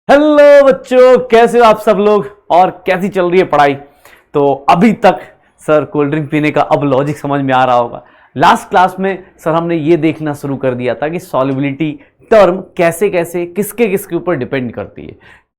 Hello बच्चों, कैसे हो आप सब लोग और कैसी चल रही है पढ़ाई। तो अभी तक सर कोल्ड ड्रिंक पीने का अब लॉजिक समझ में आ रहा होगा। लास्ट क्लास में सर हमने ये देखना शुरू कर दिया था कि सॉल्युबिलिटी टर्म कैसे कैसे किसके किसके ऊपर डिपेंड करती है,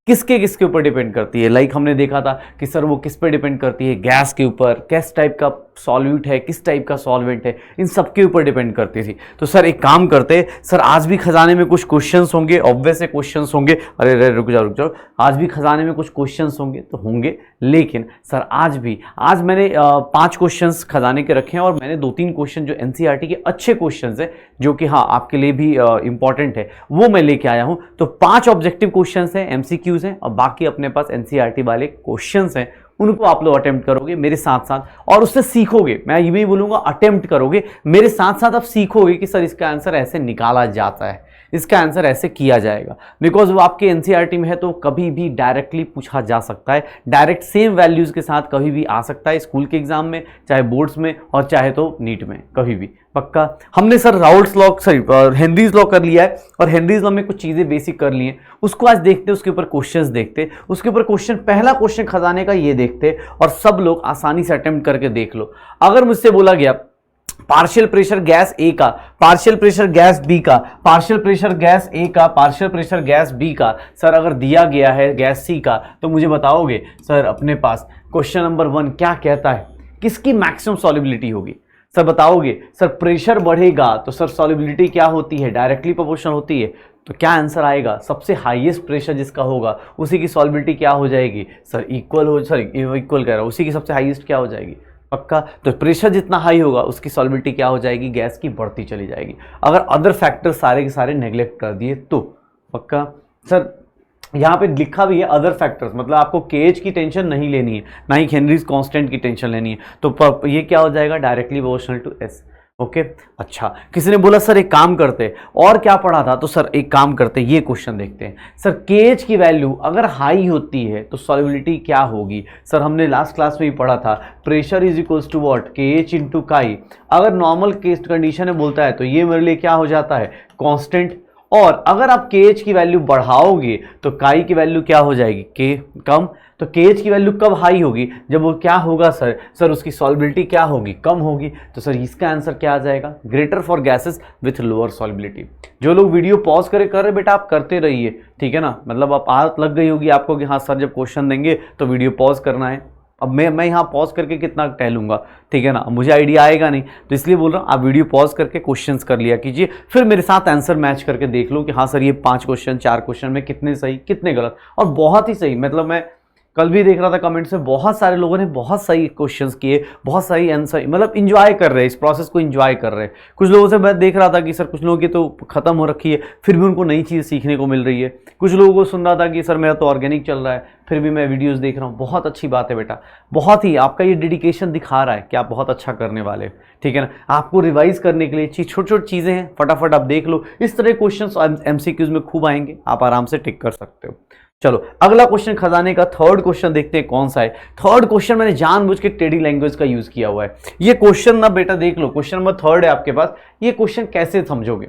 किसके किसके ऊपर डिपेंड करती है। लाइक हमने देखा था कि सर वो किस पे डिपेंड करती है, गैस के ऊपर, किस टाइप का सॉल्यूट है, किस टाइप का सॉल्वेंट है, इन सब के ऊपर डिपेंड करती थी। तो सर एक काम करते, सर आज भी खजाने में कुछ क्वेश्चंस होंगे, ऑब्वियस से क्वेश्चंस होंगे। अरे अरे रुक जाओ, आज भी खजाने में कुछ क्वेश्चंस होंगे तो होंगे, लेकिन सर आज मैंने 5 क्वेश्चंस खजाने के रखे हैं और मैंने 2-3 क्वेश्चन जो एनसीईआरटी के अच्छे क्वेश्चंस हैं, जो कि हाँ आपके लिए भी इंपॉर्टेंट है, वो मैं लेके आया हूँ। तो 5 ऑब्जेक्टिव क्वेश्चंस हैं, एमसीक्यूज हैं, और बाकी अपने पास एनसीईआरटी वाले क्वेश्चंस हैं, उनको आप लोग अटेम्प्ट करोगे मेरे साथ साथ और उससे सीखोगे। मैं ये भी बोलूंगा अटेम्प्ट करोगे मेरे साथ साथ, आप सीखोगे कि सर इसका आंसर ऐसे निकाला जाता है, इसका आंसर ऐसे किया जाएगा। बिकॉज वो आपके एनसीईआरटी में है तो कभी भी डायरेक्टली पूछा जा सकता है, डायरेक्ट सेम वैल्यूज के साथ कभी भी आ सकता है, स्कूल के एग्जाम में, चाहे बोर्ड्स में और चाहे तो नीट में, कभी भी पक्का। हमने sir Raoult's law Henry's law कर लिया है और हेनरीज लॉ में कुछ चीजें बेसिक कर ली हैं, उसको आज देखते, उसके ऊपर क्वेश्चंस देखते, उसके ऊपर क्वेश्चन, पहला क्वेश्चन खजाने का ये देखते और सब लोग आसानी से अटेम्प्ट करके देख लो। अगर मुझसे बोला गया पार्शियल प्रेशर गैस ए का, पार्शियल प्रेशर गैस बी का, पार्शियल प्रेशर गैस ए का, पार्शियल प्रेशर गैस बी का, सर अगर दिया गया है गैस सी का, तो मुझे बताओगे सर अपने पास क्वेश्चन नंबर 1 क्या कहता है, किसकी मैक्सिमम सॉल्युबिलिटी होगी। सर बताओगे सर प्रेशर बढ़ेगा तो सर सॉल्युबिलिटी क्या होती है, डायरेक्टली प्रोपोर्शनल होती है। तो क्या आंसर आएगा, सबसे हाईएस्ट प्रेशर जिसका होगा उसी की सॉल्युबिलिटी क्या हो जाएगी सर, इक्वल कह रहा हूं, उसी की सबसे हाईएस्ट क्या हो जाएगी, पक्का। तो प्रेशर जितना हाई होगा उसकी सॉल्युबिलिटी क्या हो जाएगी, गैस की बढ़ती चली जाएगी। अगर अदर फैक्टर सारे के सारे नेग्लेक्ट कर दिए तो पक्का। सर यहाँ पे लिखा भी है अदर फैक्टर्स, मतलब आपको केएच की टेंशन नहीं लेनी है, ना ही हेनरीज कांस्टेंट की टेंशन लेनी है। तो ये क्या हो जाएगा, directly proportional to S. Okay अच्छा, किसी ने बोला सर एक काम करते, और क्या पढ़ा था, तो सर एक काम करते, ये क्वेश्चन देखते हैं। सर केएच की वैल्यू अगर हाई होती है तो सॉल्युबिलिटी क्या होगी। सर हमने लास्ट क्लास में ही पढ़ा था, pressure is equals to what, KH into chi. अगर नॉर्मल केस कंडीशन में बोलता है तो ये मेरे लिए क्या हो जाता है, कांस्टेंट। और अगर आप केएच की वैल्यू बढ़ाओगे तो काई की वैल्यू क्या हो जाएगी, के कम। तो केएच की वैल्यू कब हाई होगी, जब वो क्या होगा सर उसकी सॉल्युबिलिटी क्या होगी, कम होगी। तो सर इसका आंसर क्या आ जाएगा, greater for gases with lower solubility. जो लोग वीडियो पॉज कर रहे बेटा आप करते रहिए, ठीक है ना, मतलब आप आदत लग गई होगी आपको कि हाँ सर जब क्वेश्चन देंगे तो वीडियो पॉज करना है। अब मैं यहाँ पॉज करके कितना टहलूंगा, ठीक है ना, मुझे आइडिया आएगा नहीं, तो इसलिए बोल रहा हूँ आप वीडियो पॉज करके क्वेश्चंस कर लिया कीजिए, फिर मेरे साथ आंसर मैच करके देख लो कि हाँ सर ये 5 क्वेश्चन 4 क्वेश्चन में कितने सही कितने गलत। और बहुत ही सही, मतलब मैं कल भी देख रहा था कमेंट्स में, बहुत सारे लोगों ने बहुत सही क्वेश्चंस किए, बहुत सही आंसर, मतलब इंजॉय कर रहे हैं, इस प्रोसेस को इंजॉय कर रहे हैं। कुछ लोगों से मैं देख रहा था कि सर कुछ लोगों की तो खत्म हो रखी है, फिर भी उनको नई चीज़ सीखने को मिल रही है। कुछ लोगों को सुन रहा था कि सर मेरा तो ऑर्गेनिक चल रहा है, फिर भी मैं वीडियोस देख रहा हूँ। बहुत अच्छी बात है बेटा, बहुत ही आपका ये डेडिकेशन दिखा रहा है कि आप बहुत अच्छा करने वाले हैं, ठीक है ना। आपको रिवाइज करने के लिए छोटी छोटी चीज़ें हैं, फटाफट आप देख लो। इस तरह क्वेश्चन एमसीक्यूज में खूब आएंगे, आप आराम से टिक कर सकते हो। चलो अगला क्वेश्चन खजाने का थर्ड क्वेश्चन देखते हैं कौन सा है। थर्ड क्वेश्चन मैंने जानबूझ के टेडी लैंग्वेज का यूज किया हुआ है। ये क्वेश्चन ना बेटा देख लो, क्वेश्चन नंबर 3 है आपके पास। ये क्वेश्चन कैसे समझोगे,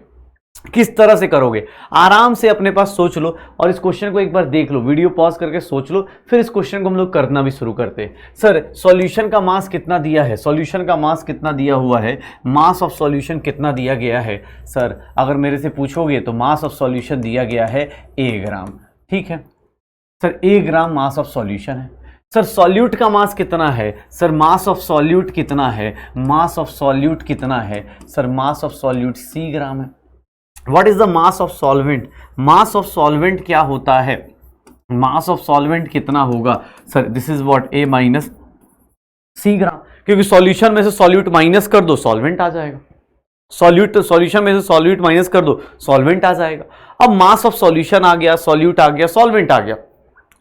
किस तरह से करोगे, आराम से अपने पास सोच लो और इस क्वेश्चन को एक बार देख लो, वीडियो पॉज करके सोच लो, फिर इस क्वेश्चन को हम लोग करना भी शुरू करते हैं। सर सॉल्यूशन का मास कितना दिया है, सॉल्यूशन का मास कितना दिया हुआ है, मास ऑफ सॉल्यूशन कितना दिया गया है। सर अगर मेरे से पूछोगे तो मास ऑफ सॉल्यूशन दिया गया है A ग्राम, ठीक है sir, A gram mass of solution है। सर सॉल्यूट का मास कितना है, सर मास ऑफ सॉल्यूट कितना है, मास ऑफ सॉल्यूट कितना है, sir mass of solute C ग्राम है। What is the mass of solvent, mass of solvent क्या होता है, मास ऑफ सॉल्वेंट कितना होगा sir, this is what A minus C ग्राम, क्योंकि सॉल्यूशन में से सॉल्यूट माइनस कर दो सॉल्वेंट आ जाएगा, सॉल्यूशन में से सॉल्यूट माइनस कर दो सॉल्वेंट आ जाएगा। अब मास ऑफ सॉल्यूशन आ गया, सॉल्यूट आ गया, सॉल्वेंट आ गया,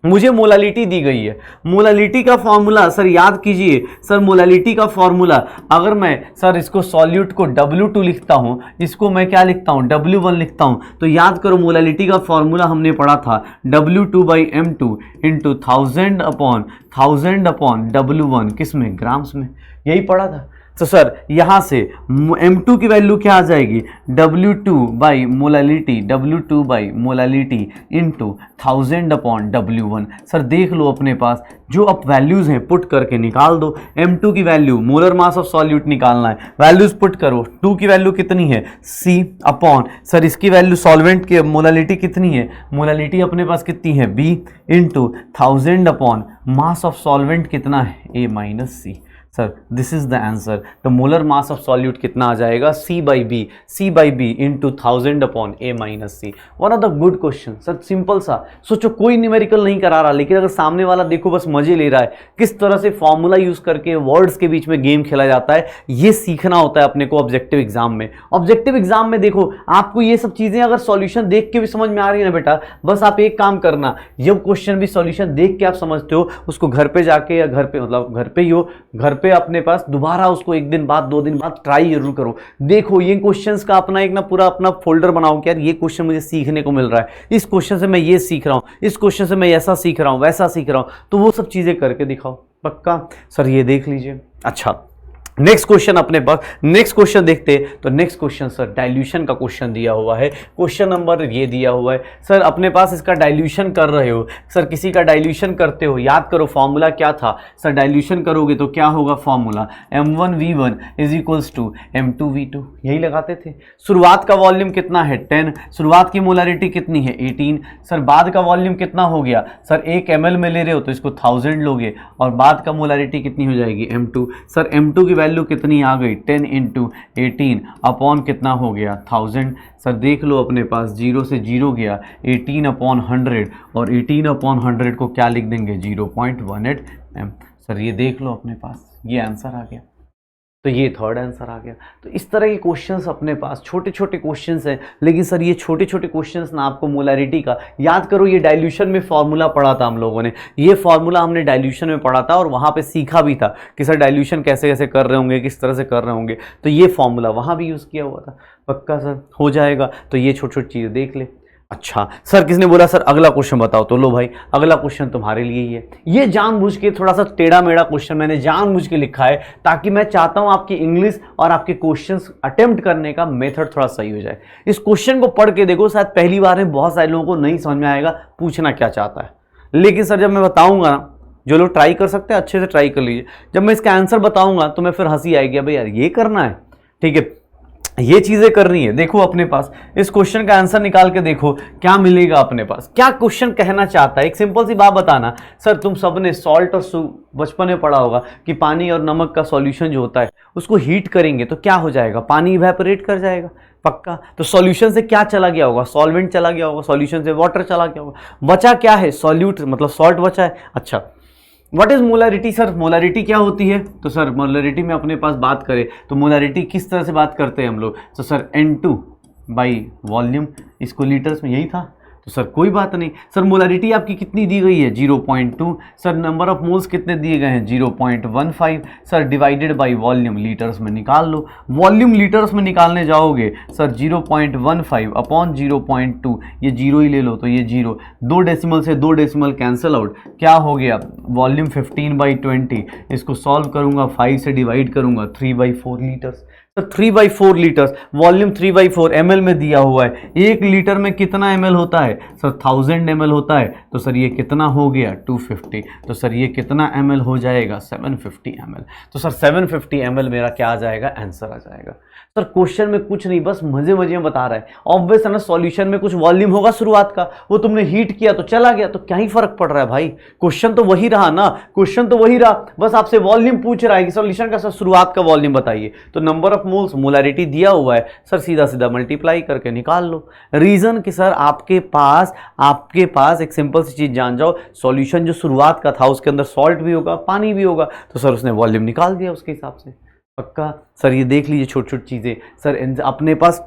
मुझे मोलालिटी दी गई है। मोलालिटी का फॉर्मूला सर याद कीजिए, सर मोलालिटी का फॉर्मूला, अगर मैं सर इसको सॉल्यूट को W2 लिखता हूं, इसको मैं क्या लिखता हूं, W1 लिखता हूं, तो याद करो मोलालिटी का फॉर्मूला हमने पढ़ा था W2/m2 इंटू 1000 अपॉन W1, किस में, ग्राम्स में, यही पढ़ा था। तो सर यहाँ से M2 की वैल्यू क्या आ जाएगी, W2 by molality, W2 by molality into 1000 upon W1। Sir देख लो अपने पास जो अब वैल्यूज़ हैं पुट करके निकाल दो। M2 की value molar mass of solute निकालना है, वैल्यूज़ पुट करो। 2 की वैल्यू कितनी है C अपॉन, सर इसकी वैल्यू सॉल्वेंट की मोलालिटी कितनी है, मोलालिटी अपने पास कितनी है B into 1000 upon mass of solvent कितना है A minus C। Sir this is the answer. तो मोलर मास ऑफ सॉल्यूट कितना आ जाएगा, C by B into 1000 upon A minus C. One of the good question sir, simple सा। सोचो कोई numerical नहीं करा रहा, लेकिन अगर सामने वाला देखो बस मजे ले रहा है, किस तरह से फॉर्मूला यूज करके वर्ड्स के बीच में गेम खेला जाता है, ये सीखना होता है अपने को ऑब्जेक्टिव एग्जाम में। ऑब्जेक्टिव एग्जाम में देखो आपको ये सब चीजें अगर सॉल्यूशन देख के भी समझ में आ रही है ना बेटा, बस आप एक काम करना, जब क्वेश्चन भी सॉल्यूशन देख के आप समझते हो, उसको घर पे जाके या घर पे मतलब घर पे ही हो, घर पे अपने पास दोबारा उसको 1 दिन बाद 2 दिन बाद ट्राई जरूर करो। देखो ये क्वेश्चंस का अपना एक ना पूरा अपना फोल्डर बनाओ कि यार ये क्वेश्चन मुझे सीखने को मिल रहा है, इस क्वेश्चन से मैं ये सीख रहा हूं, इस क्वेश्चन से मैं ऐसा सीख रहा हूं, वैसा सीख रहा हूं, तो वो सब चीजें करके दिखाओ। पक्का सर, ये देख लीजिए। अच्छा नेक्स्ट क्वेश्चन अपने पास, नेक्स्ट क्वेश्चन देखते हैं। तो नेक्स्ट क्वेश्चन सर डाइल्यूशन का क्वेश्चन दिया हुआ है, क्वेश्चन नंबर ये दिया हुआ है। सर अपने पास इसका डाइल्यूशन कर रहे हो, सर किसी का डाइल्यूशन करते हो, याद करो फॉर्मूला क्या था सर, डाइल्यूशन करोगे तो क्या होगा formula, M1V1 is equals to M2V2, यही लगाते थे। शुरुआत का वॉल्यूम कितना है 10, शुरुआत की मोलारिटी कितनी है 18, सर बाद का वॉल्यूम कितना हो गया, सर 1 ml में ले रहे हो तो इसको 1000 लोगे, और बाद का मोलारिटी कितनी हो जाएगी M2। सर M2 की वैल्यू कितनी आ गई 10 इंटू 18 अपॉन कितना हो गया 1000। सर देख लो अपने पास 0 से 0 गया, 18 अपॉन 100, और 18 अपॉन 100 को क्या लिख देंगे 0.18 m। सर ये देख लो अपने पास ये आंसर आ गया, तो ये थर्ड आंसर आ गया। तो इस तरह के क्वेश्चंस अपने पास छोटे छोटे क्वेश्चंस हैं, लेकिन सर ये छोटे छोटे क्वेश्चंस ना आपको मोलारिटी का याद करो, ये डाइल्यूशन में फॉर्मूला पढ़ा था हम लोगों ने, ये फॉर्मूला हमने डाइल्यूशन में पढ़ा था और वहाँ पे सीखा भी था कि सर डाइल्यूशन कैसे कैसे कर रहे होंगे, किस तरह से कर रहे होंगे, तो ये फॉर्मूला वहाँ भी यूज़ किया हुआ था। पक्का सर हो जाएगा, तो ये छोटी छोटी चीज़ें देख ले। अच्छा सर किसने बोला सर अगला क्वेश्चन बताओ, तो लो भाई अगला क्वेश्चन तुम्हारे लिए ही है। ये जानबूझ के थोड़ा सा टेढ़ा मेढ़ा क्वेश्चन मैंने जानबूझ के लिखा है, ताकि मैं चाहता हूं आपकी इंग्लिश और आपके क्वेश्चंस अटेम्प्ट करने का मेथड थोड़ा सही हो जाए। इस क्वेश्चन को पढ़ के देखो, शायद पहली बार में बहुत सारे लोगों को नहीं समझ में आएगा पूछना क्या चाहता है, लेकिन सर जब मैं बताऊंगा ना, जो लोग ट्राई कर सकते हैं अच्छे से ट्राई कर लीजिए, जब मैं इसका आंसर बताऊंगा तो मैं फिर हंसी आएगी, भाई यार ये करना है, ठीक है ये चीजें करनी है। देखो अपने पास इस क्वेश्चन का आंसर निकाल के देखो क्या मिलेगा अपने पास, क्या क्वेश्चन कहना चाहता है। एक सिंपल सी बात बताना सर, तुम सबने सॉल्ट और बचपन में पढ़ा होगा कि पानी और नमक का सॉल्यूशन जो होता है उसको हीट करेंगे तो क्या हो जाएगा, पानी इवेपोरेट कर जाएगा। पक्का, तो सॉल्यूशन से क्या चला गया होगा, सॉल्वेंट चला गया होगा, सॉल्यूशन से वाटर चला गया होगा, बचा क्या है सॉल्यूट मतलब सॉल्ट बचा है। अच्छा what is molarity, sir molarity क्या होती है, तो सर मोलारिटी में अपने पास बात करें तो मोलारिटी किस तरह से बात करते हैं हम लोग, तो सर N2 बाई वॉल्यूम, इसको लीटर्स में यही था, तो सर कोई बात नहीं। सर मोलारिटी आपकी कितनी दी गई है 0.2, सर नंबर ऑफ मोल्स कितने दिए गए हैं 0.15, sir divided by volume litres में निकाल लो। वॉल्यूम लीटर्स में निकालने जाओगे सर 0.15 अपॉन 0.2, ये जीरो ही ले लो तो ये जीरो, 2 डेसिमल से 2 डेसिमल कैंसिल आउट, क्या हो गया वॉल्यूम 15/20, इसको सॉल्व करूंगा 5 से डिवाइड करूंगा 3/4 लीटर्स। तो 3/4 लीटर्स, वॉल्यूम 3/4 ml में दिया हुआ है, 1 लीटर में कितना ml होता है सर 1000 ml होता है, तो सर ये कितना हो गया 250, तो सर ये कितना ml हो जाएगा 750 ml, तो सर 750 ml मेरा क्या आ जाएगा आंसर आ जाएगा। सर क्वेश्चन में कुछ नहीं, बस मजे मजे में बता रहा है, ऑब्वियस है ना, सॉल्यूशन में कुछ वॉल्यूम होगा शुरुआत का, वो तुमने हीट किया तो चला गया, तो क्या ही फर्क पड़ रहा है भाई, क्वेश्चन तो वही रहा ना, क्वेश्चन तो वही रहा, बस आपसे वॉल्यूम पूछ रहा है कि सॉल्यूशन का सर शुरुआत का वॉल्यूम बताइए, तो नंबर ऑफ मोल्स मोलारिटी दिया हुआ है सर, सीधा सीधा मल्टीप्लाई करके निकाल लो। रीजन कि सर आपके पास एक सिंपल सी चीज जान जाओ, सॉल्यूशन जो शुरुआत का था उसके अंदर सॉल्ट भी होगा पानी भी होगा, तो सर उसने वॉल्यूम निकाल दिया उसके हिसाब से। पक्का सर ये देख लीजिए छोटी छोटी चीजें सर, अपने पास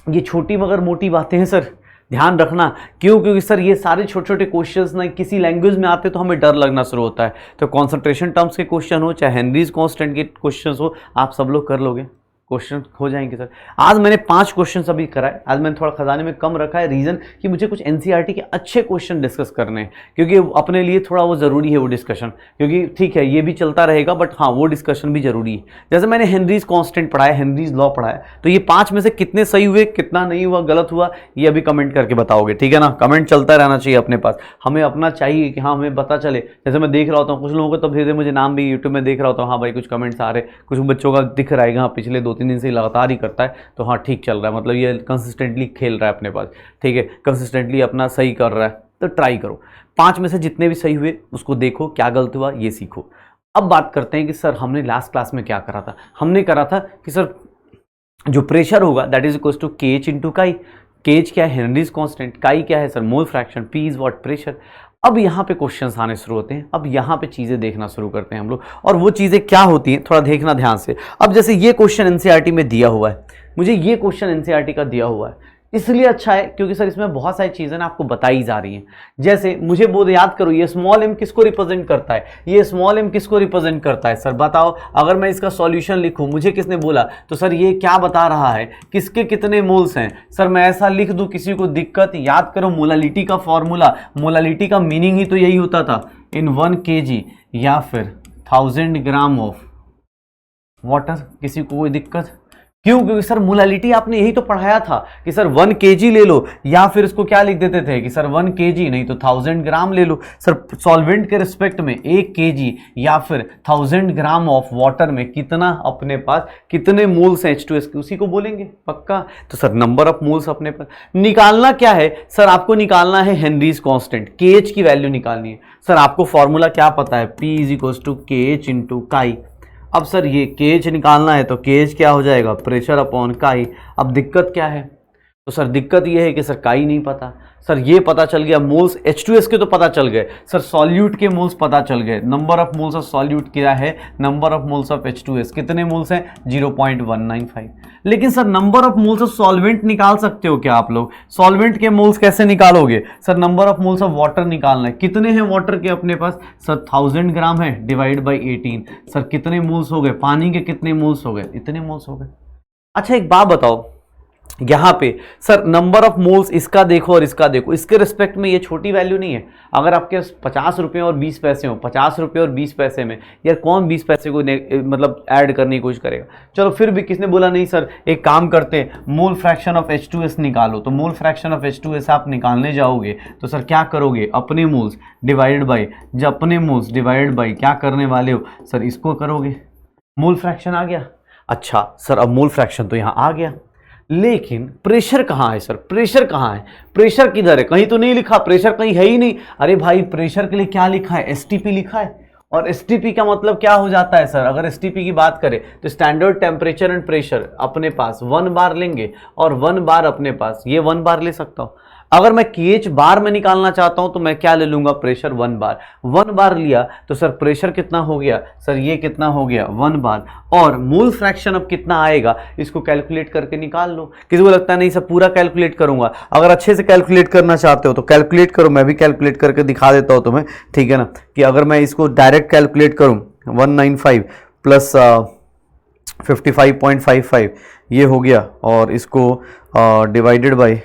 ये छोटी मगर मोटी बातें हैं सर, ध्यान रखना, क्यों, क्योंकि सर ये सारे छोटे छोटे क्वेश्चंस ना किसी लैंग्वेज में आते तो हमें डर लगना शुरू होता है, तो कॉन्सेंट्रेशन टर्म्स के क्वेश्चन हो चाहे हेनरीज कांस्टेंट के क्वेश्चंस हो, आप सब लोग कर लोगे। क्वेश्चन हो जाएंगे सर। आज मैंने 5 क्वेश्चन अभी कराए, आज मैंने थोड़ा खजाने में कम रखा है, रीज़न कि मुझे कुछ एनसीईआरटी के अच्छे क्वेश्चन डिस्कस करने हैं, क्योंकि अपने लिए थोड़ा वो ज़रूरी है वो डिस्कशन, क्योंकि ठीक है ये भी चलता रहेगा बट हाँ वो डिस्कशन भी ज़रूरी है। जैसे मैंने हेनरीज कॉन्स्टेंट पढ़ाया, हेनरीज लॉ पढ़ाया, तो ये 5 में से कितने सही हुए, कितना नहीं हुआ, गलत हुआ, ये अभी कमेंट करके बताओगे, ठीक है ना। कमेंट चलता रहना चाहिए अपने पास, हमें अपना चाहिए कि हाँ हमें पता चले। जैसे मैं देख रहा होता हूँ कुछ लोगों को, तब धीरे मुझे नाम भी यूट्यूब में देख रहा होता हूँ, हाँ भाई कुछ कमेंट्स आ रहे, कुछ बच्चों का दिख रहा है हाँ पिछले 2-3 दिन से लगातार ही करता है, तो हाँ ठीक चल रहा है, मतलब ये कंसिस्टेंटली खेल रहा है अपने पास, ठीक है, कंसिस्टेंटली अपना सही कर रहा है, तो ट्राई करो। 5 में से जितने भी सही हुए उसको देखो, क्या गलत हुआ ये सीखो। अब बात करते हैं कि सर हमने लास्ट क्लास में क्या करा था। हमने करा था कि सर जो प्रेशर होगा दैट इज इक्वल टू के एच इंटू काई। के एच क्या है, हेनरीज कांस्टेंट, काई क्या है sir, mole fraction, P is what, pressure. अब यहाँ पे क्वेश्चंस आने शुरू होते हैं, अब यहाँ पे चीज़ें देखना शुरू करते हैं हम लोग, और वो चीज़ें क्या होती हैं थोड़ा देखना ध्यान से। अब जैसे ये क्वेश्चन एनसीईआरटी में दिया हुआ है, मुझे ये क्वेश्चन एनसीईआरटी का दिया हुआ है, इसलिए अच्छा है क्योंकि सर इसमें बहुत सारी चीज़ें ना आपको बताई जा रही हैं। जैसे मुझे बोल याद करो, ये स्मॉल एम किसको रिप्रेजेंट करता है, ये स्मॉल एम किसको रिप्रेजेंट करता है, सर बताओ। अगर मैं इसका सॉल्यूशन लिखूं, मुझे किसने बोला, तो सर ये क्या बता रहा है, किसके कितने मोल्स हैं। सर मैं ऐसा लिख दूं किसी को दिक्कत, याद करो मोलालिटी का फॉर्मूला, मोलालिटी का मीनिंग ही तो यही होता था, इन 1 kg या फिर 1000 ग्राम ऑफ वाटर। किसी को कोई दिक्कत, क्यों, क्योंकि सर मोलालिटी आपने यही तो पढ़ाया था कि सर 1 kg ले लो, या फिर इसको क्या लिख देते थे कि सर 1 kg नहीं तो 1000 ग्राम ले लो। सर सॉल्वेंट के रिस्पेक्ट में 1 kg या फिर 1000 ग्राम ऑफ वाटर में कितना अपने पास, कितने मोल्स हैं H2S के, उसी को बोलेंगे पक्का। तो सर नंबर ऑफ मोल्स अपने पास निकालना क्या है सर, आपको निकालना है हेनरीज कांस्टेंट, KH की वैल्यू निकालनी है। सर आपको फॉर्मूला क्या पता है, P is equal to KH into chi. अब सर ये KH निकालना है तो KH क्या हो जाएगा, प्रेशर अपॉन काई। अब दिक्कत क्या है, तो सर दिक्कत ये है कि सर काई नहीं पता। सर ये पता चल गया, मोल्स H2S के तो पता चल गए, सर सॉल्यूट के मोल्स पता चल गए। Number of moles of solute क्या है, number of moles of H2S कितने मोल्स हैं, 0.195। लेकिन sir number of moles of solvent निकाल सकते हो क्या आप लोग, सॉल्वेंट के मोल्स कैसे निकालोगे, sir number of moles of water निकालना है। कितने हैं वाटर के अपने पास, सर 1000 ग्राम है, डिवाइड बाई 18। सर कितने मोल्स हो गए, पानी के कितने मोल्स हो गए, इतने मोल्स हो गए। अच्छा एक बात बताओ, यहाँ पे सर नंबर ऑफ मोल्स इसका देखो और इसका देखो, इसके रिस्पेक्ट में ये छोटी वैल्यू नहीं है। अगर आपके 50 रुपये और 20 पैसे हो, 50 रुपये और 20 पैसे में यार कौन 20 पैसे को मतलब ऐड करने की कोशिश करेगा। चलो फिर भी किसने बोला नहीं सर एक काम करते, मोल फ्रैक्शन ऑफ H2S निकालो। तो मोल फ्रैक्शन ऑफ H2S आप निकालने जाओगे तो सर क्या करोगे, अपने मोल्स डिवाइड बाई, जब अपने मोल्स डिवाइड बाई क्या करने वाले हो सर, इसको करोगे। मोल फ्रैक्शन आ गया। अच्छा सर अब मोल फ्रैक्शन तो यहाँ आ गया, लेकिन प्रेशर कहाँ है सर, प्रेशर कहाँ है, प्रेशर किधर है, कहीं तो नहीं लिखा, प्रेशर कहीं है ही नहीं। अरे भाई प्रेशर के लिए क्या लिखा है, STP लिखा है, और STP का मतलब क्या हो जाता है सर, अगर STP की बात करें तो स्टैंडर्ड टेम्परेचर एंड प्रेशर अपने पास 1 बार लेंगे, और 1 बार अपने पास ये 1 बार ले सकता हूँ। अगर मैं KH बार में निकालना चाहता हूं तो मैं क्या ले लूंगा, प्रेशर 1 बार। 1 बार लिया तो सर प्रेशर कितना हो गया, सर ये कितना हो गया 1 बार, और मोल फ्रैक्शन अब कितना आएगा इसको कैलकुलेट करके निकाल लो। किसी को लगता है नहीं सर पूरा कैलकुलेट करूंगा, अगर अच्छे से कैलकुलेट करना चाहते हो तो कैलकुलेट करो, मैं भी कैलकुलेट करके दिखा देता हूं तुम्हें, ठीक है ना। कि अगर मैं इसको डायरेक्ट कैलकुलेट करूं 195 प्लस 55.55 ये हो गया, और इसको divided by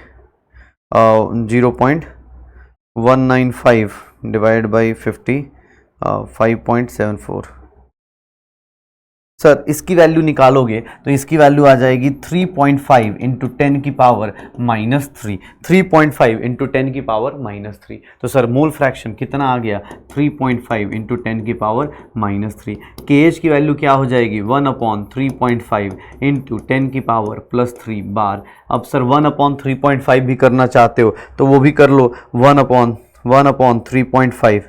0.195 divide by 55.74। Sir इसकी वैल्यू निकालोगे तो इसकी वैल्यू आ जाएगी 3.5 इंटू 10 की पावर -3, 3.5 इंटू 10 की पावर -3। तो सर मोल फ्रैक्शन कितना आ गया, 3.5 इंटू 10 की पावर -3। KH की वैल्यू क्या हो जाएगी, 1/3.5 इंटू 10 की पावर +3 बार। अब सर 1/3.5 भी करना चाहते हो तो वो भी कर लो, 1/3.5।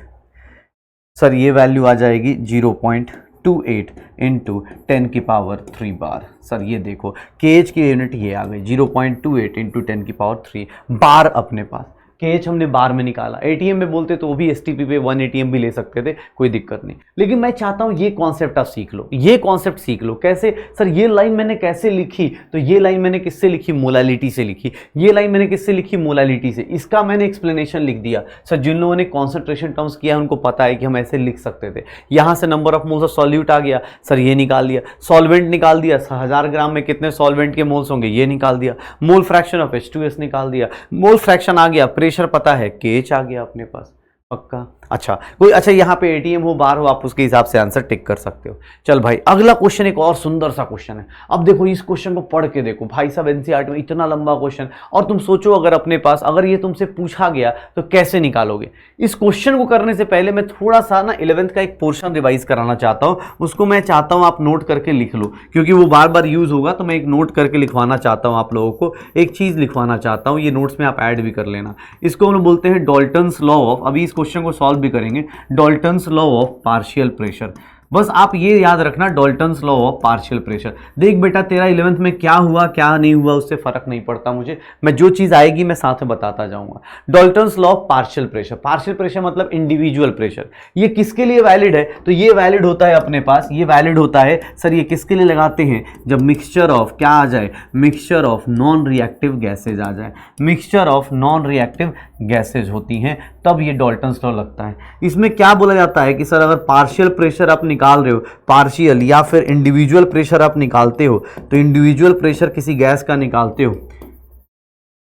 सर ये वैल्यू आ जाएगी 0.28 इंटू 10 की पावर 3 बार। सर ये देखो KH की यूनिट ये आ गई 0.28 इंटू 10 की पावर 3 बार अपने पास। KH हमने बार में निकाला, ATM में बोलते तो वो भी STP पे 1 ATM भी ले सकते थे, कोई दिक्कत नहीं। लेकिन मैं चाहता हूं ये कॉन्सेप्ट आप सीख लो, ये कॉन्सेप्ट सीख लो। कैसे सर? ये लाइन मैंने कैसे लिखी? तो ये लाइन मैंने किससे लिखी? मोलालिटी से लिखी। ये लाइन मैंने किससे लिखी? मोलालिटी से। इसका मैंने एक्सप्लेनेशन लिख दिया। सर जिन लोगों ने कॉन्सेंट्रेशन टर्म्स किया है उनको पता है कि हम ऐसे लिख सकते थे। यहां से number of moles of solute आ गया, सर ये निकाल दिया। सॉल्वेंट निकाल दिया, 1000 ग्राम में कितने सॉल्वेंट के मोल्स होंगे, ये निकाल दिया। मोल फ्रैक्शन ऑफ H2S निकाल दिया। मोल फ्रैक्शन आ गया, प्रेशर पता है, KH आ गया अपने पास, पक्का। अच्छा कोई, अच्छा यहाँ पे ATM हो बार हो, आप उसके हिसाब से आंसर टिक कर सकते हो। चल भाई अगला क्वेश्चन एक और सुंदर सा क्वेश्चन है। अब देखो इस क्वेश्चन को पढ़ के देखो भाई साहब, NCERT में इतना लंबा क्वेश्चन, और तुम सोचो अगर अपने पास अगर ये तुमसे पूछा गया तो कैसे निकालोगे। इस क्वेश्चन को करने से पहले मैं थोड़ा सा ना 11th का एक पोर्शन रिवाइज कराना चाहता हूँ, उसको मैं चाहता हूँ आप नोट करके लिख लो, क्योंकि वो बार बार यूज होगा। तो मैं एक नोट करके लिखवाना चाहता हूँ आप लोगों को, एक चीज लिखवाना चाहता हूँ, ये नोट्स में आप ऐड भी कर लेना। इसको हम बोलते हैं डॉल्टन्स लॉ ऑफ, अभी इस क्वेश्चन को सॉल्व भी करेंगे, Dalton's law of partial pressure. बस आप ये याद रखना, Dalton's law of partial pressure. देख बेटा तेरा 11th में क्या हुआ क्या नहीं हुआ उससे फर्क नहीं पड़ता मुझे, मैं जो चीज आएगी मैं साथ में बताता जाऊंगा। Dalton's law of partial pressure, partial pressure मतलब इंडिविजुअल प्रेशर। ये किसके लिए वैलिड है? तो ये वैलिड होता है अपने पास, ये वैलिड होता है सर, ये किसके लिए लगाते हैं? जब मिक्सचर ऑफ क्या आ जाए, mixture of non reactive gases आ जाए, mixture of non reactive gases होती हैं तब ये डॉल्टन्स लॉ लगता है। इसमें क्या बोला जाता है कि सर अगर पार्शियल प्रेशर आप निकाल रहे हो, पार्शियल या फिर इंडिविजुअल प्रेशर आप निकालते हो, तो इंडिविजुअल प्रेशर किसी गैस का निकालते हो,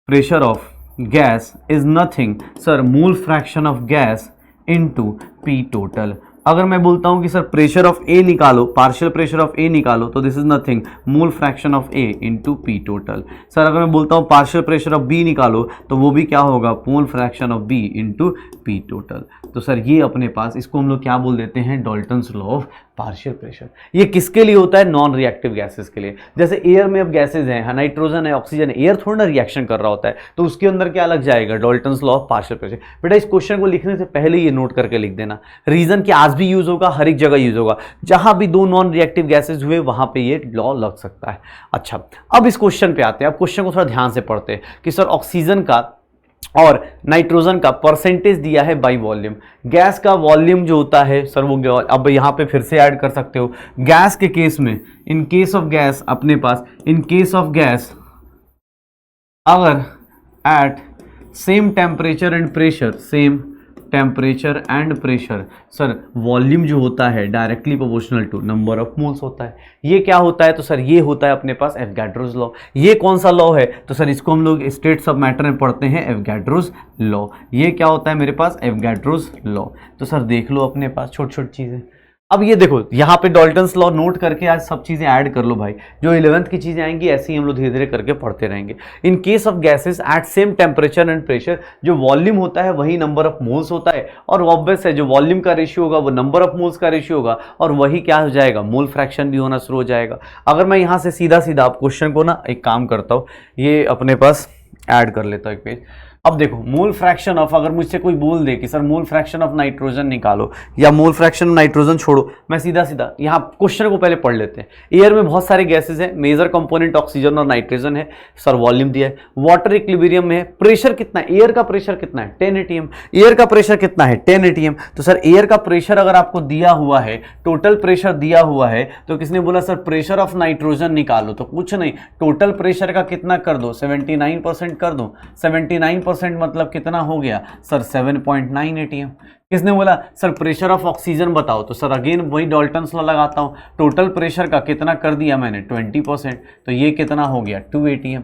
pressure of gas is nothing sir mole fraction of gas into P total. अगर मैं बोलता हूं कि सर प्रेशर ऑफ A निकालो, पार्शियल प्रेशर ऑफ A निकालो, तो this is nothing mole fraction of A into P total. Sir अगर मैं बोलता हूं पार्शियल प्रेशर ऑफ B निकालो, तो वो भी क्या होगा? मोल fraction of B into P total. तो सर ये अपने पास, इसको हम लोग क्या बोल देते हैं? Dalton's law of partial pressure. ये किसके लिए होता है? नॉन रिएक्टिव गैसेस के लिए। जैसे एयर में अब गैसेज हैं, नाइट्रोजन है, ऑक्सीजन है, एयर थोड़ा ना रिएक्शन कर रहा होता है, तो उसके अंदर क्या लग जाएगा? Dalton's law of partial pressure. बेटा इस क्वेश्चन को लिखने से पहले ये नोट करके लिख देना। रीजन कि आज भी यूज होगा, हर एक जगह यूज होगा, जहां भी दो नॉन रिएक्टिव गैसेज हुए वहां पे ये लॉ लग सकता है। अच्छा अब इस क्वेश्चन पे आते हैं। अब क्वेश्चन को थोड़ा ध्यान से पढ़ते हैं कि सर ऑक्सीजन का और नाइट्रोजन का परसेंटेज दिया है बाई वॉल्यूम। गैस का वॉल्यूम जो होता है सर वो, अब यहां पे फिर से ऐड कर सकते हो। गैस के केस में, इन केस ऑफ गैस अपने पास, इन केस ऑफ गैस अगर at same temperature and pressure, same temperature and pressure, sir volume जो होता है directly proportional to number of moles होता है। ये क्या होता है? तो सर ये होता है अपने पास एवोगाड्रोस लॉ। ये कौन सा लॉ है? तो सर इसको हम लोग स्टेट्स ऑफ मैटर में पढ़ते हैं, एवोगाड्रोस लॉ। ये क्या होता है मेरे पास? Avogadro's law. तो सर देख लो अपने पास छोटी छोटी चीजें। अब ये देखो यहाँ पे डॉल्टन्स लॉ नोट करके आज सब चीजें ऐड कर लो भाई, जो 11th की चीजें आएंगी ऐसे ही हम लोग धीरे धीरे करके पढ़ते रहेंगे। इन case of gases at same temperature and pressure, जो वॉल्यूम होता है वही नंबर ऑफ मोल्स होता है, और ऑब्वियस है जो वॉल्यूम का रेशियो होगा वो नंबर ऑफ मोल्स का रेशियो होगा, और वही क्या हो जाएगा? मोल फ्रैक्शन भी होना शुरू हो जाएगा। अगर मैं यहाँ से सीधा सीधा आप क्वेश्चन को ना एक काम करता हूँ, ये अपने पास ऐड कर लेता हूँ एक पेज। अब देखो मोल फ्रैक्शन ऑफ, अगर मुझसे कोई बोल दे कि sir mole fraction of nitrogen निकालो या मोल फ्रैक्शन ऑफ नाइट्रोजन छोड़ो, मैं सीधा सीधा यहाँ क्वेश्चन को पहले पढ़ लेते हैं। एयर में बहुत सारे गैसेस हैं, मेजर कंपोनेंट ऑक्सीजन और नाइट्रोजन है, सर वॉल्यूम दिया है। वाटर इक्विलिब्रियम में है, प्रेशर कितना है? एयर का प्रेशर कितना है? 10 atm। एयर का प्रेशर कितना है? 10 atm। तो सर एयर का प्रेशर अगर आपको दिया हुआ है, टोटल प्रेशर दिया हुआ है, तो किसने बोला सर प्रेशर ऑफ नाइट्रोजन निकालो? तो कुछ नहीं, टोटल प्रेशर का कितना कर दो? 79% कर दो। 79% मतलब कितना हो गया सर? 7.9 atm। किसने बोला सर प्रेशर ऑफ ऑक्सीजन बताओ? तो सर अगेन वही डॉल्टन्स लॉ लगाता हूं, टोटल प्रेशर का कितना कर दिया मैंने? 20%, तो ये कितना हो गया? 2 atm,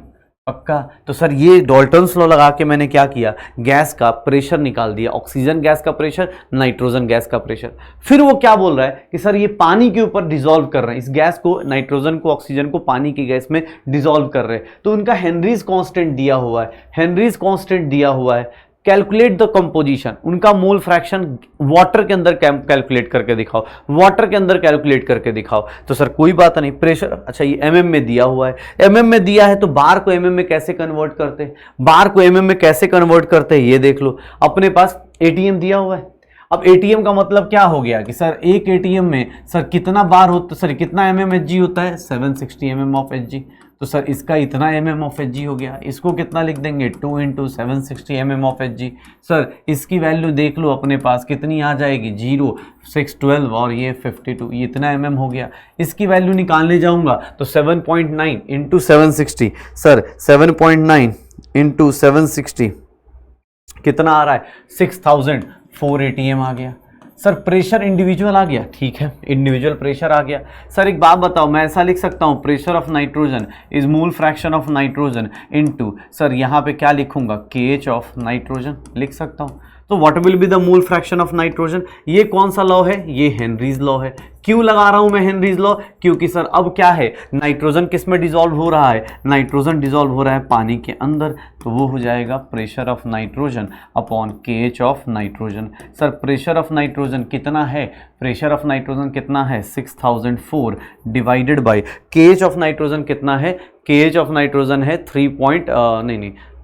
पक्का। तो सर ये डॉल्टन्स लॉ लगा के मैंने क्या किया? गैस का प्रेशर निकाल दिया, ऑक्सीजन गैस का प्रेशर, नाइट्रोजन गैस का प्रेशर। फिर वो क्या बोल रहा है कि सर ये पानी के ऊपर डिसॉल्व कर रहे हैं, इस गैस को, नाइट्रोजन को, ऑक्सीजन को पानी की गैस में डिसॉल्व कर रहे हैं, तो उनका हेनरीज कांस्टेंट दिया हुआ है, हेनरीज कांस्टेंट दिया हुआ है। कैलकुलेट द कंपोजिशन, उनका मोल फ्रैक्शन वाटर के अंदर कैलकुलेट करके दिखाओ, वाटर के अंदर कैलकुलेट करके दिखाओ। तो सर कोई बात नहीं, प्रेशर, अच्छा ये mm में दिया हुआ है, mm में दिया है, तो बार को mm में कैसे कन्वर्ट करते हैं? बार को mm में कैसे कन्वर्ट करते हैं ये देख लो। अपने पास ATM दिया हुआ है। अब ATM का मतलब क्या हो गया कि सर एक ATM में सर कितना बार होता, सर कितना mmHg होता है? 760 mm ऑफ Hg। तो सर इसका इतना mm ऑफ Hg हो गया, इसको कितना लिख देंगे 2 into 760 mm of Hg। Sir इसकी वैल्यू देख लो अपने पास कितनी आ जाएगी 0, 6, 12 और ये 52, ये इतना mm हो गया। इसकी वैल्यू निकालने जाऊंगा तो 7.9 इंटू 760, सर 7.9 इंटू 760 कितना आ रहा है 6480 m आ गया। सर प्रेशर इंडिविजुअल आ गया, ठीक है इंडिविजुअल प्रेशर आ गया। सर एक बात बताओ, मैं ऐसा लिख सकता हूँ pressure of nitrogen is mole fraction of nitrogen into, sir यहाँ पे क्या लिखूंगा KH ऑफ नाइट्रोजन लिख सकता हूँ। तो what will be the mole fraction of nitrogen, ये कौन सा लॉ है, ये हेनरीज लॉ है। क्यों लगा रहा हूं मैं हेनरीज लॉ, क्योंकि सर अब क्या है नाइट्रोजन किस में डिसॉल्व हो रहा है, नाइट्रोजन डिसॉल्व हो रहा है पानी के अंदर, तो वो हो जाएगा pressure of nitrogen upon KH of nitrogen. Sir pressure of nitrogen कितना है, प्रेशर ऑफ नाइट्रोजन कितना है 6004 divided by KH of nitrogen कितना है, KH ऑफ नाइट्रोजन है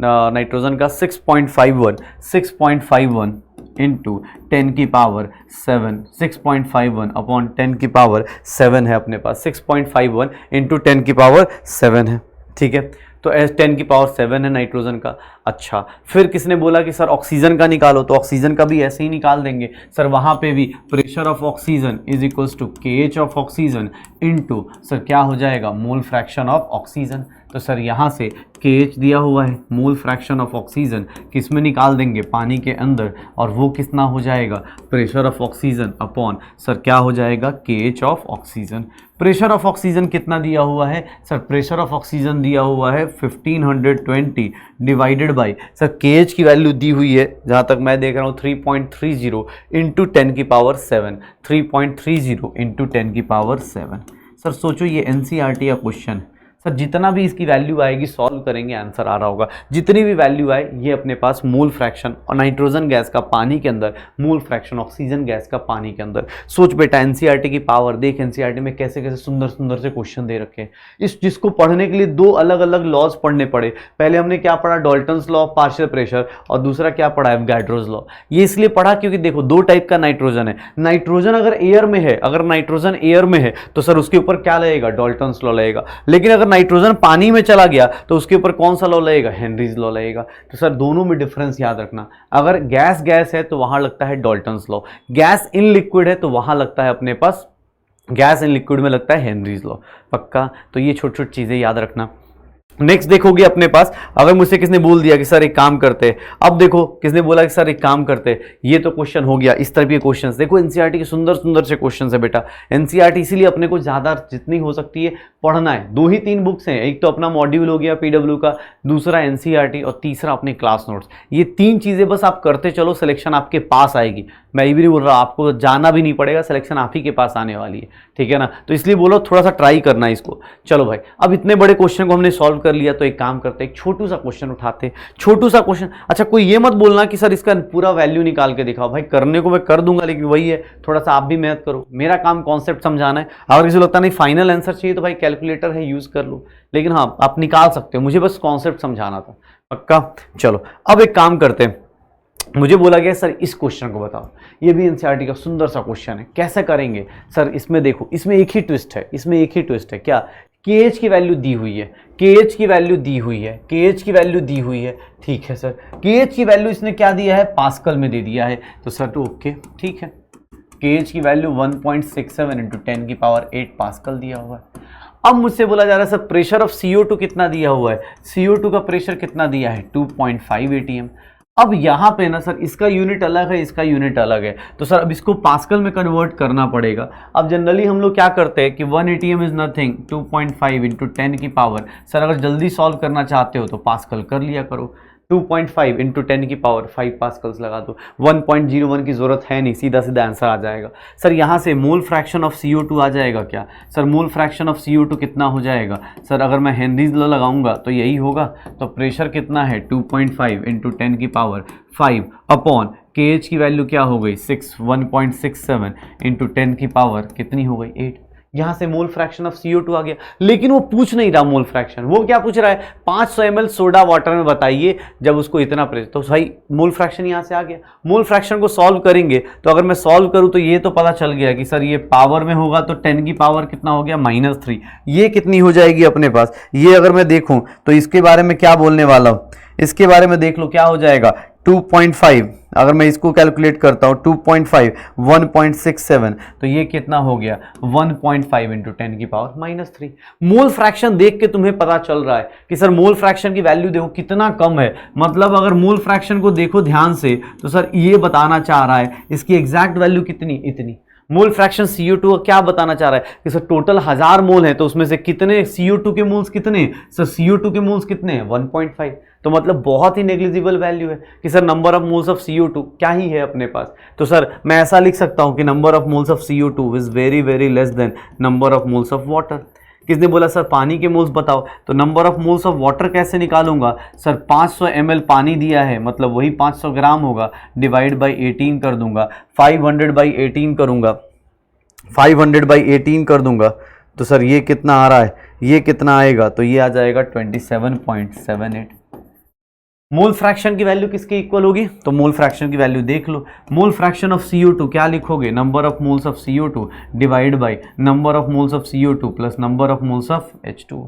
नाइट्रोजन का 6.51 इंटू 10 की पावर 7, 6.51 अपॉन 10 की पावर 7 है अपने पास, 6.51 इंटू 10 की पावर 7 है, ठीक है। तो 10 की पावर 7 है नाइट्रोजन का। अच्छा फिर किसने बोला कि सर ऑक्सीजन का निकालो, तो ऑक्सीजन का भी ऐसे ही निकाल देंगे। सर वहाँ पे भी pressure of oxygen is equals to KH of oxygen into sir क्या हो जाएगा मोल फ्रैक्शन ऑफ ऑक्सीजन। तो सर यहाँ से KH दिया हुआ है, मोल फ्रैक्शन ऑफ ऑक्सीजन किस में निकाल देंगे पानी के अंदर, और वो कितना हो जाएगा pressure of oxygen upon sir क्या हो जाएगा KH of oxygen. Pressure of oxygen कितना दिया हुआ है, सर प्रेशर ऑफ ऑक्सीजन दिया हुआ है 1520 डिवाइडेड बाई सर KH की वैल्यू दी हुई है जहाँ तक मैं देख रहा हूँ 3.30 इंटू 10 की पावर 7, 3.30 इंटू 10 की पावर 7। सर सोचो ये NCERT का क्वेश्चन, सर जितना भी इसकी वैल्यू आएगी सॉल्व करेंगे आंसर आ रहा होगा। जितनी भी वैल्यू आए ये अपने पास मोल फ्रैक्शन और नाइट्रोजन गैस का पानी के अंदर, मोल फ्रैक्शन ऑक्सीजन गैस का पानी के अंदर। सोच बेटा NCERT की पावर देख, NCERT में कैसे कैसे सुंदर सुंदर से क्वेश्चन दे रखे हैं। जिसको पढ़ने के लिए दो अलग अलग लॉज पढ़ने पड़े। पहले हमने क्या पढ़ा Dalton's law of partial pressure, और दूसरा क्या पढ़ा एवोगाड्रोस लॉ। ये इसलिए पढ़ा क्योंकि देखो दो टाइप का नाइट्रोजन है। नाइट्रोजन अगर एयर में है, अगर नाइट्रोजन एयर में है तो सर उसके ऊपर क्या लगेगा डाल्टन्स लॉ लगेगा। लेकिन अगर नाइट्रोजन पानी में चला गया तो उसके ऊपर कौन सा लॉ लगेगा हेनरीज लॉ लगेगा। तो सर दोनों में डिफरेंस याद रखना, अगर गैस गैस है तो वहां लगता है Dalton's law, gas in liquid है तो वहां लगता है अपने पास, गैस इन लिक्विड में लगता है हेनरीज लॉ। पक्का, तो ये छोटी छोटी चीजें याद रखना। नेक्स्ट देखोगे अपने पास, अगर मुझसे किसने बोल दिया कि सर एक काम करते, अब देखो किसने बोला कि सर एक काम करते, ये तो क्वेश्चन हो गया। इस तरह के क्वेश्चंस देखो NCERT के सुंदर सुंदर से क्वेश्चंस है बेटा। NCERT इसीलिए अपने को ज़्यादा जितनी हो सकती है पढ़ना है। 2 ही 3 बुक्स हैं, एक तो अपना मॉड्यूल हो गया PW का, दूसरा NCERT और तीसरा अपने क्लास नोट्स। ये 3 चीज़ें बस आप करते चलो, सिलेक्शन आपके पास आएगी। मैं ये भी नहीं बोल रहा आपको जाना भी नहीं पड़ेगा, सिलेक्शन आप ही के पास आने वाली है, ठीक है ना। तो इसलिए बोलो थोड़ा सा ट्राई करना इसको। चलो भाई, अब इतने बड़े क्वेश्चन को हमने सॉल्व कर लिया, तो एक काम करते हैं, एक छोटू सा क्वेश्चन उठाते, छोटू सा क्वेश्चन। अच्छा कोई ये मत बोलना कि सर इसका पूरा वैल्यू निकाल के दिखाओ, भाई करने को मैं कर दूंगा, लेकिन वही है थोड़ा सा आप भी मेहनत करो। मेरा काम कॉन्सेप्ट समझाना है। अगर किसी को लगता नहीं फाइनल आंसर चाहिए तो भाई कैलकुलेटर है यूज कर लो, लेकिन हाँ आप निकाल सकते हो, मुझे बस कॉन्सेप्ट समझाना था। पक्का, चलो अब एक काम करते हैं। मुझे बोला गया सर इस क्वेश्चन को बताओ, ये भी NCERT का सुंदर सा क्वेश्चन है, कैसे करेंगे सर। इसमें देखो, इसमें एक ही ट्विस्ट है, इसमें एक ही ट्विस्ट है। क्या KH की वैल्यू दी हुई है, KH की वैल्यू दी हुई है, KH की वैल्यू दी हुई है, ठीक है सर। KH की वैल्यू इसने क्या दिया है, पास्कल में दे दिया है, तो सर तो ओके ठीक है। KH की वैल्यू 1.67 इंटू 10 की पावर 8 पास्कल दिया हुआ है। अब मुझसे बोला जा रहा है सर प्रेशर ऑफ CO2 कितना दिया हुआ है, CO2 का प्रेशर कितना दिया है 2.5 ATM। अब यहाँ पे ना सर इसका यूनिट अलग है, इसका यूनिट अलग है, तो सर अब इसको पास्कल में कन्वर्ट करना पड़ेगा। अब जनरली हम लोग क्या करते हैं कि 1 ATM इज नथिंग 2.5 इंटू 10 की पावर। सर अगर जल्दी सॉल्व करना चाहते हो तो पास्कल कर लिया करो, 2.5 इंटू 10 की पावर 5 पास्कल्स लगा दो, 1.01 की जरूरत है नहीं, सीधा सीधा आंसर आ जाएगा। सर यहाँ से मोल फ्रैक्शन ऑफ CO2 आ जाएगा क्या, sir mole fraction of CO2 कितना हो जाएगा। सर अगर मैं हेनरीज लॉ लगाऊंगा तो यही होगा, तो प्रेशर कितना है 2.5 इंटू 10 की पावर 5 अपॉन KH की वैल्यू क्या हो गई 1.67 इंटू 10 की पावर कितनी हो गई 8। यहां से मोल फ्रैक्शन ऑफ CO2 आ गया। लेकिन वो पूछ नहीं रहा मोल फ्रैक्शन, वो क्या पूछ रहा है 500 ml सोडा वाटर में बताइए जब उसको इतना प्रेशर, तो भाई मोल फ्रैक्शन यहां से आ गया। मोल फ्रैक्शन को सॉल्व करेंगे तो अगर मैं सॉल्व करूं तो ये तो पता चल गया कि सर ये पावर में होगा तो 10 की पावर कितना हो गया -3, ये कितनी हो जाएगी अपने पास। ये अगर मैं देखूं तो इसके बारे में क्या बोलने वाला हूं, इसके बारे में देख लो क्या हो जाएगा 2.5, अगर मैं इसको कैलकुलेट करता हूं 2.5 1.67, तो ये कितना हो गया 1.5 इंटू 10 की पावर -3। मोल फ्रैक्शन देख के तुम्हें पता चल रहा है कि सर मोल फ्रैक्शन की वैल्यू देखो कितना कम है। मतलब अगर मोल फ्रैक्शन को देखो ध्यान से तो सर ये बताना चाह रहा है इसकी एग्जैक्ट वैल्यू कितनी, इतनी। मोल फ्रैक्शन CO2 क्या बताना चाह रहा है कि सर टोटल 1000 मोल है तो उसमें से कितने CO2 के मोल्स कितने, सर CO2 के मोल्स कितने हैं 1.5। तो मतलब बहुत ही नेग्लिजिबल वैल्यू है कि sir number of moles of CO2 क्या ही है अपने पास। तो सर मैं ऐसा लिख सकता हूं कि number of moles of CO2 is very very less than number of moles of water. किसने बोला सर पानी के मोल्स बताओ, तो number of moles of water कैसे निकालूंगा, सर 500 ml पानी दिया है मतलब वही 500 ग्राम होगा, डिवाइड बाई 18 कर दूंगा, 500/18 करूंगा, 500/18 कर दूंगा, तो सर ये कितना आ रहा है, ये कितना आएगा, तो ये आ जाएगा 27.78। मोल फ्रैक्शन की वैल्यू किसके इक्वल होगी, तो मोल फ्रैक्शन की वैल्यू देख लो। मोल फ्रैक्शन ऑफ CO2 क्या लिखोगे, number of moles of CO2 divide by number of moles of CO2 plus number of moles of H2।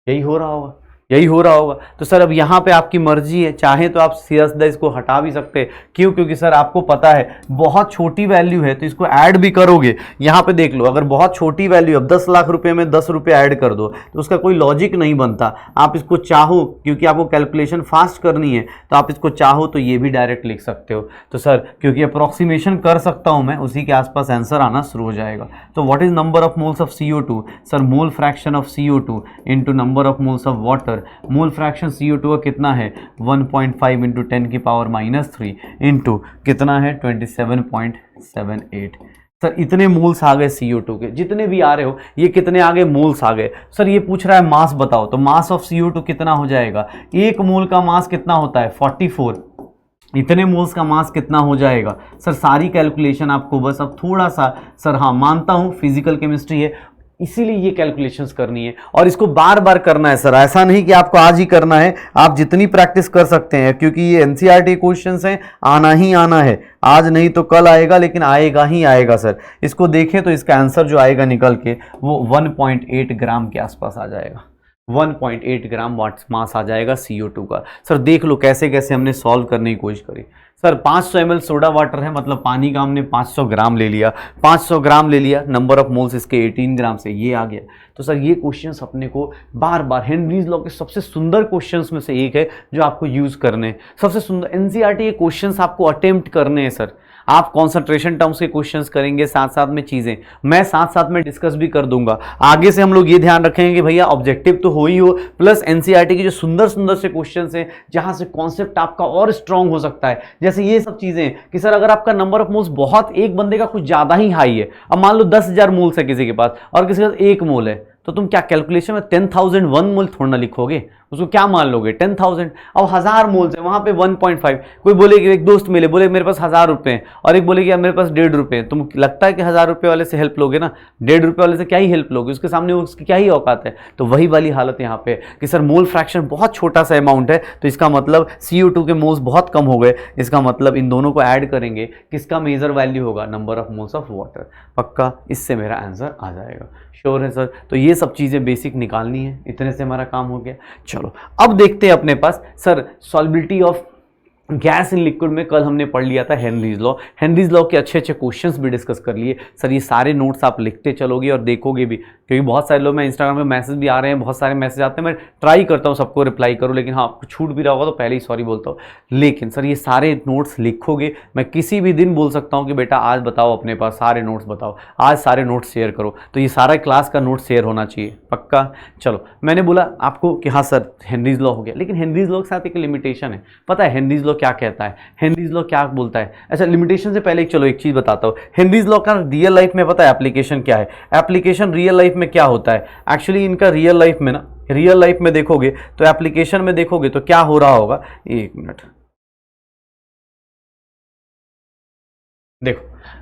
यही हो रहा होगा, यही हो रहा होगा। तो सर अब यहाँ पे आपकी मर्जी है, चाहे तो आप सीधा इसको हटा भी सकते हैं। क्यों, क्योंकि सर आपको पता है बहुत छोटी वैल्यू है तो इसको ऐड भी करोगे। यहाँ पे देख लो अगर बहुत छोटी वैल्यू, अब 10 लाख रुपए में 10 रुपये ऐड कर दो तो उसका कोई लॉजिक नहीं बनता। आप इसको चाहो, क्योंकि आपको कैलकुलेशन फास्ट करनी है तो आप इसको चाहो तो ये भी डायरेक्ट लिख सकते हो। तो सर क्योंकि अप्रॉक्सीमेशन कर सकता हूँ मैं, उसी के आसपास आंसर आना शुरू हो जाएगा। तो what is number of moles of CO2, sir mole fraction of CO2 into number of moles of water. Mole fraction CO2 का कितना है 1.5 इंटू 10 की पावर -3 इंटू कितना है 27.78। सर इतने मोल्स आ गए CO2 के, जितने भी आ रहे हो ये कितने आ गए, मोल्स आ गए। सर ये पूछ रहा है मास बताओ, तो मास ऑफ CO2 कितना हो जाएगा, एक मोल का मास कितना होता है 44, इतने मोल्स का मास कितना हो जाएगा। सर सारी कैलकुलेशन आपको बस अब थोड़ा सा, सर हाँ मानता हूँ फिजिकल केमिस्ट्री है इसीलिए ये कैलकुलेशंस करनी है और इसको बार बार करना है। सर ऐसा नहीं कि आपको आज ही करना है, आप जितनी प्रैक्टिस कर सकते हैं, क्योंकि ये NCERT क्वेश्चंस हैं, आना ही आना है, आज नहीं तो कल आएगा, लेकिन आएगा ही आएगा। सर इसको देखें तो इसका आंसर जो आएगा निकल के वो 1.8 ग्राम के आसपास आ जाएगा, 1.8 ग्राम मास आ जाएगा CO2 का। सर देख लो कैसे कैसे हमने सॉल्व करने की कोशिश करी। सर 500 ml सोडा वाटर है मतलब पानी का हमने 500 ग्राम ले लिया, 500 ग्राम ले लिया, नंबर ऑफ मोल्स इसके 18 ग्राम से ये आ गया। तो सर ये क्वेश्चंस अपने को बार बार हेनरीज लॉ के सबसे सुंदर क्वेश्चंस में से एक है जो आपको यूज करने हैं, सबसे सुंदर NCERT ये क्वेश्चंस आपको अटेम्प्ट करने हैं। सर आप कॉन्सेंट्रेशन टर्म्स के क्वेश्चंस करेंगे, साथ साथ में चीजें मैं साथ साथ में डिस्कस भी कर दूंगा। आगे से हम लोग ये ध्यान रखेंगे कि भैया ऑब्जेक्टिव तो हो ही हो, प्लस NCERT की जो सुंदर सुंदर से क्वेश्चंस हैं जहां से कॉन्सेप्ट आपका और स्ट्रांग हो सकता है, जैसे ये सब चीजें कि सर अगर आपका नंबर ऑफ मोल्स बहुत, एक बंदे का कुछ ज्यादा ही हाई है, अब मान लो 10,000 मोल्स है किसी के पास और किसी के पास 1 मोल है, तो तुम क्या कैलकुलेशन में 10,001 मोल थोड़ा ना लिखोगे, उसको क्या मान लोगे 10,000। अब 1000 मोल्स है वहां पे 1.5, कोई बोले कि एक दोस्त मिले बोले मेरे पास 1000 रुपए हैं और एक बोले कि मेरे पास 1.5 रुपए हैं, तुम लगता है कि 1000 रुपए वाले से हेल्प लोगे ना, 1.5 रुपए वाले से क्या ही हेल्प लोगे, उसके सामने उसकी क्या ही औकात है। तो वही वाली हालत यहाँ पे कि सर मोल फ्रैक्शन बहुत छोटा सा अमाउंट है, तो इसका मतलब CO2 के मोल्स बहुत कम हो गए, इसका मतलब इन दोनों को ऐड करेंगे, किसका मेजर वैल्यू होगा, number of moles of water. पक्का इससे मेरा आंसर आ जाएगा, श्योर है सर। तो ये सब चीज़ें बेसिक निकालनी है, इतने से हमारा काम हो गया। चलो अब देखते हैं अपने पास sir solubility of gas in liquid में कल हमने पढ़ लिया था हेनरीज लॉ, हेनरीज लॉ के अच्छे अच्छे क्वेश्चंस भी डिस्कस कर लिए। सर ये सारे नोट्स आप लिखते चलोगे और देखोगे भी, क्योंकि बहुत सारे लोग, मैं इंस्टाग्राम पे मैसेज भी आ रहे हैं, बहुत सारे मैसेज आते हैं, मैं ट्राई करता हूँ सबको रिप्लाई करूँ, लेकिन हाँ आपको छूट भी रहा होगा तो पहले ही सॉरी बोलता हूँ। लेकिन सर ये सारे नोट्स लिखोगे, मैं किसी भी दिन बोल सकता हूँ कि बेटा आज बताओ अपने पास सारे नोट्स बताओ, आज सारे नोट्स शेयर करो, तो ये सारा क्लास का नोट शेयर होना चाहिए पक्का। चलो मैंने बोला आपको कि हाँ सर हेनरीज लॉ हो गया, लेकिन हेनरीज लॉ के साथ एक लिमिटेशन है, पता है हेनरीज लॉ क्या कहता है, हेनरीज लॉ क्या बोलता है। अच्छा लिमिटेशन से पहले चलो एक चीज बताता हूँ, हेनरीज लॉ का रियल लाइफ में पता है एप्लीकेशन क्या है, एप्लीकेशन रियल लाइफ में क्या होता है एक्चुअली इनका रियल लाइफ में ना, रियल लाइफ में देखोगे तो एप्लीकेशन में देखोगे तो क्या हो रहा होगा, एक मिनट देखो,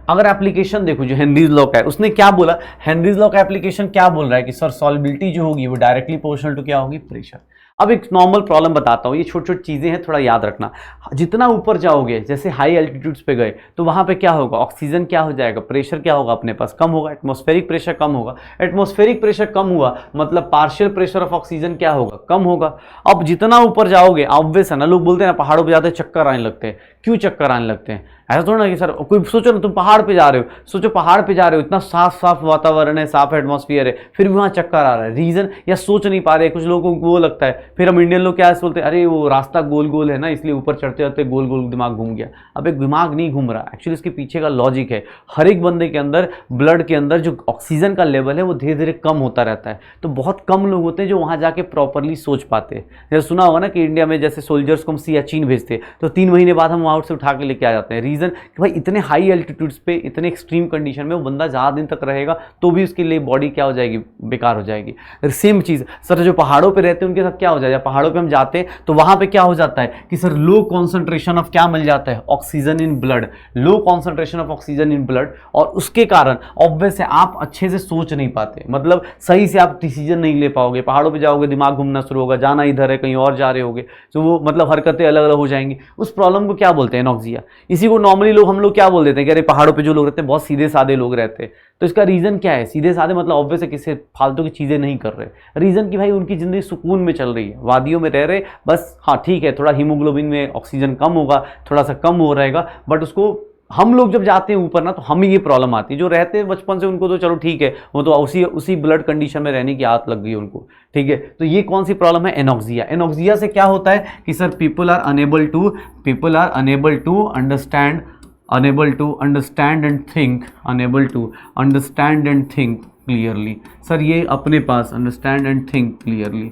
अगर एप्लीकेशन देखो जो हेनरीज लॉ का है, उसने क्या बोला, हेनरीज लॉ का एप्लीकेशन क्या बोल रहा है कि सर सॉल्युबिलिटी जो होगी वो डायरेक्टली प्रोपोर्शनल टू क्या होगी, प्रेशर। अब एक नॉर्मल प्रॉब्लम बताता हूँ, ये छोटी छोटी चीजें हैं, थोड़ा याद रखना। जितना ऊपर जाओगे, जैसे हाई एल्टीट्यूड्स पे गए, तो वहां पे क्या होगा, ऑक्सीजन क्या हो जाएगा, प्रेशर क्या होगा अपने पास, कम होगा, एटमॉस्फेरिक प्रेशर कम होगा। एटमॉस्फेरिक प्रेशर कम हुआ मतलब पार्शियल प्रेशर ऑफ ऑक्सीजन क्या होगा, कम होगा। अब जितना ऊपर जाओगे, ऑब्वियस है ना, लोग बोलते हैं ना पहाड़ों पे जाते चक्कर आने लगते हैं। क्यों चक्कर आने लगते हैं? ऐसा थोड़ा ना कि सर, कोई सोचो ना, तुम पहाड़ पे जा रहे हो, सोचो पहाड़ पे जा रहे हो, इतना साफ साफ वातावरण है, साफ एटमॉस्फेयर है, फिर भी वहां चक्कर आ रहा है। रीजन या सोच नहीं पा रहे, कुछ लोगों को वो लगता है। फिर हम इंडियन लोग क्या बोलते हैं, अरे वो रास्ता गोल गोल है ना, इसलिए ऊपर चढ़ते चढ़ते गोल गोल दिमाग घूम गया। अब एक दिमाग नहीं घूम रहा, एक्चुअली इसके पीछे का लॉजिक है, हर एक बंदे के अंदर ब्लड के अंदर जो ऑक्सीजन का लेवल है वो धीरे धीरे कम होता रहता है। तो बहुत कम लोग होते हैं जो वहां जाके प्रॉपरली सोच पाते हैं। जैसे सुना होगा ना कि इंडिया में जैसे सोल्जर्स को हम सियाचिन भेजते हैं तो 3 महीने बाद हम वहां से उठा के लेके आ जाते हैं। रीजन कि भाई इतने हाई एल्टीट्यूड्स पे, इतने एक्सट्रीम कंडीशन में वो बंदा ज़्यादा दिन तक रहेगा तो भी उसके लिए बॉडी क्या हो जाएगी, बेकार हो जाएगी। सेम चीज़ सर जो पहाड़ों पे रहते हैं उनके साथ क्या हो जाएगा, पहाड़ों पे हम जाते हैं तो वहां पे क्या हो जाता है कि सर लो कॉन्सेंट्रेशन ऑफ क्या मिल जाता है, oxygen in blood, low concentration of oxygen in blood, और उसके कारण ऑब्वियस है आप अच्छे से सोच नहीं पाते, मतलब सही से आप डिसीजन नहीं ले पाओगे। पहाड़ों पे जाओगे दिमाग घूमना शुरू होगा, जाना इधर है कहीं और जा रहे होगे, तो वो मतलब हरकतें अलग अलग हो जाएंगी। उस प्रॉब्लम को क्या बोलते हैं, एनॉक्सिया। इसी को नॉर्मली लोग हम लोग क्या बोल देते हैं कि अरे पहाड़ों पे जो लोग रहते हैं बहुत सीधे साधे लोग रहते हैं। तो इसका रीजन क्या है, सीधे साधे मतलब ऑब्वियस है किसी फालतू की चीजें नहीं कर रहे। रीजन कि भाई उनकी जिंदगी सुकून में चल रही है, वादियों में रह रहे, बस हाँ ठीक है थोड़ा हीमोग्लोबिन में ऑक्सीजन कम होगा, थोड़ा सा कम हो रहेगा, बट उसको हम लोग जब जाते हैं ऊपर ना तो हमें ये प्रॉब्लम आती है। जो रहते हैं बचपन से उनको तो चलो ठीक है, वो तो उसी ब्लड कंडीशन में रहने की आदत लग गई उनको, ठीक है। तो ये कौन सी प्रॉब्लम है, एनॉक्सिया। एनॉक्सिया से क्या होता है कि sir people are unable to understand and think clearly. Sir ये अपने पास understand and think clearly,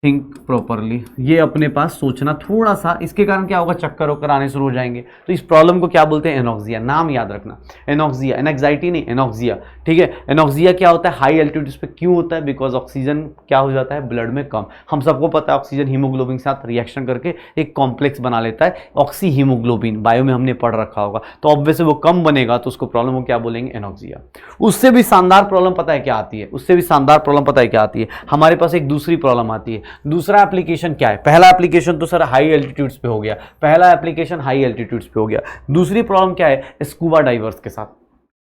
think properly, ये अपने पास सोचना थोड़ा सा, इसके कारण क्या होगा, चक्कर वक्कर आने शुरू हो जाएंगे। तो इस प्रॉब्लम को क्या बोलते हैं, एनॉक्सिया। नाम याद रखना, एनॉक्सिया, एनएक्साइटी नहीं, एनॉक्सिया, ठीक है। एनॉक्सिया क्या होता है, हाई एल्टीट्यूड्स पे क्यों होता है, बिकॉज ऑक्सीजन क्या हो जाता है ब्लड में कम। हम सबको पता है ऑक्सीजन हीमोग्लोबिन के साथ रिएक्शन करके एक कॉम्प्लेक्स बना लेता है, ऑक्सी हीमोग्लोबिन, बायो में हमने पढ़ रखा होगा। तो ऑब्वियसली वो कम बनेगा तो उसको प्रॉब्लम को क्या बोलेंगे, एनॉक्सिया। उससे भी शानदार प्रॉब्लम पता है क्या आती है, उससे भी शानदार प्रॉब्लम पता है क्या आती है, हमारे पास एक दूसरी प्रॉब्लम आती है। दूसरा एप्लीकेशन क्या है, पहला एप्लीकेशन तो सर हाई एल्टीट्यूड्स पे हो गया, पहला एप्लीकेशन हाई एल्टीट्यूड्स पे हो गया। दूसरी प्रॉब्लम क्या है, स्कूबा डाइवर्स के साथ।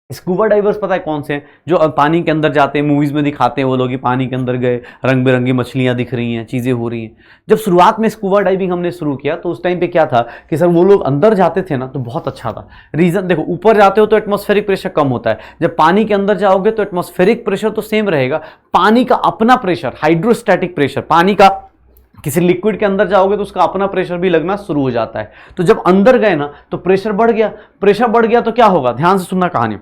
स्कूबा डाइवर्स पता है कौन से हैं, जो पानी के अंदर जाते हैं, मूवीज में दिखाते हैं वो लोग, पानी के अंदर गए, रंग बिरंगी मछलियां दिख रही हैं, चीजें हो रही हैं। जब शुरुआत में स्कूबा डाइविंग हमने शुरू किया तो उस टाइम पे क्या था कि सर वो लोग अंदर जाते थे ना तो बहुत अच्छा था। रीजन देखो, ऊपर जाते हो तो एटमॉस्फेरिक प्रेशर कम होता है, जब पानी के अंदर जाओगे तो एटमॉस्फेरिक प्रेशर तो सेम रहेगा, पानी का अपना प्रेशर, हाइड्रोस्टैटिक प्रेशर, पानी का किसी लिक्विड के अंदर जाओगे तो उसका अपना प्रेशर भी लगना शुरू हो जाता है। तो जब अंदर गए ना तो प्रेशर बढ़ गया, प्रेशर बढ़ गया तो क्या होगा, ध्यान से सुनना कहानी।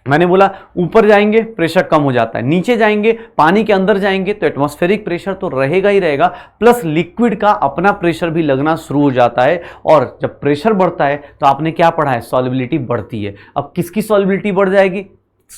मैंने बोला ऊपर जाएंगे प्रेशर कम हो जाता है, नीचे जाएंगे पानी के अंदर जाएंगे तो एटमॉस्फेरिक प्रेशर तो रहेगा ही रहेगा, प्लस लिक्विड का अपना प्रेशर भी लगना शुरू हो जाता है। और जब प्रेशर बढ़ता है तो आपने क्या पढ़ा है, सॉल्युबिलिटी बढ़ती है। अब किसकी सॉल्युबिलिटी बढ़ जाएगी,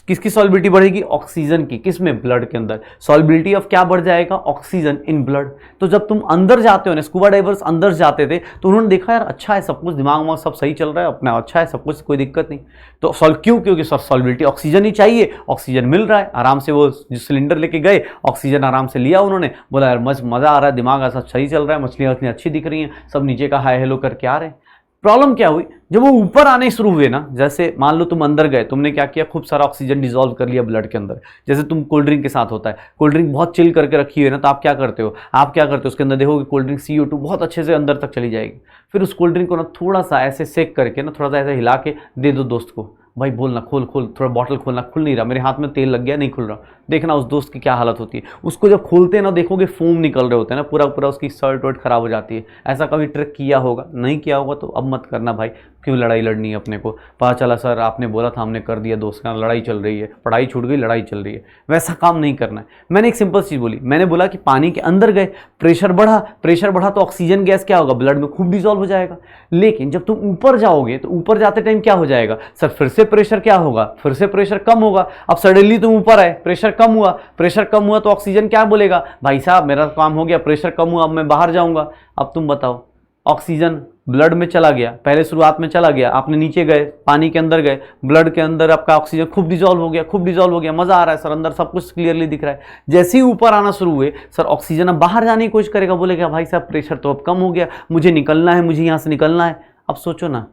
किसकी सॉल्युबिलिटी बढ़ेगी, ऑक्सीजन की, किसमें, ब्लड के अंदर। सॉल्युबिलिटी ऑफ क्या बढ़ जाएगा, ऑक्सीजन इन ब्लड। तो जब तुम अंदर जाते हो ना, स्कूबा डाइवर्स अंदर जाते थे तो उन्होंने देखा यार अच्छा है सब कुछ, दिमाग सब सही चल रहा है अपना, अच्छा है सब कुछ, कोई दिक्कत नहीं। तो क्योंकि सॉल्युबिलिटी, ऑक्सीजन ही चाहिए, ऑक्सीजन मिल रहा है आराम से, वो सिलेंडर लेके गए, ऑक्सीजन आराम से लिया उन्होंने, बोला यार मजा आ रहा है, दिमाग ऐसा सही चल रहा है, मछलियां अच्छी दिख रही हैं, सब नीचे का हाय हेलो करके आ रहे हैं। प्रॉब्लम क्या हुई, जब वो ऊपर आने शुरू हुए ना, जैसे मान लो तुम अंदर गए, तुमने क्या किया, खूब सारा ऑक्सीजन डिसॉल्व कर लिया ब्लड के अंदर। जैसे तुम कोल्ड ड्रिंक के साथ होता है, कोल्ड ड्रिंक बहुत चिल करके रखी हुई है ना, तो आप क्या करते हो, उसके अंदर देखोगे कोल्ड ड्रिंक CO2 बहुत अच्छे से अंदर तक चली जाएगी। फिर उस कोल्ड ड्रिंक को ना थोड़ा सा ऐसे सेक करके ना, थोड़ा सा ऐसे हिला के दे दो दोस्त को, भाई बोलना खोल थोड़ा बॉटल खोलना, खुल नहीं रहा, मेरे हाथ में तेल लग गया, नहीं खुल रहा। देखना उस दोस्त की क्या हालत होती है, उसको जब खोलते हैं ना देखोगे फोम निकल रहे होते हैं ना, पूरा उसकी शर्ट वर्ट खराब हो जाती है। ऐसा कभी ट्रिक किया होगा, नहीं किया होगा तो अब मत करना भाई, क्यों लड़ाई लड़नी है अपने को। पता चला सर आपने बोला था हमने कर दिया, दोस्त का लड़ाई चल रही है, पढ़ाई छूट गई लड़ाई चल रही है, वैसा काम नहीं करना है। मैंने एक सिंपल चीज़ बोली, मैंने बोला कि पानी के अंदर गए, प्रेशर बढ़ा तो ऑक्सीजन गैस क्या होगा, ब्लड में खूब डिजॉल्व हो जाएगा। लेकिन जब तुम ऊपर जाओगे तो ऊपर जाते टाइम क्या हो जाएगा, सर फिर से प्रेशर क्या होगा, फिर से प्रेशर कम होगा। अब सडनली तुम ऊपर आए, प्रेशर कम हुआ तो ऑक्सीजन क्या बोलेगा, भाई साहब मेरा काम हो गया, प्रेशर कम हुआ, अब मैं बाहर जाऊंगा। अब तुम बताओ ऑक्सीजन ब्लड में चला गया, पहले शुरुआत में चला गया, आपने नीचे गए, पानी के अंदर गए, ब्लड के अंदर आपका ऑक्सीजन खूब डिजॉल्व हो गया, खूब डिजॉल्व हो गया, मजा आ रहा है सर, अंदर सब कुछ क्लियरली दिख रहा है। जैसे ही ऊपर आना शुरू हुए सर, ऑक्सीजन अब बाहर जाने की कोशिश करेगा, बोलेगा भाई साहब प्रेशर तो अब कम हो गया, मुझे निकलना है, मुझे यहाँ से निकलना है। अब सोचो ना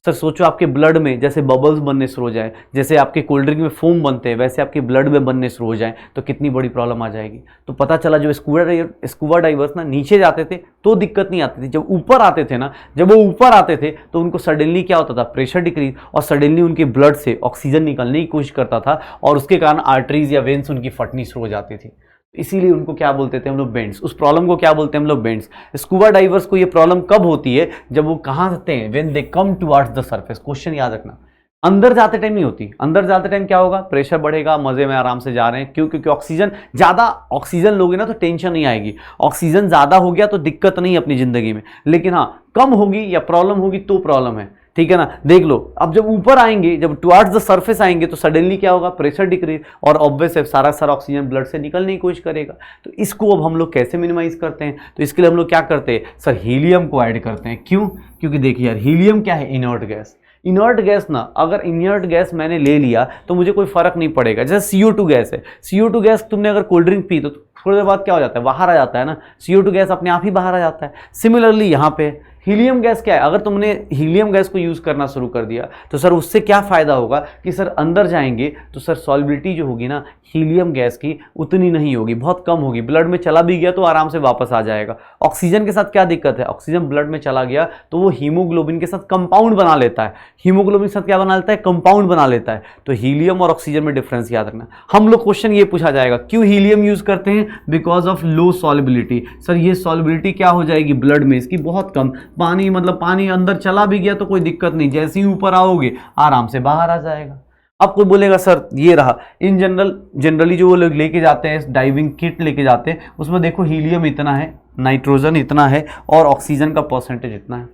सर, सोचो आपके ब्लड में जैसे बबल्स बनने शुरू हो जाए, जैसे आपके कोल्ड ड्रिंक में फोम बनते हैं वैसे आपके ब्लड में बनने शुरू हो जाए, तो कितनी बड़ी प्रॉब्लम आ जाएगी। तो पता चला जो स्कूबा डाइवर्स ना नीचे जाते थे तो दिक्कत नहीं आती थी, जब ऊपर आते थे ना, जब वो ऊपर आते थे तो उनको सडनली क्या होता था, प्रेशर डिक्रीज, और सडनली उनके ब्लड से ऑक्सीजन निकलने की कोशिश करता था और उसके कारण आर्टरीज या वेन्स उनकी फटनी शुरू हो जाती थी। इसीलिए उनको क्या बोलते थे हम लोग, बेंड्स। उस प्रॉब्लम को क्या बोलते हैं हम लोग, बेंड्स। स्कूबा डाइवर्स को ये प्रॉब्लम कब होती है, जब वो कहाँ आते हैं, when they come towards the surface. Question याद रखना, अंदर जाते टाइम नहीं होती। अंदर जाते टाइम क्या होगा, प्रेशर बढ़ेगा, मजे में आराम से जा रहे हैं, क्यों, क्योंकि ऑक्सीजन ज्यादा, ऑक्सीजन लोगे ना तो टेंशन नहीं आएगी, ऑक्सीजन ज्यादा हो गया तो दिक्कत नहीं अपनी जिंदगी में, लेकिन हाँ कम होगी या प्रॉब्लम होगी तो प्रॉब्लम है, ठीक है ना। देख लो, अब जब ऊपर आएंगे, जब टुवर्ड्स द सरफेस आएंगे तो सडनली क्या होगा, प्रेशर डिक्रीज, और ऑब्वियस है सारा ऑक्सीजन ब्लड से निकलने की कोशिश करेगा। तो इसको अब हम लोग कैसे मिनिमाइज करते हैं, तो इसके लिए हम लोग क्या करते हैं सर, हीलियम को ऐड करते हैं। क्यों, क्योंकि देखिए यार, हीलियम क्या है, इनर्ट गैस। इनर्ट गैस ना, अगर इनर्ट गैस मैंने ले लिया तो मुझे कोई फर्क नहीं पड़ेगा। जैसे CO2 गैस है, CO2 गैस तुमने अगर कोल्ड ड्रिंक पी तो थोड़ी देर बाद क्या हो जाता है, बाहर आ जाता है ना, CO2 गैस अपने आप ही बाहर आ जाता है। सिमिलरली यहाँ पे हीलियम गैस क्या है, अगर तुमने हीलियम गैस को यूज़ करना शुरू कर दिया तो सर उससे क्या फ़ायदा होगा कि सर अंदर जाएंगे तो सर सॉल्बिलिटी जो होगी ना हीलियम गैस की उतनी नहीं होगी, बहुत कम होगी। ब्लड में चला भी गया तो आराम से वापस आ जाएगा। ऑक्सीजन के साथ क्या दिक्कत है, ऑक्सीजन ब्लड में चला गया तो वो हीमोग्लोबिन के साथ कंपाउंड बना लेता है। हीमोग्लोबिन के साथ क्या बना लेता है, कंपाउंड बना लेता है। तो हीलियम और ऑक्सीजन में डिफरेंस याद रखना। हम लोग क्वेश्चन ये पूछा जाएगा, क्यों हीलियम यूज़ करते हैं, बिकॉज ऑफ लो सॉल्बिलिटी। सर ये सॉल्बिलिटी क्या हो जाएगी ब्लड में इसकी, बहुत कम। पानी मतलब पानी अंदर चला भी गया तो कोई दिक्कत नहीं, जैसे ही ऊपर आओगे आराम से बाहर आ जाएगा। अब कोई बोलेगा सर ये रहा, इन जनरली जो वो लोग लेके जाते हैं, डाइविंग किट लेके जाते हैं, उसमें देखो हीलियम इतना है, नाइट्रोजन इतना है और ऑक्सीजन का परसेंटेज इतना है।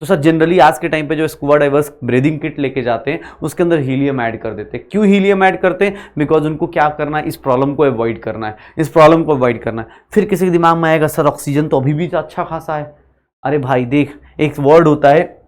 तो सर जनरली आज के टाइम पे जो स्कूबा डाइवर्स ब्रीदिंग किट लेके जाते हैं उसके अंदर हीलियम ऐड कर देते हैं। क्यों हीलियम ऐड करते हैं, बिकॉज उनको क्या करना है, इस प्रॉब्लम को अवॉइड करना है, इस प्रॉब्लम को अवॉइड करना है। फिर किसी के दिमाग में आएगा सर ऑक्सीजन तो अभी भी तो अच्छा खासा है। अरे भाई देख, एक वर्ड होता है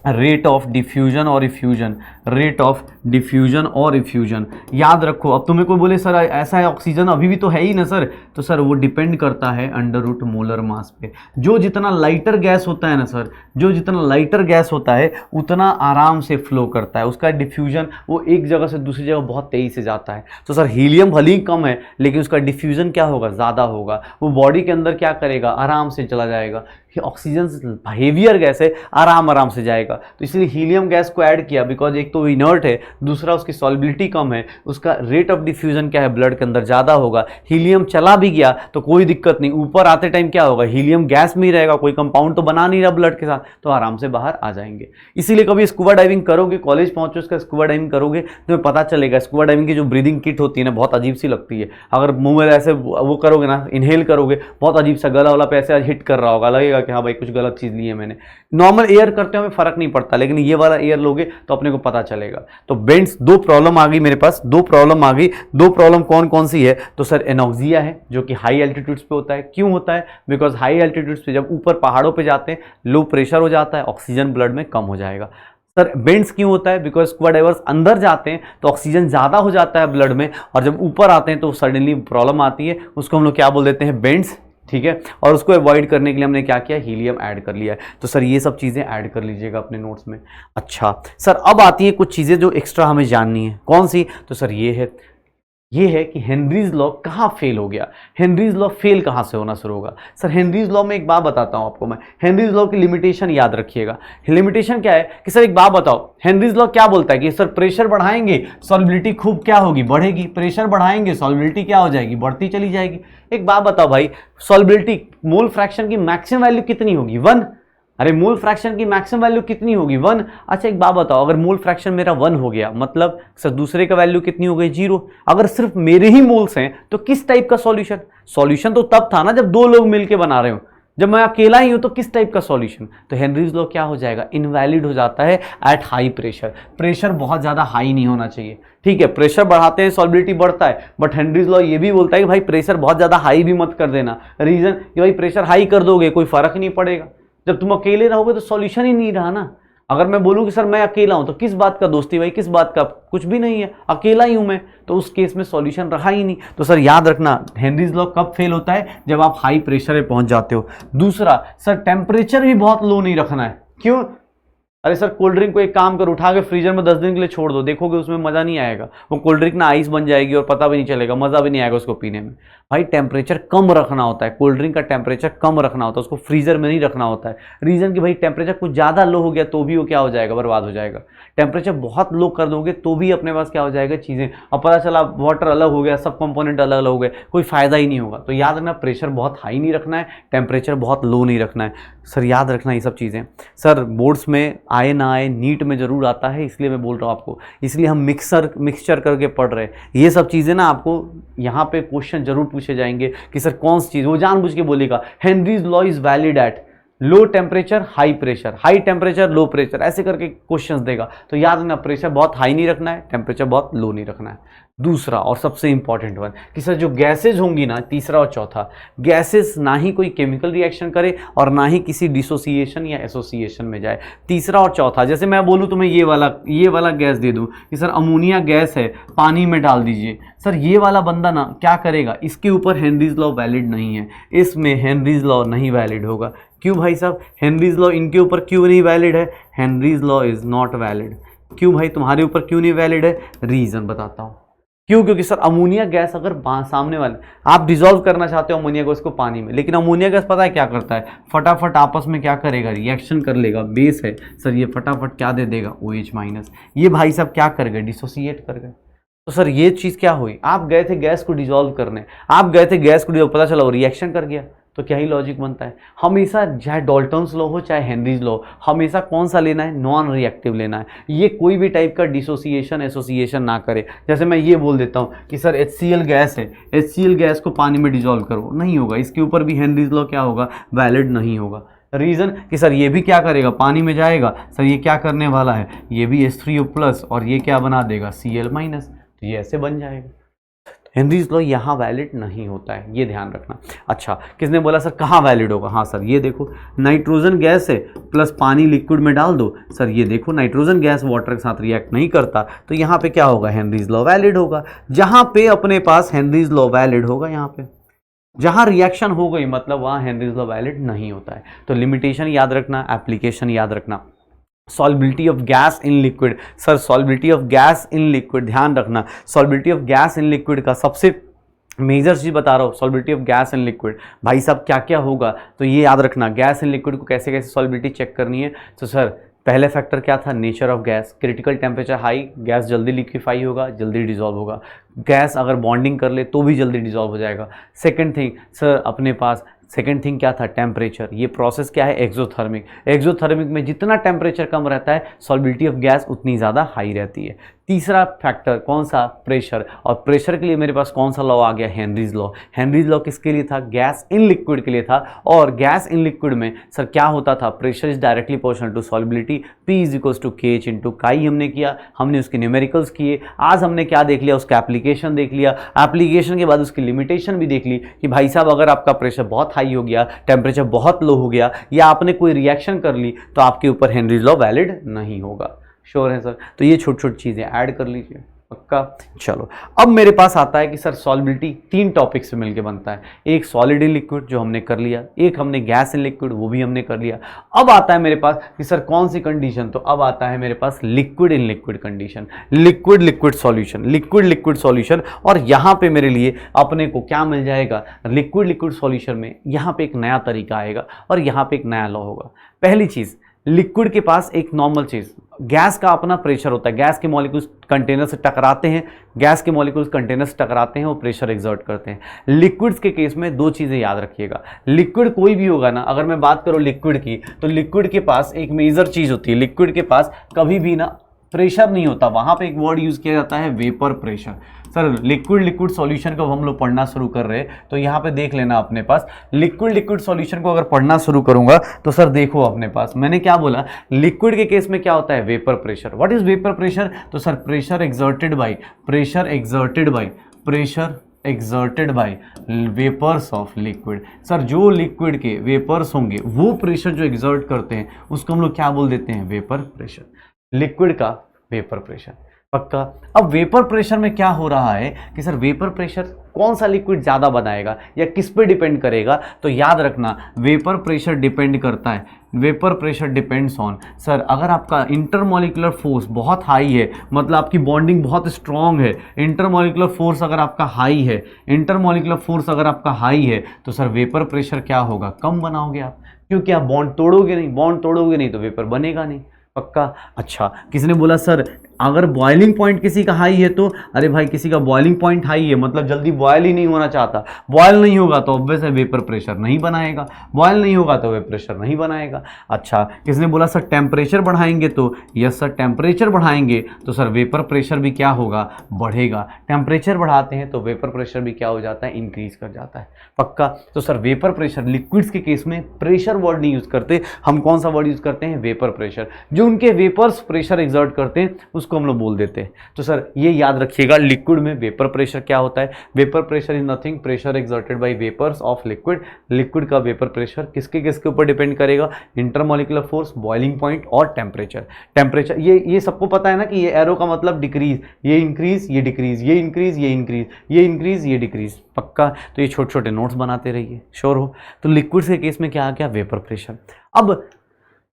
रेट ऑफ डिफ्यूजन और इफ्यूजन, रेट ऑफ डिफ्यूजन और इफ्यूजन याद रखो। अब तुम्हें कोई बोले सर ऐसा है ऑक्सीजन अभी भी तो है ही ना सर, तो सर वो डिपेंड करता है अंडर रूट मोलर मास पे। जो जितना लाइटर गैस होता है ना सर, जो जितना लाइटर गैस होता है उतना आराम से फ्लो करता है, उसका डिफ्यूजन वो एक जगह से दूसरी जगह बहुत तेजी से जाता है। तो सर हीलियम भले ही कम है लेकिन उसका डिफ्यूजन क्या होगा, ज़्यादा होगा, वो बॉडी के अंदर क्या करेगा, आराम से चला जाएगा। ऑक्सीजन हेवियर गैस है, आराम से जाएगा। तो इसलिए हीलियम गैस को ऐड किया, बिकॉज एक तो इनर्ट है, दूसरा उसकी सॉल्बिलिटी कम है, उसका रेट ऑफ डिफ्यूजन क्या है ब्लड के अंदर ज़्यादा होगा। हीलियम चला भी गया तो कोई दिक्कत नहीं, ऊपर आते टाइम क्या होगा, हीलियम गैस में ही रहेगा, कोई कंपाउंड तो बना नहीं रहा ब्लड के साथ, तो आराम से बाहर आ जाएंगे। इसीलिए कभी स्कूबा डाइविंग करोगे, कॉलेज पहुंचो उसका स्कूबा डाइविंग करोगे तो पता चलेगा स्कूबा डाइविंग की जो ब्रीदिंग किट होती है ना बहुत अजीब सी लगती है। अगर मुंह में ऐसे वो करोगे ना, इनहेल करोगे, बहुत अजीब सा गला वाला पे ऐसे हिट कर रहा होगा, लगेगा कि हाँ भाई कुछ गलत चीज़ ली है मैंने। नॉर्मल एयर करते हुए फर्क नहीं पड़ता, लेकिन ये वाला एयर लोगे तो अपने को पता चलेगा। तो बेंड्स, दो प्रॉब्लम आ गई मेरे पास, दो प्रॉब्लम आ गई। दो प्रॉब्लम कौन कौन सी है, तो सर एनॉक्सिया है जो कि हाई एल्टीट्यूड्स पे होता है। क्यों होता है, बिकॉज हाई एल्टीट्यूड्स पे जब ऊपर पहाड़ों पे जाते हैं लो प्रेशर हो जाता है, ऑक्सीजन ब्लड में कम हो जाएगा। सर बेंड्स क्यों होता है, बिकॉज स्कूबा डाइवर्स अंदर जाते हैं तो ऑक्सीजन ज़्यादा हो जाता है ब्लड में, और जब ऊपर आते हैं तो सडनली प्रॉब्लम आती है, उसको हम लोग क्या बोल देते हैं, बेंड्स, ठीक है। और उसको अवॉइड करने के लिए हमने क्या किया, हीलियम ऐड कर लिया है। तो सर ये सब चीज़ें ऐड कर लीजिएगा अपने नोट्स में। अच्छा सर अब आती है कुछ चीज़ें जो एक्स्ट्रा हमें जाननी है, कौन सी, तो सर ये है कि हेनरीज लॉ कहाँ फेल हो गया, हेनरीज लॉ फेल कहाँ से होना शुरू होगा। सर हेनरीज लॉ में एक बात बताता हूँ आपको मैं, हेनरीज लॉ की लिमिटेशन याद रखिएगा। लिमिटेशन क्या है कि सर एक बात बताओ, हेनरीज लॉ क्या बोलता है कि सर प्रेशर बढ़ाएंगे सॉल्बिलिटी खूब क्या होगी, बढ़ेगी, प्रेशर बढ़ाएंगे सॉल्बिलिटी क्या हो जाएगी, बढ़ती चली जाएगी। एक बात बताओ भाई, सॉल्बिलिटी मोल फ्रैक्शन की मैक्सिमम वैल्यू कितनी होगी, 1। अरे मोल फ्रैक्शन की मैक्सिमम वैल्यू कितनी होगी, 1। अच्छा एक बात बताओ, अगर मोल फ्रैक्शन मेरा 1 हो गया मतलब सर दूसरे का वैल्यू कितनी हो गई, 0। अगर सिर्फ मेरे ही मोल्स हैं तो किस टाइप का सॉल्यूशन तो तब था ना जब दो लोग मिलके बना रहे हो, जब मैं अकेला ही हूं तो किस टाइप का सॉल्यूशन। तो हेनरीज लॉ क्या हो जाएगा, इनवैलिड हो जाता है एट हाई प्रेशर। प्रेशर बहुत ज़्यादा हाई नहीं होना चाहिए, ठीक है। प्रेशर बढ़ाते हैं सॉल्बिलिटी बढ़ता है, बट हेनरीज लॉ ये भी बोलता है कि भाई प्रेशर बहुत ज़्यादा हाई भी मत कर देना। रीज़न कि भाई प्रेशर हाई कर दोगे कोई फर्क नहीं पड़ेगा, जब तुम अकेले रहोगे तो सॉल्यूशन ही नहीं रहा ना। अगर मैं बोलूं कि सर मैं अकेला हूं तो किस बात का दोस्ती भाई, किस बात का, कुछ भी नहीं है, अकेला ही हूं मैं, तो उस केस में सॉल्यूशन रहा ही नहीं। तो सर याद रखना हेनरीज लॉ कब फेल होता है, जब आप हाई प्रेशर पे पहुंच जाते हो। दूसरा सर टेम्परेचर भी बहुत लो नहीं रखना है। क्यों? अरे सर कोल्ड ड्रिंक को एक काम कर, उठा के फ्रीजर में 10 दिन के लिए छोड़ दो, देखोगे उसमें मजा नहीं आएगा, वो कोल्ड ड्रिंक ना आइस बन जाएगी और पता भी नहीं चलेगा, मजा भी नहीं आएगा उसको पीने में। भाई टेम्परेचर कम रखना होता है, कोल्ड ड्रिंक का टेम्परेचर कम रखना होता है, उसको फ्रीजर में नहीं रखना होता है। रीजन कि भाई टेम्परेचर कुछ ज़्यादा लो हो गया तो भी वो क्या हो जाएगा, बर्बाद हो जाएगा। टेम्परेचर बहुत लो कर दोगे तो भी अपने पास क्या हो जाएगा चीज़ें, अब पता चला वाटर अलग हो गया, सब कंपोनेंट अलग अलग हो गए, कोई फायदा ही नहीं होगा। तो याद रखना प्रेशर बहुत हाई नहीं रखना है, टेम्परेचर बहुत लो नहीं रखना है। सर याद रखना ये सब चीज़ें। सर बोर्ड्स में आए ना आए, नीट में ज़रूर आता है, इसलिए मैं बोल रहा हूँ आपको, इसलिए हम मिक्सचर करके पढ़ रहे हैं। ये सब चीज़ें ना आपको यहाँ पे क्वेश्चन जरूर पूछे जाएंगे कि सर कौन सी चीज़, वो जानबूझ के बोलेगा Henry's law is valid at low temperature high pressure, high temperature low pressure, ऐसे करके क्वेश्चंस देगा। तो याद रखना प्रेशर बहुत हाई नहीं रखना है, टेम्परेचर बहुत लो नहीं रखना है। दूसरा और सबसे इंपॉर्टेंट वन कि सर जो गैसेज होंगी ना, तीसरा और चौथा, गैसेज ना ही कोई केमिकल रिएक्शन करे और ना ही किसी डिसोसिएशन या एसोसिएशन में जाए। तीसरा और चौथा, जैसे मैं बोलूँ तुम्हें ये वाला गैस दे दूँ कि सर अमोनिया गैस है, पानी में डाल दीजिए, सर ये वाला बंदा ना क्या करेगा, इसके ऊपर हेनरीज लॉ वैलिड नहीं है, इसमें हेनरीज लॉ नहीं वैलिड होगा। क्यों भाई साहब, हेनरीज लॉ इनके ऊपर क्यों नहीं वैलिड है? Henry's law is not valid. क्यों भाई, तुम्हारे ऊपर क्यों नहीं वैलिड है? रीजन बताता हूँ क्यों। क्योंकि सर अमोनिया गैस अगर सामने वाले आप डिसॉल्व करना चाहते हो अमोनिया गैस को पानी में, लेकिन अमोनिया गैस पता है क्या करता है, फटाफट आपस में क्या करेगा, रिएक्शन कर लेगा, बेस है सर, ये फटाफट क्या दे देगा, OH माइनस, ये भाई साहब क्या कर गए, डिसोसिएट कर गए। तो सर ये चीज़ क्या हुई, आप गए थे गैस को डिसॉल्व करने, आप गए थे गैस को डिसॉल्व, पता चला वो रिएक्शन कर गया, तो क्या ही लॉजिक बनता है। हमेशा चाहे डाल्टन्स लॉ हो चाहे हेनरीज लॉ, हमेशा कौन सा लेना है, नॉन रिएक्टिव लेना है। ये कोई भी टाइप का डिसोसिएशन एसोसिएशन ना करे। जैसे मैं ये बोल देता हूँ कि सर HCl गैस है, HCl गैस को पानी में डिसॉल्व करो, नहीं होगा, इसके ऊपर भी हेनरीज लॉ क्या होगा, वैलिड नहीं होगा। रीज़न कि सर ये भी क्या करेगा, पानी में जाएगा, सर ये क्या करने वाला है, ये भी H3O+ और ये क्या बना देगा, Cl-, तो ये ऐसे बन जाएगा। हेनरीज लॉ यहाँ वैलिड नहीं होता है, ये ध्यान रखना। अच्छा, किसने बोला सर कहाँ वैलिड होगा? हाँ सर ये देखो, नाइट्रोजन गैस है प्लस पानी लिक्विड में डाल दो, सर ये देखो नाइट्रोजन गैस वाटर के साथ रिएक्ट नहीं करता, तो यहाँ पे क्या होगा, हेनरीज लॉ वैलिड होगा। जहाँ पे अपने पास हेनरीज लॉ वैलिड होगा, यहाँ पे जहाँ रिएक्शन हो गई मतलब वहाँ हेनरीज लॉ वैलिड नहीं होता है। तो लिमिटेशन याद रखना, एप्लीकेशन याद रखना। Solubility of gas in liquid, sir solubility of gas in liquid ध्यान रखना, solubility of gas in liquid का सबसे मेजर चीज़ बता रहा हूँ, solubility of gas in liquid. भाई साहब क्या क्या होगा, तो ये याद रखना, गैस इन लिक्विड को कैसे कैसे सॉल्बिलिटी चेक करनी है। तो सर पहले फैक्टर क्या था, nature of gas, critical temperature high, gas जल्दी लिक्विफाई होगा, जल्दी डिजॉल्व होगा, गैस अगर बॉन्डिंग कर ले तो भी जल्दी डिजॉल्व हो जाएगा। सेकंड थिंग सर अपने पास, सेकेंड थिंग क्या था, टेम्परेचर, ये प्रोसेस क्या है, एक्सोथर्मिक, एक्सोथर्मिक में जितना टेम्परेचर कम रहता है सॉल्बिलिटी ऑफ गैस उतनी ज़्यादा हाई रहती है। तीसरा फैक्टर कौन सा, प्रेशर, और प्रेशर के लिए मेरे पास कौन सा लॉ आ गया, हेनरीज लॉ। हेनरीज लॉ किसके लिए था, गैस इन लिक्विड के लिए था, और गैस इन लिक्विड में सर क्या होता था, pressure is directly proportional to solubility, P is equals to KH into chi हमने किया, हमने उसके न्यूमेरिकल्स किए। आज हमने क्या देख लिया, उसका एप्लीकेशन देख लिया, एप्लीकेशन के बाद उसकी लिमिटेशन भी देख ली कि भाई साहब अगर आपका प्रेशर बहुत हाई हो गया, टेम्परेचर बहुत लो हो गया, या आपने कोई रिएक्शन कर ली तो आपके ऊपर हेनरीज लॉ वैलिड नहीं होगा। श्योर है सर, तो ये छोटी छोटी चीज़ें ऐड कर लीजिए, पक्का। चलो अब मेरे पास आता है कि सर सॉल्बिलिटी 3 टॉपिक से मिलके बनता है, एक सॉलिड इन लिक्विड जो हमने कर लिया, एक हमने गैस इन लिक्विड वो भी हमने कर लिया। अब आता है मेरे पास कि सर कौन सी कंडीशन, तो अब आता है मेरे पास liquid in liquid condition, liquid liquid solution, liquid liquid solution. और यहाँ पे मेरे लिए अपने को क्या मिल जाएगा, लिक्विड लिक्विड सॉल्यूशन में यहाँ पे एक नया तरीका आएगा और यहाँ पे एक नया लॉ होगा। पहली चीज़, लिक्विड के पास एक नॉर्मल चीज़, गैस का अपना प्रेशर होता है, गैस के मॉलिक्यूल्स कंटेनर से टकराते हैं, गैस के मॉलिक्यूल्स कंटेनर से टकराते हैं, वो प्रेशर एक्सर्ट करते हैं। लिक्विड्स के केस में 2 चीज़ें याद रखिएगा, लिक्विड कोई भी होगा ना, अगर मैं बात करूँ लिक्विड की, तो लिक्विड के पास एक मेजर चीज़ होती है, लिक्विड के पास कभी भी ना प्रेशर नहीं होता, वहाँ पे एक वर्ड यूज़ किया जाता है vapour pressure. Sir liquid liquid solution को हम लोग पढ़ना शुरू कर रहे हैं, तो यहाँ पे देख लेना अपने पास, लिक्विड लिक्विड सॉल्यूशन को अगर पढ़ना शुरू करूंगा तो सर देखो अपने पास मैंने क्या बोला, लिक्विड के केस में क्या होता है, vapour pressure. What is vapour pressure, तो sir pressure exerted by exerted by vapors of liquid। Sir जो लिक्विड के वेपर्स होंगे वो प्रेशर जो एग्जर्ट करते हैं उसको हम लोग क्या बोल देते हैं, वेपर प्रेशर। लिक्विड का वेपर प्रेशर, पक्का। अब वेपर प्रेशर में क्या हो रहा है कि सर वेपर प्रेशर कौन सा लिक्विड ज़्यादा बनाएगा या किस पे डिपेंड करेगा, तो याद रखना वेपर प्रेशर डिपेंड करता है, vapour pressure depends on, sir अगर आपका इंटरमॉलिकुलर फोर्स बहुत हाई है, मतलब आपकी बॉन्डिंग बहुत स्ट्रॉन्ग है, इंटरमॉलिकुलर फोर्स अगर आपका हाई है, इंटरमॉलिकुलर फोर्स अगर आपका हाई है तो सर वेपर प्रेशर क्या होगा, कम बनाओगे आप, क्योंकि आप बॉन्ड तोड़ोगे नहीं, बॉन्ड तोड़ोगे नहीं तो वेपर बनेगा नहीं, पक्का। अच्छा, किसी ने बोला सर अगर बॉइलिंग पॉइंट किसी का हाई है तो, अरे भाई किसी का बॉइलिंग पॉइंट हाई है मतलब जल्दी बॉयल ही नहीं होना चाहता, बॉयल नहीं होगा तो ऑब्वियस है वेपर प्रेशर नहीं बनाएगा, बॉयल नहीं होगा तो वेपर प्रेशर नहीं बनाएगा। अच्छा, किसी ने बोला सर टेम्परेचर बढ़ाएंगे तो, यस सर टेम्परेचर बढ़ाएंगे तो सर वेपर प्रेशर भी क्या होगा, बढ़ेगा। टेम्परेचर बढ़ाते हैं तो वेपर प्रेशर भी क्या हो जाता है, इंक्रीज कर जाता है, पक्का। तो सर वेपर प्रेशर, लिक्विड्स के केस में प्रेशर वर्ड नहीं यूज करते हम, कौन सा वर्ड यूज करते हैं, वेपर प्रेशर। जो उनके वेपर्स प्रेशर एक्सर्ट करते हैं उसको हम लोग बोल देते हैं। तो सर ये याद रखिएगा, लिक्विड में वेपर प्रेशर क्या होता है, vapour pressure is nothing, pressure exerted by vapours of liquid. Liquid का वेपर प्रेशर किसके किसके ऊपर डिपेंड करेगा, इंटरमॉलिकुलर फोर्स, बॉइलिंग पॉइंट और टेम्परेचर। टेम्परेचर ये सबको पता है ना कि ये एरो का मतलब डिक्रीज, ये इंक्रीज, ये डिक्रीज, ये इंक्रीज, ये इंक्रीज, ये इंक्रीज, ये डिक्रीज, पक्का। तो ये छोटे छोटे नोट्स बनाते रहिए, श्योर हो। तो लिक्विड के केस में क्या आ गया, वेपर प्रेशर। अब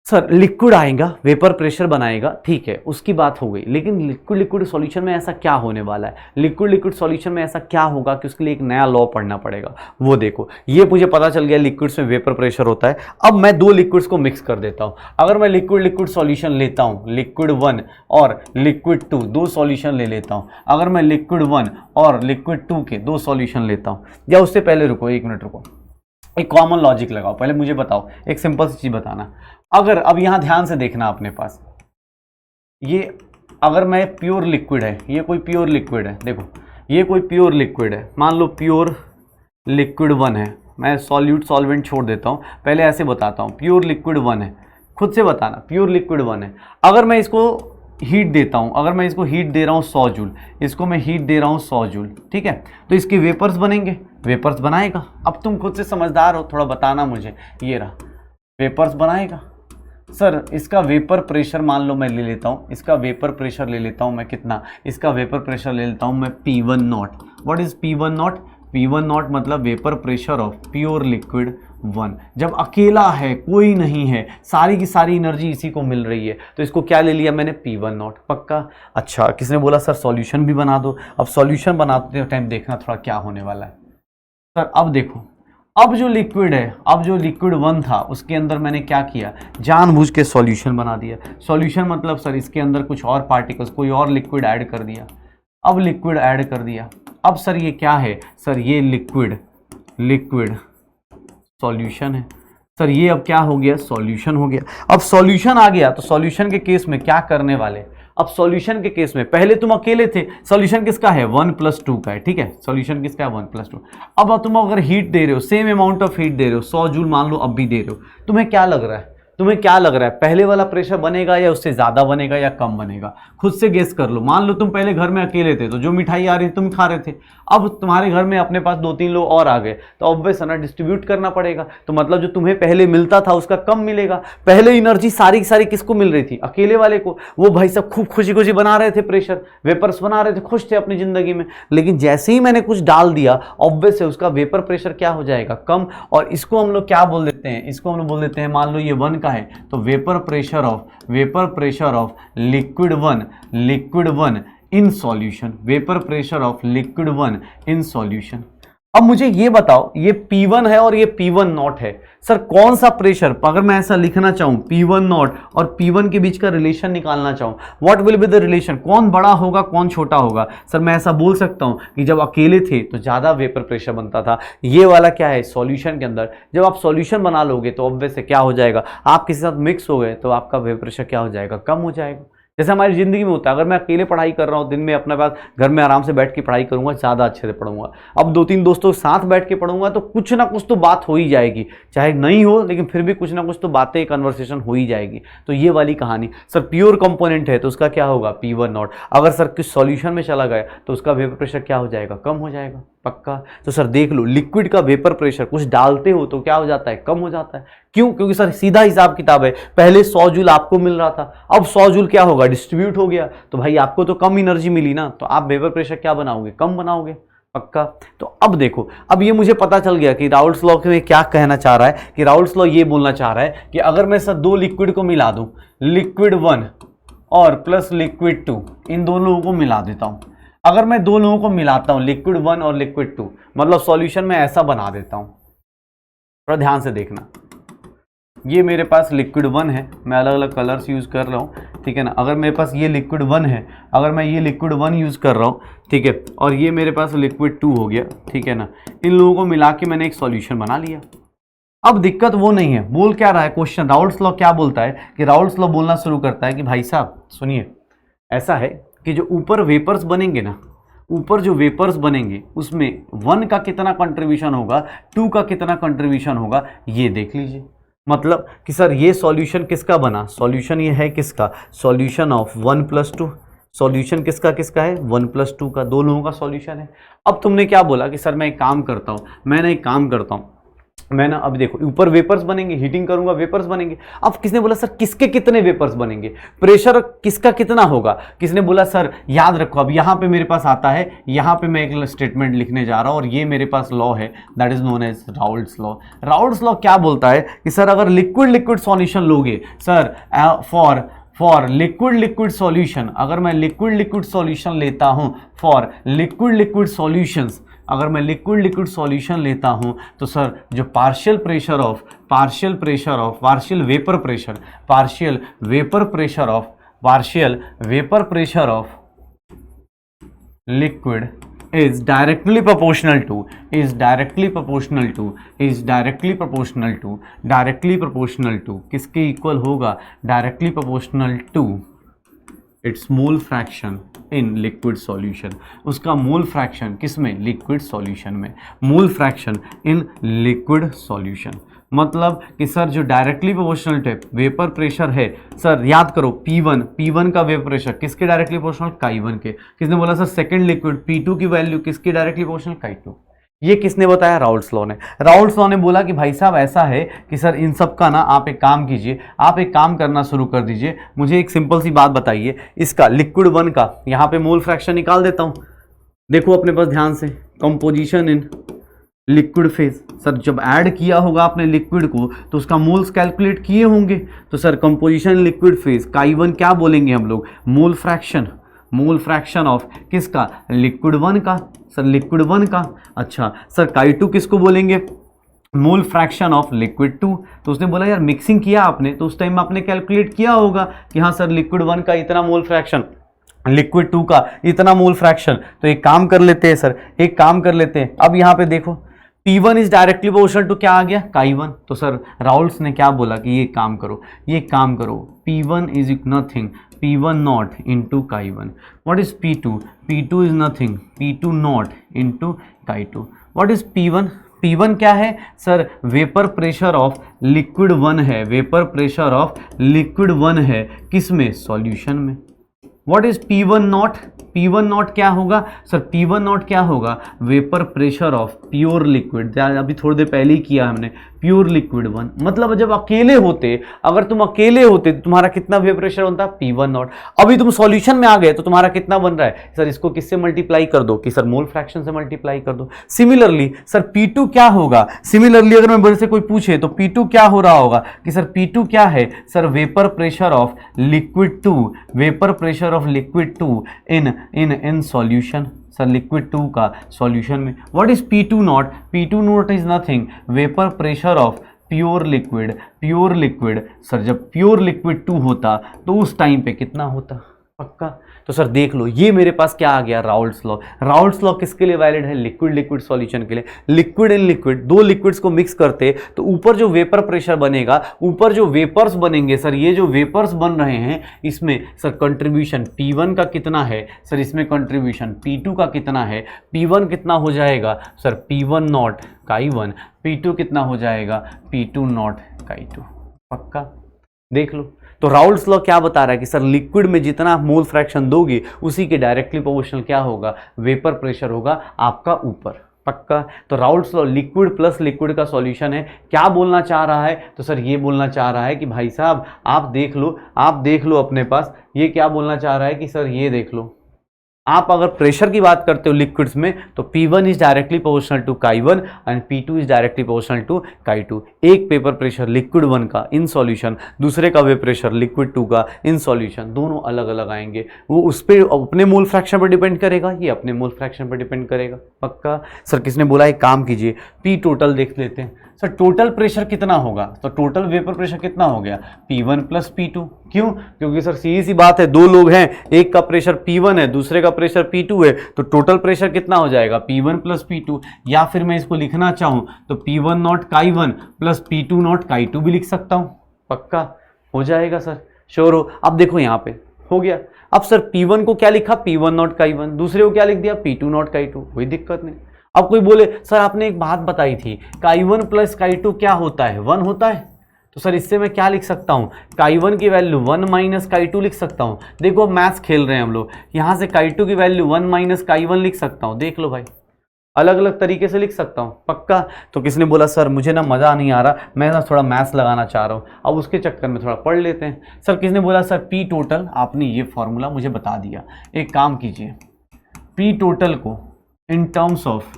सर लिक्विड आएगा, वेपर प्रेशर बनाएगा, ठीक है, उसकी बात हो गई, लेकिन लिक्विड सॉल्यूशन में ऐसा क्या होने वाला है, लिक्विड सॉल्यूशन में ऐसा क्या होगा कि उसके लिए एक नया लॉ पढ़ना पड़ेगा। वो देखो, ये मुझे पता चल गया लिक्विड्स में वेपर प्रेशर होता है। अब मैं दो लिक्विड्स को मिक्स कर देता हूँ। अगर मैं लिक्विड सॉल्यूशन लेता हूँ, लिक्विड 1 और लिक्विड 2 दो सॉल्यूशन ले लेता हूँ, अगर मैं लिक्विड 1 और लिक्विड 2 के दो सॉल्यूशन लेता हूँ, या उससे पहले रुको, एक मिनट रुको, एक कॉमन लॉजिक लगाओ, पहले मुझे बताओ, एक सिंपल सी चीज बताना। अगर अब यहां ध्यान से देखना अपने पास, ये अगर मैं प्योर लिक्विड है, ये कोई प्योर लिक्विड है, देखो ये कोई प्योर लिक्विड है, मान लो प्योर लिक्विड 1 है, मैं सॉल्यूट सॉल्वेंट छोड़ देता हूँ, पहले ऐसे बताता हूँ, प्योर लिक्विड 1 है, खुद से बताना, प्योर लिक्विड 1 है। अगर मैं इसको हीट देता हूँ, अगर मैं इसको हीट दे रहा हूँ 100 जूल, इसको मैं हीट दे रहा हूँ 100 जूल, ठीक है, तो इसके वेपर्स बनेंगे, वेपर्स बनाएगा। अब तुम खुद से समझदार हो, थोड़ा बताना मुझे, ये रहा वेपर्स बनाएगा। सर इसका वेपर प्रेशर मान लो मैं ले लेता हूँ, इसका वेपर प्रेशर ले लेता हूँ मैं कितना, इसका वेपर प्रेशर ले लेता हूँ मैं P1 naught. What is P1 naught, P1 naught मतलब vapour pressure of pure liquid 1। जब अकेला है, कोई नहीं है, सारी की सारी एनर्जी इसी को मिल रही है, तो इसको क्या ले लिया मैंने, P1 नॉट, पक्का। अच्छा, किसने बोला सर सॉल्यूशन भी बना दो। अब सॉल्यूशन बनाते टाइम देखना थोड़ा क्या होने वाला है। सर अब देखो, अब जो लिक्विड है, अब जो लिक्विड 1 था उसके अंदर मैंने क्या किया, जानबूझ के सॉल्यूशन बना दिया। सॉल्यूशन मतलब सर इसके अंदर कुछ और पार्टिकल्स, कोई और लिक्विड ऐड कर दिया। अब लिक्विड ऐड कर दिया, अब सर ये क्या है, सर ये लिक्विड सॉल्यूशन है। सर ये अब क्या हो गया, सॉल्यूशन हो गया। अब सॉल्यूशन आ गया तो सॉल्यूशन के केस में क्या करने वाले, अब सॉल्यूशन के केस में पहले तुम अकेले थे, सॉल्यूशन किसका है 1+2 का है, ठीक है, सॉल्यूशन किसका है 1+2। अब तुम अगर हीट दे रहे हो, सेम अमाउंट ऑफ हीट दे रहे हो, 100 जूल मान लो अब भी दे रहे हो, तुम्हें क्या लग रहा है, तुम्हें क्या लग रहा है, पहले वाला प्रेशर बनेगा या उससे ज़्यादा बनेगा या कम बनेगा, खुद से गेस कर लो। मान लो तुम पहले घर में अकेले थे तो जो मिठाई आ रही थी तुम खा रहे थे, अब तुम्हारे घर में अपने पास 2-3 लोग और आ गए तो ऑब्वियस है ना, डिस्ट्रीब्यूट करना पड़ेगा। तो मतलब जो तुम्हें पहले मिलता था उसका कम मिलेगा। पहले एनर्जी सारी की सारी किसको मिल रही थी, अकेले वाले को, वो भाई सब खूब खुशी खुशी बना रहे थे, प्रेशर वेपर्स बना रहे थे, खुश थे अपनी जिंदगी में। लेकिन जैसे ही मैंने कुछ डाल दिया, ऑब्वियस है उसका वेपर प्रेशर क्या हो जाएगा, कम। और इसको हम लोग क्या बोल देते हैं, इसको हम लोग बोल देते हैं, मान लो ये 1 का है तो vapour pressure of liquid 1 in solution, vapour pressure of liquid 1 in solution. अब मुझे ये बताओ, ये P1 है और ये P1 नॉट है, सर कौन सा प्रेशर, अगर मैं ऐसा लिखना चाहूं P1 नॉट और P1 के बीच का रिलेशन निकालना चाहूं, what will be the relation, कौन बड़ा होगा कौन छोटा होगा। सर मैं ऐसा बोल सकता हूं कि जब अकेले थे तो ज़्यादा वेपर प्रेशर बनता था। ये वाला क्या है, सॉल्यूशन के अंदर जब आप सॉल्यूशन बना लोगे तो ऑब्वियस से क्या हो जाएगा, आप किसी के साथ मिक्स हो गए तो आपका वेपर प्रेशर क्या हो जाएगा, कम हो जाएगा। जैसे हमारी ज़िंदगी में होता है, अगर मैं अकेले पढ़ाई कर रहा हूँ, दिन में अपने पास घर में आराम से बैठ के पढ़ाई करूँगा, ज़्यादा अच्छे से पढ़ूंगा। अब 2-3 दोस्तों के साथ बैठ के पढ़ूंगा तो कुछ ना कुछ तो बात हो ही जाएगी, चाहे नहीं हो लेकिन फिर भी कुछ ना कुछ तो बातें, कन्वर्सेशन हो ही जाएगी। तो ये वाली कहानी। सर प्योर कंपोनेंट है तो उसका क्या होगा, P1 नॉट। अगर सर किस सॉल्यूशन में चला गया तो उसका वेपर प्रेशर क्या हो जाएगा, कम हो जाएगा। पक्का। तो सर देख लो, लिक्विड का वेपर प्रेशर कुछ डालते हो तो क्या हो जाता है, कम हो जाता है। क्यों? क्योंकि सर सीधा हिसाब किताब है, पहले 100 जूल आपको मिल रहा था, अब 100 जूल क्या होगा, डिस्ट्रीब्यूट हो गया, तो भाई आपको तो कम एनर्जी मिली ना, तो आप वेपर प्रेशर क्या बनाओगे, कम बनाओगे। पक्का। तो अब देखो, अब ये मुझे पता चल गया कि राउल्ट्स लॉ में क्या कहना चाह रहा है, कि राउल्ट्स लॉ ये बोलना चाह रहा है कि अगर मैं सर दो लिक्विड को मिला दूं, लिक्विड 1 और प्लस लिक्विड 2, इन दोनों लोगों को मिला देता हूं, अगर मैं दो लोगों को मिलाता हूं, लिक्विड 1 और लिक्विड 2, मतलब सॉल्यूशन में ऐसा बना देता हूं, थोड़ा ध्यान से देखना, ये मेरे पास लिक्विड 1 है, मैं अलग अलग कलर्स यूज़ कर रहा हूँ, ठीक है ना। अगर मेरे पास ये लिक्विड 1 है, अगर मैं ये लिक्विड 1 यूज़ कर रहा हूँ, ठीक है, और ये मेरे पास लिक्विड 2 हो गया, ठीक है ना, इन लोगों को मिला के मैंने एक सॉल्यूशन बना लिया। अब दिक्कत वो नहीं है, बोल क्या रहा है क्वेश्चन, राउल्ट्स लॉ क्या बोलता है कि राउल्ट्स लॉ बोलना शुरू करता है कि भाई साहब सुनिए, ऐसा है कि जो ऊपर वेपर्स बनेंगे ना, ऊपर जो वेपर्स बनेंगे उसमें 1 का कितना कंट्रीब्यूशन होगा, 2 का कितना कंट्रीब्यूशन होगा, ये देख लीजिए। मतलब कि सर ये सॉल्यूशन किसका बना, सॉल्यूशन ये है किसका, सॉल्यूशन ऑफ 1 + 2, सॉल्यूशन किसका किसका है, 1 + 2 का, दो लोगों का सॉल्यूशन है। अब तुमने क्या बोला कि सर मैं एक काम करता हूँ, मैंने एक काम करता हूँ, मैं ना, अब देखो ऊपर वेपर्स बनेंगे, हीटिंग करूंगा वेपर्स बनेंगे। अब किसने बोला सर किसके कितने वेपर्स बनेंगे, प्रेशर किसका कितना होगा, किसने बोला सर, याद रखो अब यहाँ पे मेरे पास आता है, यहाँ पे मैं एक स्टेटमेंट लिखने जा रहा हूँ और ये मेरे पास लॉ है, that is known as Raoult's law. Raoult's law क्या बोलता है कि सर अगर लिक्विड लिक्विड सॉल्यूशन लोगे, सर फॉर लिक्विड सॉल्यूशन, अगर मैं लिक्विड सॉल्यूशन लेता हूँ, फॉर लिक्विड सॉल्यूशंस, अगर मैं लिक्विड सॉल्यूशन लेता हूं, तो सर जो partial vapour pressure of liquid is directly proportional to किसके इक्वल होगा, directly proportional to its mole fraction in liquid solution, उसका मोल फ्रैक्शन किसमें, लिक्विड सॉल्यूशन में, mole fraction in liquid solution. मतलब कि सर जो directly proportional type vapour pressure है, sir याद करो P1 का वेपर प्रेशर किसके डायरेक्टली प्रोपोर्शनल, Chi1 के। किसने बोला सर सेकंड लिक्विड P2 की वैल्यू किसकी डायरेक्टली प्रोपोर्शनल, Chi2। ये किसने बताया, राउल्ट्स लॉ ने। राउल्ट्स लॉ ने बोला कि भाई साहब ऐसा है कि सर इन सब का ना आप एक काम कीजिए, आप एक काम करना शुरू कर दीजिए, मुझे एक सिंपल सी बात बताइए, इसका लिक्विड 1 का यहाँ पे मोल फ्रैक्शन निकाल देता हूँ। देखो अपने पास ध्यान से, composition in liquid phase, sir जब ऐड किया होगा आपने लिक्विड को तो उसका मोल्स कैलकुलेट किए होंगे, तो sir composition liquid phase Chi1 क्या बोलेंगे हम लोग, मोल फ्रैक्शन ऑफ किसका, लिक्विड 1 का, सर लिक्विड 1 का। अच्छा सर Chi2 किसको बोलेंगे, मोल फ्रैक्शन ऑफ लिक्विड 2। तो उसने बोला यार मिक्सिंग किया आपने तो उस टाइम आपने कैलकुलेट किया होगा कि हाँ सर लिक्विड 1 का इतना मोल फ्रैक्शन, लिक्विड 2 का इतना मोल फ्रैक्शन। तो एक काम कर लेते हैं सर, एक काम कर लेते हैं, अब यहाँ पे देखो P1 is directly proportional to क्या आ गया, Chi1। तो सर राउल्ट्स ने क्या बोला कि ये काम करो, P1 is nothing, P1 not into Chi1। What is P2 is nothing, P2 not into Chi2। What is P1 क्या है sir, vapour pressure of liquid 1 है, वेपर प्रेशर ऑफ लिक्विड 1 है किसमें, सॉल्यूशन में। व्हाट इज P1 नॉट क्या होगा sir, P1 not क्या होगा, vapour pressure of pure liquid, अभी थोड़ी देर पहले ही किया हमने, प्योर लिक्विड 1। मतलब जब अकेले होते, अगर तुम अकेले होते तो तुम्हारा कितना वेपर प्रेशर होता, P1 नॉट। अभी तुम सॉल्यूशन में आ गए तो तुम्हारा कितना बन रहा है सर, इसको किससे मल्टीप्लाई कर दो, कि सर मोल फ्रैक्शन से मल्टीप्लाई कर दो। सिमिलरली सर P2 क्या होगा, सिमिलरली अगर मैं से कोई पूछे तो P2 क्या हो रहा होगा कि सर P2 क्या है sir, vapour pressure of liquid 2, vapour pressure of liquid 2 in solution, sir liquid 2 का सॉल्यूशन में। What is P2 not is nothing, vapour pressure of pure liquid. Sir जब प्योर लिक्विड 2 होता तो उस टाइम पे कितना होता, पक्का। तो सर देख लो ये मेरे पास क्या आ गया, राउल्ट्स लॉ किसके लिए वैलिड है, लिक्विड सॉल्यूशन के लिए। लिक्विड इन लिक्विड, दो लिक्विड्स को मिक्स करते तो ऊपर जो वेपर प्रेशर बनेगा, ऊपर जो वेपर्स बनेंगे, सर ये जो वेपर्स बन रहे हैं इसमें सर कंट्रीब्यूशन P1 का कितना है, सर इसमें कंट्रीब्यूशन P2 का कितना है, P1 कितना हो जाएगा sir P1 not Chi1, P2 कितना हो जाएगा P2 नॉट Chi2, पक्का। देख लो तो राउल्ट्स लॉ क्या बता रहा है कि सर लिक्विड में जितना मोल फ्रैक्शन दोगे उसी के डायरेक्टली प्रोपोर्शनल क्या होगा, वेपर प्रेशर होगा आपका ऊपर। पक्का। तो Raoult's law liquid plus liquid का सॉल्यूशन है। क्या बोलना चाह रहा है? तो सर ये बोलना चाह रहा है कि भाई साहब आप देख लो अपने पास, ये क्या बोलना चाह रहा है कि सर ये देख लो, आप अगर प्रेशर की बात करते हो लिक्विड्स में तो P1 is directly proportional to Chi1 and P2 is directly proportional to Chi2। एक पेपर प्रेशर लिक्विड 1 का इन सॉल्यूशन, दूसरे का वे प्रेशर लिक्विड 2 का इन सॉल्यूशन, दोनों अलग अलग आएंगे। वो उस पर अपने मोल फ्रैक्शन पर डिपेंड करेगा, ये अपने मोल फ्रैक्शन पर डिपेंड करेगा। पक्का। सर किसने बोला एक काम कीजिए, P टोटल देख लेते हैं। सर टोटल प्रेशर कितना होगा? तो टोटल वेपर प्रेशर कितना हो गया? P1 plus P2। क्यों? क्योंकि सर सीधी सी बात है, दो लोग हैं, एक का प्रेशर P1 है, दूसरे का प्रेशर P2 है, तो टोटल प्रेशर कितना हो जाएगा? P1 plus P2। या फिर मैं इसको लिखना चाहूँ तो P1 not Chi1 plus P2 not Chi2 भी लिख सकता हूँ। पक्का हो जाएगा सर, श्योर हो? अब देखो यहाँ पे हो गया। अब सर P1 को क्या लिखा? P1 नॉट Chi1, दूसरे को क्या लिख दिया? P2 नॉट Chi2, कोई दिक्कत नहीं। अब कोई बोले सर आपने एक बात बताई थी, Chi1 प्लस Chi2 क्या होता है? 1 होता है। तो सर इससे मैं क्या लिख सकता हूँ? Chi1 की वैल्यू 1 माइनस Chi2 लिख सकता हूँ। देखो मैथ्स खेल रहे हैं हम लोग, यहाँ से Chi2 की वैल्यू 1 माइनस Chi1 लिख सकता हूँ। देख लो भाई, अलग अलग तरीके से लिख सकता हूँ। पक्का। तो किसने बोला सर मुझे ना मज़ा नहीं आ रहा, मैं ना थोड़ा मैथ्स लगाना चाह रहा हूँ, अब उसके चक्कर में थोड़ा पढ़ लेते हैं। सर किसने बोला सर P टोटल, आपने ये फॉर्मूला मुझे बता दिया। एक काम कीजिए, P टोटल को इन टर्म्स ऑफ,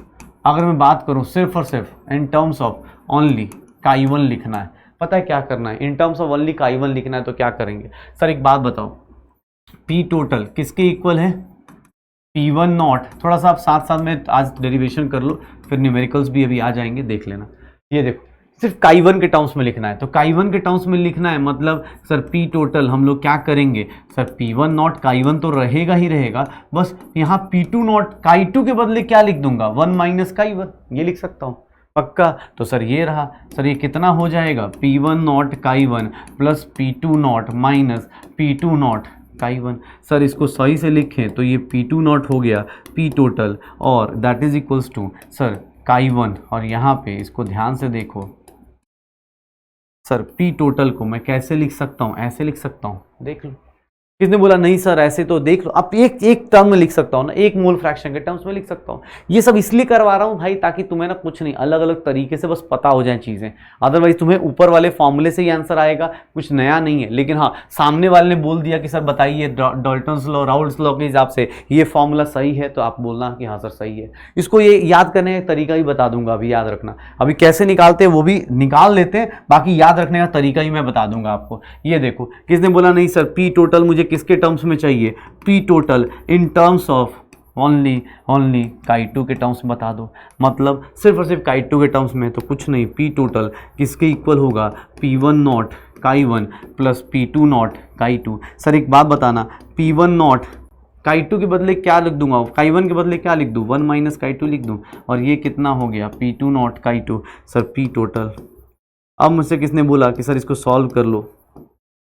अगर मैं बात करूं सिर्फ और सिर्फ in terms of only Chi1 लिखना है। पता है क्या करना है? In terms of only Chi1 लिखना है तो क्या करेंगे? सर एक बात बताओ, P टोटल किसके इक्वल है? P1 नॉट, थोड़ा सा आप साथ साथ में आज डेरिवेशन कर लो, फिर न्यूमेरिकल्स भी अभी आ जाएंगे, देख लेना। ये देखो सिर्फ Chi1 के टर्म्स में लिखना है, तो Chi1 के टर्म्स में लिखना है, मतलब सर P टोटल हम लोग क्या करेंगे? सर P1 नॉट Chi1 तो रहेगा ही रहेगा, बस यहाँ P2 नॉट Chi2 के बदले क्या लिख दूंगा? 1 माइनस Chi1, ये लिख सकता हूँ। पक्का। तो सर ये रहा। सर ये कितना हो जाएगा? P1 not Chi1 plus P2 not minus P2 not Chi1। Sir इसको सही से लिखें तो ये P2 नॉट हो गया P टोटल, और that is equals to sir Chi1, और यहाँ पे इसको ध्यान से देखो सर P टोटल को मैं कैसे लिख सकता हूँ? ऐसे लिख सकता हूँ, देख लो। किसने बोला नहीं सर ऐसे? तो देख लो, अब एक टर्म में लिख सकता हूँ ना, एक मोल फ्रैक्शन के टर्म्स में लिख सकता हूँ। ये सब इसलिए करवा रहा हूँ भाई ताकि तुम्हें ना कुछ नहीं, अलग अलग तरीके से बस पता हो जाए चीज़ें। अदरवाइज तुम्हें ऊपर वाले फॉर्मूले से ही आंसर आएगा, कुछ नया नहीं है। लेकिन हाँ, सामने वाले ने बोल दिया कि सर बताइए डाल्टन्स लॉ, राउल्ट्स लॉ के हिसाब से ये फॉर्मूला सही है, तो आप बोलना कि हाँ सर सही है। इसको ये याद करने का तरीका भी बता दूंगा, अभी याद रखना। अभी कैसे निकालते हैं वो भी निकाल लेते हैं, बाकी याद रखने का तरीका ही मैं बता दूंगा आपको। ये देखो, किसने बोला नहीं सर P टोटल मुझे किसके टर्म्स में चाहिए? P total in terms of only Chi2 के टर्म्स में बता दो, मतलब सिर्फ और सिर्फ Chi2 के टर्म्स में, तो कुछ नहीं। P टोटल किसके इक्वल होगा? P1 not Chi1 plus P2 not Chi2। Sir एक बात बताना, P1 नॉट Chi2 के बदले क्या लिख दूंगा? Chi1 के बदले क्या लिख दूँ? 1 माइनस Chi2 लिख दूँ, और ये कितना हो गया? P2 not Chi2। Sir P total, अब मुझसे किसने बोला कि सर इसको सॉल्व कर लो,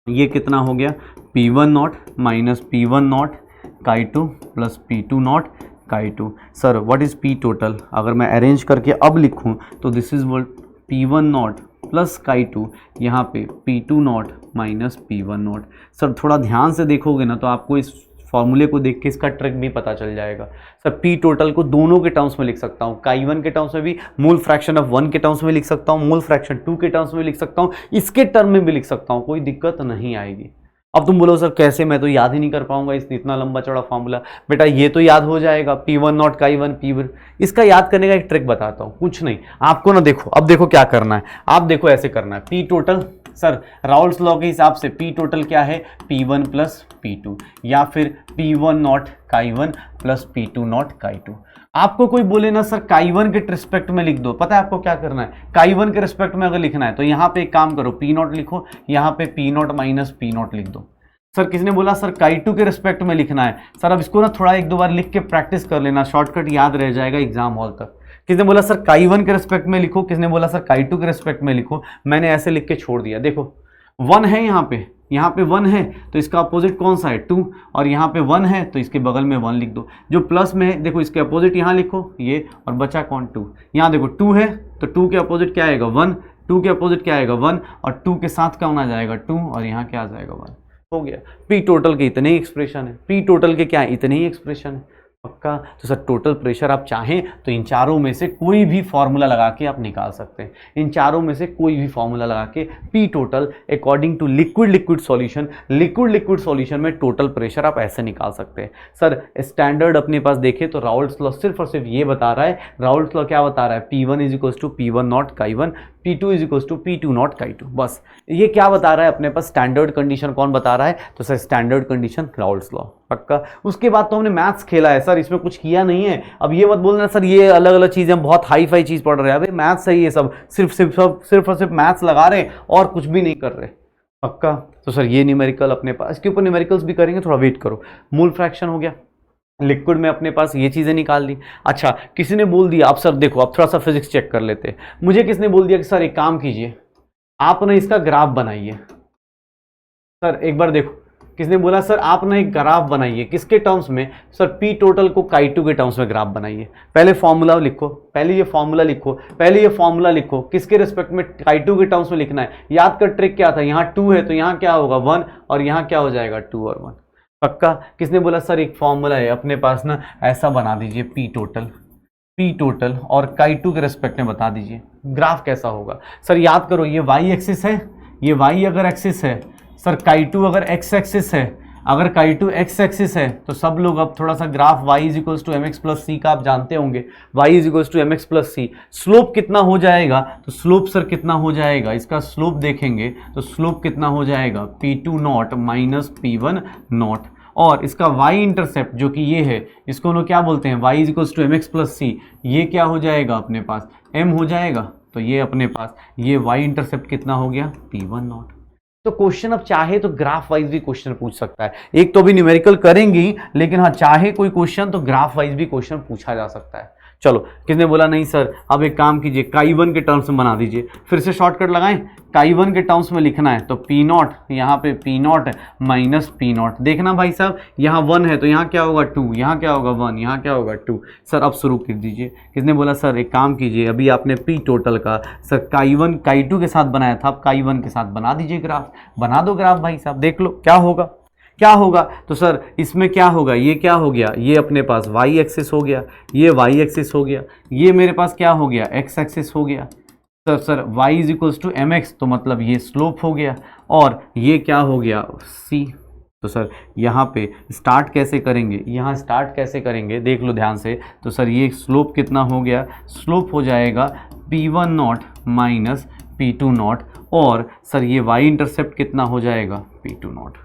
ये कितना हो गया? P1 not minus P1 not Chi2 plus P2 not Chi2। Sir what is P total? अगर मैं अरेंज करके अब लिखूं तो this is what P1 not plus Chi2, यहाँ पे P2 not minus P1 not. Sir थोड़ा ध्यान से देखोगे ना तो आपको इस फॉर्मूले को देख के इसका ट्रिक भी पता चल जाएगा। सर P टोटल को दोनों के टर्म्स में लिख सकता हूँ, Chi1 के टर्म्स में भी, मोल फ्रैक्शन ऑफ 1 के टर्म्स में लिख सकता हूँ, मोल फ्रैक्शन 2 के टर्म्स में लिख सकता हूँ, इसके टर्म में भी लिख सकता हूँ, कोई दिक्कत नहीं आएगी। अब तुम बोलो सर कैसे, मैं तो याद ही नहीं कर पाऊंगा इतना लंबा चौड़ा फॉर्मूला। बेटा ये तो याद हो जाएगा, P1 नॉट Chi1 P1। इसका याद करने का एक ट्रिक बताता हूँ, कुछ नहीं आपको ना, देखो अब देखो क्या करना है। आप देखो ऐसे करना है, P total, sir Raoult's law के हिसाब से P टोटल क्या है? P1 प्लस P2, या फिर P1 not Chi1 plus P2 not Chi2। आपको कोई बोले ना सर Chi1 के रिस्पेक्ट में लिख दो, पता है आपको क्या करना है? Chi1 के रिस्पेक्ट में अगर लिखना है तो यहाँ पे एक काम करो, P नॉट लिखो, यहाँ पे P not minus P not लिख दो। सर किसने बोला सर Chi2 के रिस्पेक्ट में लिखना है? सर अब इसको ना थोड़ा एक दो बार लिख के प्रैक्टिस कर लेना, शॉर्टकट याद रह जाएगा एग्जाम हॉल तक। किसने बोला सर Chi1 के रिस्पेक्ट में लिखो, किसने बोला सर Chi2 के रिस्पेक्ट में लिखो। मैंने ऐसे लिख के छोड़ दिया। देखो 1 है यहाँ पे 1 है तो इसका अपोजिट कौन सा है? 2, और यहाँ पे 1 है तो इसके बगल में 1 लिख दो। जो प्लस में है देखो इसके अपोजिट यहाँ लिखो ये, और बचा कौन? 2। यहाँ देखो 2 है तो 2 के अपोजिट क्या आएगा? 1। 2 के अपोजिट क्या आएगा? 1, और 2 के साथ कौन आ जाएगा? 2, और यहाँ क्या आ जाएगा? 1। हो गया। P टोटल के इतने ही एक्सप्रेशन है, P टोटल के क्या है? इतने ही एक्सप्रेशन है। पक्का। तो सर टोटल प्रेशर आप चाहें तो इन चारों में से कोई भी फॉर्मूला लगा के आप निकाल सकते हैं, इन चारों में से कोई भी फॉर्मूला लगा के P total according to liquid solution, liquid solution में टोटल प्रेशर आप ऐसे निकाल सकते हैं। सर स्टैंडर्ड अपने पास देखें तो राउल्ट्स लॉ सिर्फ और सिर्फ ये बता रहा है, राउल्ट्स लॉ क्या बता रहा है, P1 is equals to P1 naught काई1, P2 is equals to P2 naught काई2। बस ये क्या बता रहा है अपने पास, स्टैंडर्ड कंडीशन कौन बता रहा है, तो sir standard condition Raoult's law. पक्का। उसके बाद तो हमने मैथ्स खेला है सर, इसमें कुछ किया नहीं है। अब ये मत बोलना सर ये अलग अलग चीज़ें हम बहुत हाई फाई चीज़ पढ़ रहे हैं, अबे मैथ्स सही है सब, सिर्फ और सिर्फ मैथ्स लगा रहे हैं और कुछ भी नहीं कर रहे। पक्का। तो सर ये न्यूमेरिकल अपने पास, इसके ऊपर न्यूमेरिकल्स भी करेंगे, थोड़ा वेट करो। मोल फ्रैक्शन हो गया, लिक्विड में अपने पास ये चीज़ें निकाल ली। अच्छा किसी ने बोल दिया, आप सर देखो आप थोड़ा सा फिजिक्स चेक कर लेते हैं, मुझे किसने बोल दिया कि सर एक काम कीजिए आप ना इसका ग्राफ बनाइए। सर एक बार देखो, किसने बोला सर आप ना एक ग्राफ बनाइए, किसके टर्म्स में, सर पी टोटल को काई2 के टर्म्स में ग्राफ बनाइए। पहले फॉर्मूला लिखो, पहले ये फॉर्मूला लिखो, किसके रिस्पेक्ट में, काई2 के टर्म्स में लिखना है। याद कर ट्रिक क्या था, यहाँ 2 है तो यहाँ क्या होगा 1 और यहाँ क्या हो जाएगा 2 और 1। पक्का। किसने बोला सर एक फॉर्मूला है अपने पास ना, ऐसा बना दीजिए पी टोटल और काई2 के रिस्पेक्ट में बता दीजिए ग्राफ कैसा होगा। सर याद करो ये वाई एक्सिस है, ये वाई अगर एक्सिस है, सर काई2 अगर एक्स एक्सिस है, अगर काई2 एक्स एक्सिस है तो सब लोग अब थोड़ा सा graph y is equals to m x plus c का आप जानते होंगे, y is equals to m x plus c. Slope कितना हो जाएगा, तो स्लोप सर कितना हो जाएगा, इसका स्लोप देखेंगे तो स्लोप कितना हो जाएगा P2 not minus P1 not, और इसका y इंटरसेप्ट जो कि ये है, इसको हम लोग क्या बोलते हैं, y is equals to m x plus c, ये क्या हो जाएगा अपने पास m हो जाएगा। तो ये अपने पास ये y इंटरसेप्ट कितना हो गया P1 नॉट। तो क्वेश्चन अब चाहे तो ग्राफ वाइज भी क्वेश्चन पूछ सकता है, एक तो भी न्यूमेरिकल करेंगे ही, लेकिन हाँ चाहे कोई क्वेश्चन तो ग्राफ वाइज भी क्वेश्चन पूछा जा सकता है। चलो किसने बोला नहीं सर अब एक काम कीजिए काई1 के टर्म्स में बना दीजिए, फिर से शॉर्टकट लगाएं, काई1 के टर्म्स में लिखना है तो पी नॉट, यहाँ पे P not minus P not. देखना भाई साहब यहाँ 1 है तो यहाँ क्या होगा 2, यहाँ क्या होगा 1, यहाँ क्या होगा 2। सर अब शुरू कर दीजिए। किसने बोला सर एक काम कीजिए, अभी आपने पी टोटल का सर काई1 काई2 के साथ बनाया था, अब काई1 के साथ बना दीजिए ग्राफ, बना दो ग्राफ भाई साहब, देख लो क्या होगा। तो सर इसमें क्या होगा, ये क्या हो गया, ये अपने पास y एक्सिस हो गया, ये y एक्सिस हो गया, ये मेरे पास क्या हो गया x एक्सिस हो गया। Sir y is equals to m x, तो मतलब ये स्लोप हो गया, और ये क्या हो गया c। तो सर यहाँ पे स्टार्ट कैसे करेंगे, यहाँ स्टार्ट कैसे करेंगे देख लो ध्यान से। तो सर ये स्लोप कितना हो गया, स्लोप हो जाएगा P1 not minus P2 not, और सर ये y इंटरसेप्ट कितना हो जाएगा P2 नॉट।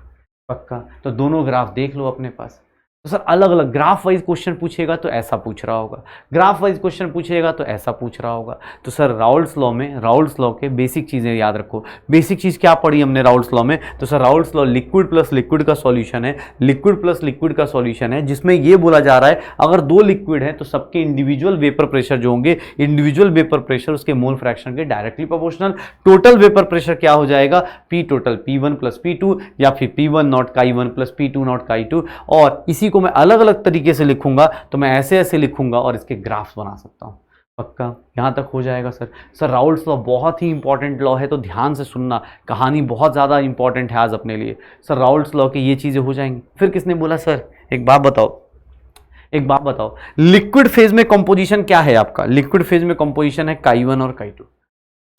पक्का। तो दोनों ग्राफ देख लो अपने पास। तो सर अलग अलग ग्राफ वाइज क्वेश्चन पूछेगा तो ऐसा पूछ रहा होगा, ग्राफ वाइज क्वेश्चन पूछेगा तो ऐसा पूछ रहा होगा। तो सर राउल्ट्स लॉ में, राउल्ट्स लॉ के बेसिक चीज़ें याद रखो। बेसिक चीज़ क्या पढ़ी हमने राउल्ट्स लॉ में, तो sir Raoult's law liquid plus liquid का सॉल्यूशन है, लिक्विड प्लस लिक्विड का सॉल्यूशन है, जिसमें ये बोला जा रहा है अगर 2 लिक्विड है तो सबके इंडिविजुअल वेपर प्रेशर जो होंगे, इंडिविजुअल वेपर प्रेशर उसके मोल फ्रैक्शन के directly proportional. Total vapour pressure क्या हो जाएगा, P total P1 plus P2 या फिर P1 नॉट काई1 प्लस P2 नॉट काई2। और इसी को मैं अलग अलग तरीके से लिखूंगा तो मैं ऐसे ऐसे लिखूंगा और इसके ग्राफ्स बना सकता हूं। पक्का। यहां तक हो जाएगा सर राउल्ट्स लॉ बहुत ही इंपॉर्टेंट लॉ है, तो ध्यान से सुनना, कहानी बहुत ज़्यादा इंपॉर्टेंट है आज अपने लिए। सर राउल्ट्स लॉ की ये चीज़ें हो जाएंगी। फिर किसने बोला सर एक बात बताओ लिक्विड फेज में कंपोजिशन क्या है आपका, लिक्विड फेज में कंपोजिशन है काई1 और काई2।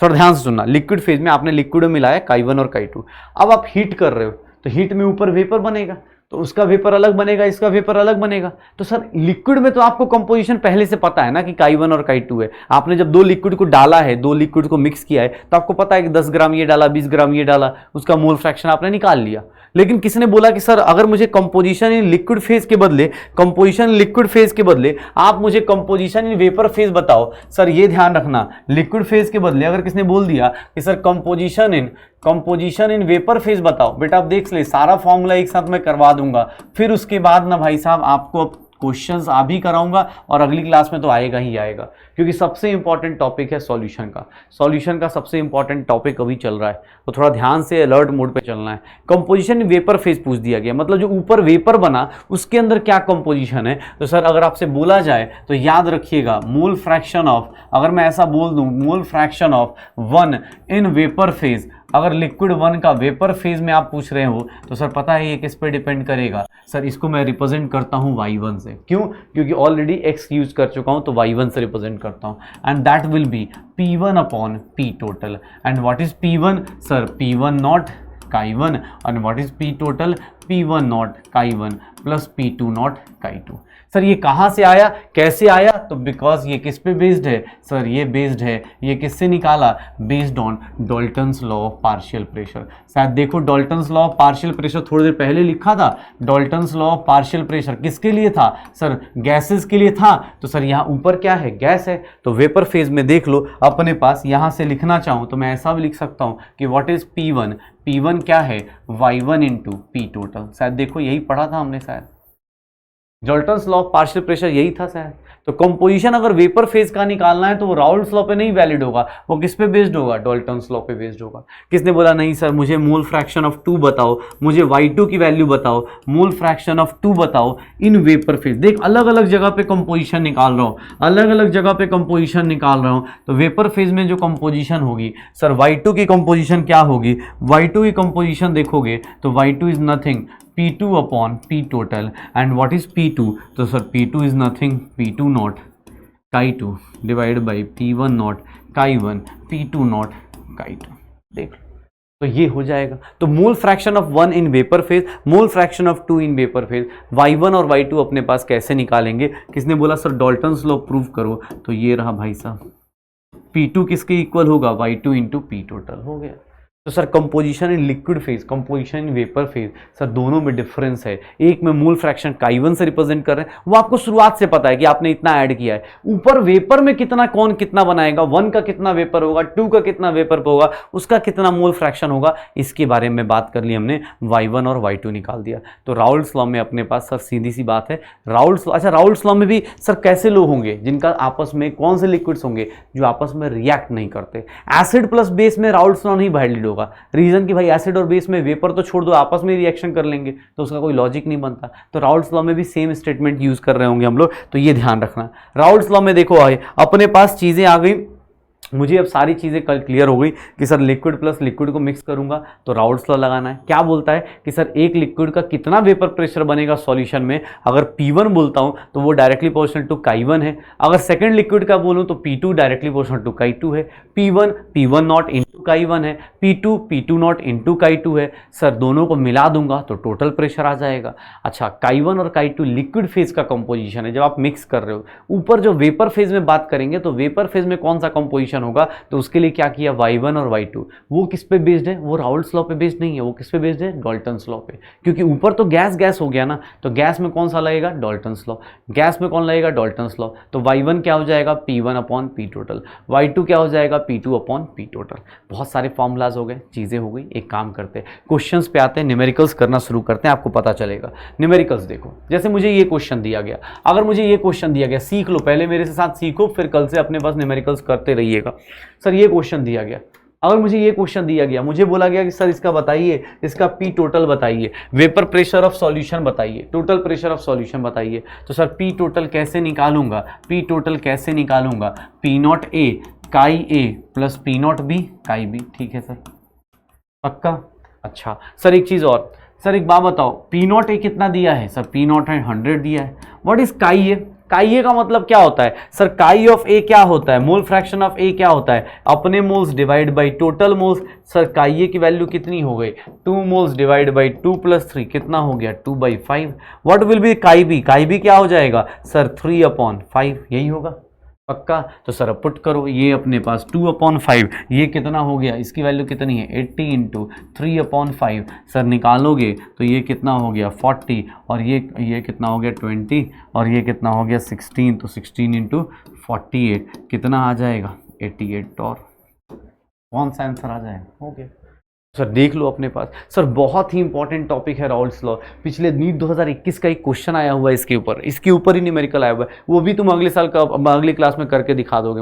थोड़ा ध्यान से सुनना, लिक्विड फेज में आपने लिक्विड में मिलाया काई1 और काई2। अब आप हीट कर रहे हो तो हीट में ऊपर वेपर बनेगा, तो उसका वेपर अलग बनेगा, इसका वेपर अलग बनेगा। तो सर लिक्विड में तो आपको कंपोजिशन पहले से पता है ना कि काई1 और काई2 है। आपने जब 2 लिक्विड को डाला है, 2 लिक्विड को मिक्स किया है, तो आपको पता है कि 10 ग्राम ये डाला, 20 ग्राम ये डाला, उसका मोल फ्रैक्शन आपने निकाल लिया। लेकिन किसने बोला कि सर अगर मुझे कंपोजिशन इन लिक्विड फेज के बदले, कंपोजिशन लिक्विड फेज के बदले आप मुझे कंपोजिशन इन वेपर फेज बताओ। सर ये ध्यान रखना, लिक्विड फेज के बदले अगर किसने बोल दिया कि sir composition in vapour phase बताओ, बेटा आप देख ले सारा फॉर्मूला एक साथ मैं करवा दूंगा, फिर उसके बाद ना भाई साहब आपको क्वेश्चंस आ भी कराऊंगा और अगली क्लास में तो आएगा ही आएगा, क्योंकि सबसे इंपॉर्टेंट टॉपिक है सॉल्यूशन का सबसे इंपॉर्टेंट टॉपिक अभी चल रहा है, तो थोड़ा ध्यान से अलर्ट मोड पे चलना है। कंपोजिशन वेपर फेज पूछ दिया गया, मतलब जो ऊपर वेपर बना उसके अंदर क्या कंपोजिशन है। तो सर अगर आपसे बोला जाए तो याद रखिएगा मोल फ्रैक्शन ऑफ, अगर मैं ऐसा बोल दूं मोल fraction of 1 in vapour phase, अगर लिक्विड 1 का वेपर फेज में आप पूछ रहे हो तो सर पता है ये किस पे डिपेंड करेगा, सर इसको मैं रिप्रेजेंट करता हूँ y1 से। क्यों? क्योंकि ऑलरेडी x यूज कर चुका हूँ तो y1 से रिप्रेजेंट करता हूँ, and that will be P1 upon P total. And what is P1? Sir P1 not chi1, and what is P total? P1 not chi1 plus P2 not chi2। Sir ये कहाँ से आया, कैसे आया? तो बिकॉज ये किस पे बेस्ड है सर, ये बेस्ड है, ये किससे निकाला? Based on Dalton's law of partial pressure. शायद देखो Dalton's law of partial pressure थोड़ी देर पहले लिखा था। Dalton's law of partial pressure किसके लिए था सर? गैसेस के लिए था। तो सर यहाँ ऊपर क्या है? गैस है। तो वेपर फेज में देख लो अपने पास, यहाँ से लिखना चाहूँ तो मैं ऐसा भी लिख सकता हूँ कि व्हाट इज P1? P1 क्या है? y1 into P total. शायद देखो यही पढ़ा था हमने, शायद Dalton's law of partial pressure यही था शायद। तो कंपोजिशन अगर वेपर फेज का निकालना है तो वो राउल्ट्स लॉ पे नहीं वैलिड होगा, वो किस पे बेस्ड होगा? डाल्टन्स लॉ पे बेस्ड होगा। किसने बोला नहीं सर मुझे मोल फ्रैक्शन ऑफ 2 बताओ, मुझे y2 की वैल्यू बताओ, मोल फ्रैक्शन ऑफ 2 बताओ इन वेपर फेज। देख अलग अलग जगह पे कंपोजिशन निकाल रहा हूँ, अलग अलग जगह पे कंपोजिशन निकाल रहा हूँ। तो वेपर फेज में जो कंपोजिशन होगी सर y2 की कंपोजिशन क्या होगी? y2 की कंपोजिशन देखोगे तो y2 is nothing P2 upon P total, and what is P2? तो sir P2 is nothing P2 not chi2 divide by P1 not chi1 P2 not chi2। देख तो ये हो जाएगा। तो मोल fraction of 1 in vapour phase, mole fraction of 2 in vapour phase, y1 और y2 अपने पास कैसे निकालेंगे? किसने बोला सर डाल्टन्स लॉ प्रूव करो? तो ये रहा भाई साहब, P2 किसके इक्वल होगा? y2 इंटू पी टोटल हो गया। तो sir composition in liquid phase, composition in vapour phase, sir दोनों में डिफरेंस है। एक में मोल फ्रैक्शन chi1 से रिप्रेजेंट कर रहे हैं, वो आपको शुरुआत से पता है कि आपने इतना ऐड किया है। ऊपर वेपर में कितना कौन कितना बनाएगा, 1 का कितना वेपर होगा, 2 का कितना वेपर होगा, उसका कितना मोल फ्रैक्शन होगा, इसके बारे में बात कर ली हमने। y1 और y2 निकाल दिया। तो राउल्ट्स लॉ में अपने पास सर सीधी सी बात है राउल्ट्स लॉ। अच्छा राउल्ट्स लॉ में भी सर कैसे लो होंगे? जिनका आपस में कौन से लिक्विड्स होंगे? जो आपस में रिएक्ट नहीं करते। एसिड प्लस बेस में राउल्ट्स लॉ नहीं वैलिड होगा। रीजन कि भाई एसिड और बेस में वेपर तो छोड़ दो, आपस में रिएक्शन कर लेंगे तो उसका कोई लॉजिक नहीं बनता। तो राउल्ट्स लॉ में भी सेम स्टेटमेंट यूज कर रहे होंगे हम लोग, तो ये ध्यान रखना। राउल्ट्स लॉ में देखो आए अपने पास चीजें आ गई, मुझे अब सारी चीज़ें कल क्लियर हो गई कि सर लिक्विड प्लस लिक्विड को मिक्स करूंगा तो राउल्ट्स लॉ लगाना है। क्या बोलता है कि सर एक लिक्विड का कितना वेपर प्रेशर बनेगा सॉल्यूशन में? अगर P1 बोलता हूं तो वो डायरेक्टली प्रोपोर्शनल टू chi1 है। अगर सेकंड लिक्विड का बोलूं तो P2 directly proportional to chi2 है। P1 नॉट इंटू chi1 है, P2 नॉट इंटू chi2 है। सर दोनों को मिला दूंगा तो टोटल प्रेशर आ जाएगा। अच्छा chi1 और chi2 लिक्विड फेज का कंपोजिशन है जब आप मिक्स कर रहे हो। ऊपर जो वेपर फेज में बात करेंगे तो वेपर फेज में कौन सा कंपोजिशन होगा? तो उसके लिए क्या किया? y1 और y2। वो किस पे बेस्ड है? वो राउल्ट्स लॉ पे बेस्ड नहीं है, वो किस पे बेस्ड है? डाल्टन्स लॉ पे। क्योंकि ऊपर तो गैस हो गया ना, तो गैस में कौन सा लगेगा? Dalton's law. गैस में कौन लगेगा? Dalton's law. तो y1 क्या हो जाएगा? P1 upon P total. y2 क्या हो जाएगा? P2 upon P total. बहुत सारे फॉर्मूलाज हो गए, चीजें हो गई। एक काम करते हैं क्वेश्चंस पे आते हैं, न्यूमेरिकल्स करना शुरू करते हैं, आपको पता चलेगा। न्यूमेरिकल्स देखो, जैसे मुझे ये क्वेश्चन दिया गया, अगर मुझे ये क्वेश्चन दिया गया, सीख लो पहले मेरे से साथ सीखो, फिर कल से अपने पास न्यूमेरिकल्स करते रहिएगा। सर ये क्वेश्चन दिया गया, अगर मुझे ये क्वेश्चन दिया गया, मुझे बोला गया कि सर इसका बताइए, इसका पी टोटल बताइए, वेपर प्रेशर ऑफ सॉल्यूशन बताइए, टोटल प्रेशर ऑफ सॉल्यूशन बताइए। तो सर पी टोटल कैसे निकालूंगा? पी टोटल कैसे निकालूंगा? पी नॉट ए काई ए प्लस पी नॉट बी काई बी। ठीक है सर, पक्का? अच्छा सर एक चीज और, सर एक बात बताओ, पी नॉट ए कितना दिया है? सर पी नॉट है 100 दिया है। व्हाट इज काई ए? काई ए का मतलब क्या होता है? सर काई ऑफ ए क्या होता है? मोल फ्रैक्शन ऑफ ए क्या होता है? अपने moles divide by total moles. Sir काई ए की वैल्यू कितनी हो गई? 2 मोल्स डिवाइड बाई 2 प्लस 3 कितना हो गया? 2/5। व्हाट विल बी काई बी? काई बी क्या हो जाएगा? सर 3/5, यही होगा, पक्का? तो सर पुट करो, ये अपने पास 2/5, ये कितना हो गया? इसकी वैल्यू कितनी है? 80 इंटू 3/5। सर निकालोगे तो ये कितना हो गया? 40, और ये कितना हो गया? 20, और ये कितना हो गया? 16। तो 16 इंटू 48 कितना आ जाएगा? 88। और कौन सा आंसर आ जाएगा? हो गया। सर देख लो अपने पास, सर बहुत ही इंपॉर्टेंट टॉपिक है राउल्ट्स लॉ। पिछले नीट 2021 का एक क्वेश्चन आया हुआ है इसके ऊपर ही न्यूमेरिकल आया हुआ है, वो भी तुम अगले साल का अगली क्लास में करके दिखा दोगे,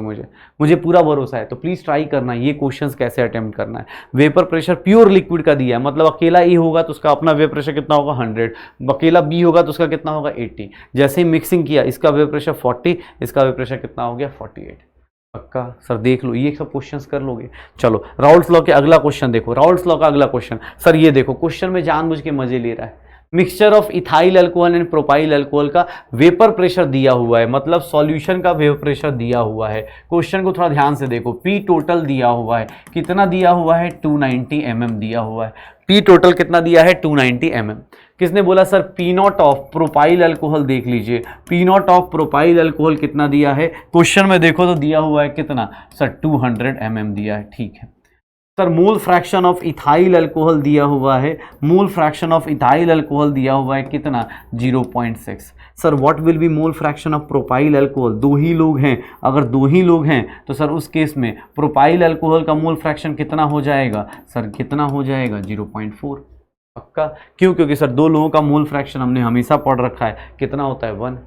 मुझे पूरा भरोसा है। तो प्लीज़ ट्राई करना ये क्वेश्चंस कैसे अटेम्प्ट करना है। वेपर प्रेशर प्योर लिक्विड का दिया है, मतलब अकेला ए होगा तो उसका अपना वेपर प्रेशर कितना होगा? 100, अकेला बी होगा तो उसका कितना होगा? 80। जैसे ही मिक्सिंग किया, इसका वेपर प्रेशर 40, इसका वेपर प्रेशर कितना हो गया? 48। पक्का सर, देख लो ये सब क्वेश्चंस कर लोगे। चलो राउल्ट्स लॉ के अगला क्वेश्चन देखो, राउल्ट्स लॉ का अगला क्वेश्चन। सर ये देखो क्वेश्चन में जानबूझ के मजे ले रहा है। Mixture of ethyl alcohol and propyl alcohol का वेपर प्रेशर दिया हुआ है, मतलब सॉल्यूशन का वेपर प्रेशर दिया हुआ है। क्वेश्चन को थोड़ा ध्यान से देखो, पी टोटल दिया हुआ है, कितना दिया हुआ है 290 mm दिया हुआ है। पी टोटल कितना दिया है 290 mm। किसने बोला sir P not of propyl alcohol, देख लीजिए P not of propyl alcohol कितना दिया है, क्वेश्चन में देखो तो दिया हुआ है कितना सर 200 mm दिया है। ठीक है sir, mole fraction of ethyl alcohol दिया हुआ है, मोल फ्रैक्शन ऑफ इथाइल अल्कोहल दिया हुआ है कितना 0.6। Sir what will be mole fraction of propyl alcohol, दो ही लोग हैं, अगर दो ही लोग हैं तो सर उस केस में प्रोपाइल अल्कोहल का मोल फ्रैक्शन कितना हो जाएगा सर, कितना हो जाएगा 0.4। पक्का, क्यों? क्योंकि सर दो लोगों का मोल फ्रैक्शन हमने हमेशा पढ़ रखा है, कितना होता है 1।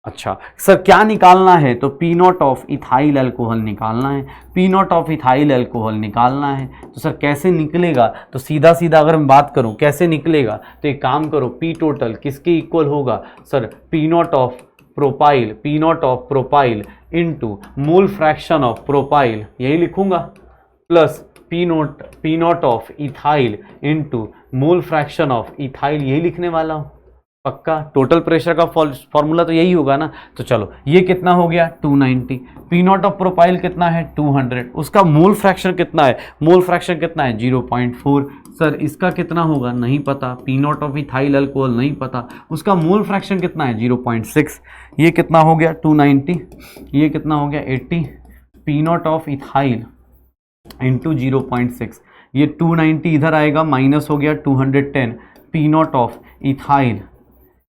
अच्छा सर क्या निकालना है, तो P not of ethyl alcohol निकालना है, P not of ethyl alcohol निकालना है। तो सर कैसे निकलेगा, तो सीधा सीधा अगर मैं बात करूं कैसे निकलेगा, तो एक काम करो, पी टोटल किसके इक्वल होगा sir, P not of propyl, P not of propyl into mole fraction of propyl, यही लिखूंगा, plus P not of ethyl into mole fraction of ethyl, यही लिखने वाला हूं। पक्का, टोटल प्रेशर का फॉर्मूला तो यही होगा ना। तो चलो ये कितना हो गया 290, पी नॉट ऑफ प्रोपाइल कितना है 200, उसका मोल फ्रैक्शन कितना है, मोल फ्रैक्शन कितना है 0.4। सर इसका कितना होगा नहीं पता, P not of ethyl alcohol नहीं पता, उसका मोल फ्रैक्शन कितना है 0.6। ये कितना हो गया 290, ये कितना हो गया 80, P not of ethyl into 0.6, ये 290 इधर आएगा, माइनस हो गया 210, P not of ethyl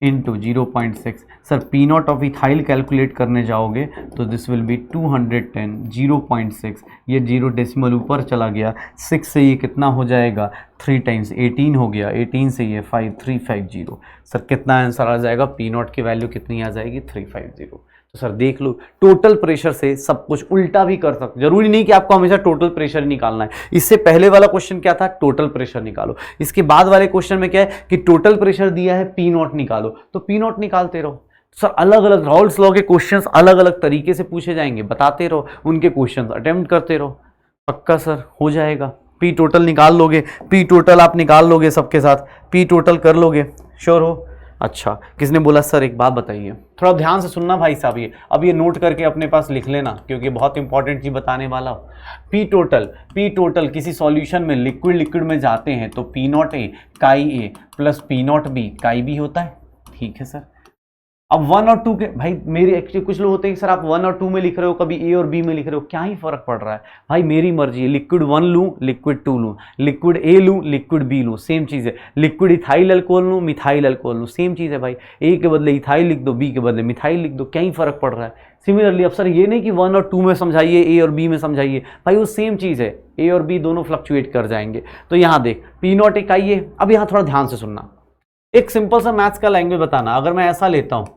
into 0.6। Sir P not of ethyl calculate करने जाओगे तो दिस विल बी 210, 0.6, ये 0 डेसिमल ऊपर चला गया, 6 से ये कितना हो जाएगा 3 टाइम्स 18 हो गया, 18 से ये 5350। सर कितना आंसर आ जाएगा, पी नॉट की वैल्यू कितनी आ जाएगी 350। तो सर देख लो टोटल प्रेशर से सब कुछ उल्टा भी कर सकते, जरूरी नहीं कि आपको हमेशा टोटल प्रेशर ही निकालना है। इससे पहले वाला क्वेश्चन क्या था, टोटल प्रेशर निकालो, इसके बाद वाले क्वेश्चन में क्या है कि टोटल प्रेशर दिया है पी नॉट निकालो, तो पी नॉट निकालते रहो। सर अलग अलग राउल्ट्स लॉ के क्वेश्चंस अलग अलग तरीके से पूछे जाएंगे, बताते रहो, उनके क्वेश्चंस अटेम्प्ट करते रहो। पक्का सर हो जाएगा, पी टोटल निकाल लोगे, पी टोटल आप निकाल लोगे सबके साथ, पी टोटल कर लोगे, श्योर हो। अच्छा किसने बोला सर एक बात बताइए, थोड़ा ध्यान से सुनना भाई साहब, ये अब ये नोट करके अपने पास लिख लेना, क्योंकि बहुत इंपॉर्टेंट चीज बताने वाला हूँ। पी टोटल किसी सॉल्यूशन में लिक्विड में जाते हैं तो पी नॉट ए काई ए प्लस पी नॉट बी काई बी होता है। ठीक है सर, अब 1 और 2 के भाई मेरे एक्चुअली कुछ लोग होते हैं कि सर आप 1 और 2 में लिख रहे हो, कभी ए और बी में लिख रहे हो, क्या ही फर्क पड़ रहा है भाई, मेरी मर्जी है, लिक्विड 1 लूँ लिक्विड 2 लूँ, लिक्विड ए लूँ लिक्विड बी लूँ, सेम चीज़ है, लिक्विड इथाइल अल्कोहल लूँ मिथाइल अल्कोहल लूँ, सेम चीज़ है भाई, ए के बदले इथाइल लिख दो, बी के बदले मिथाइल लिख दो, क्या ही फर्क पड़ रहा है। सिमिलरली अब सर ये नहीं कि 1 और 2 में समझाइए ए और बी में समझाइए, भाई वो सेम चीज़ है, ए और बी दोनों फ्लक्चुएट कर जाएंगे। तो यहाँ देख पी नॉट एक आई है, अब यहाँ थोड़ा ध्यान से सुनना, एक सिंपल सा मैथ्स का लैंग्वेज बताना। अगर मैं ऐसा लेता हूँ,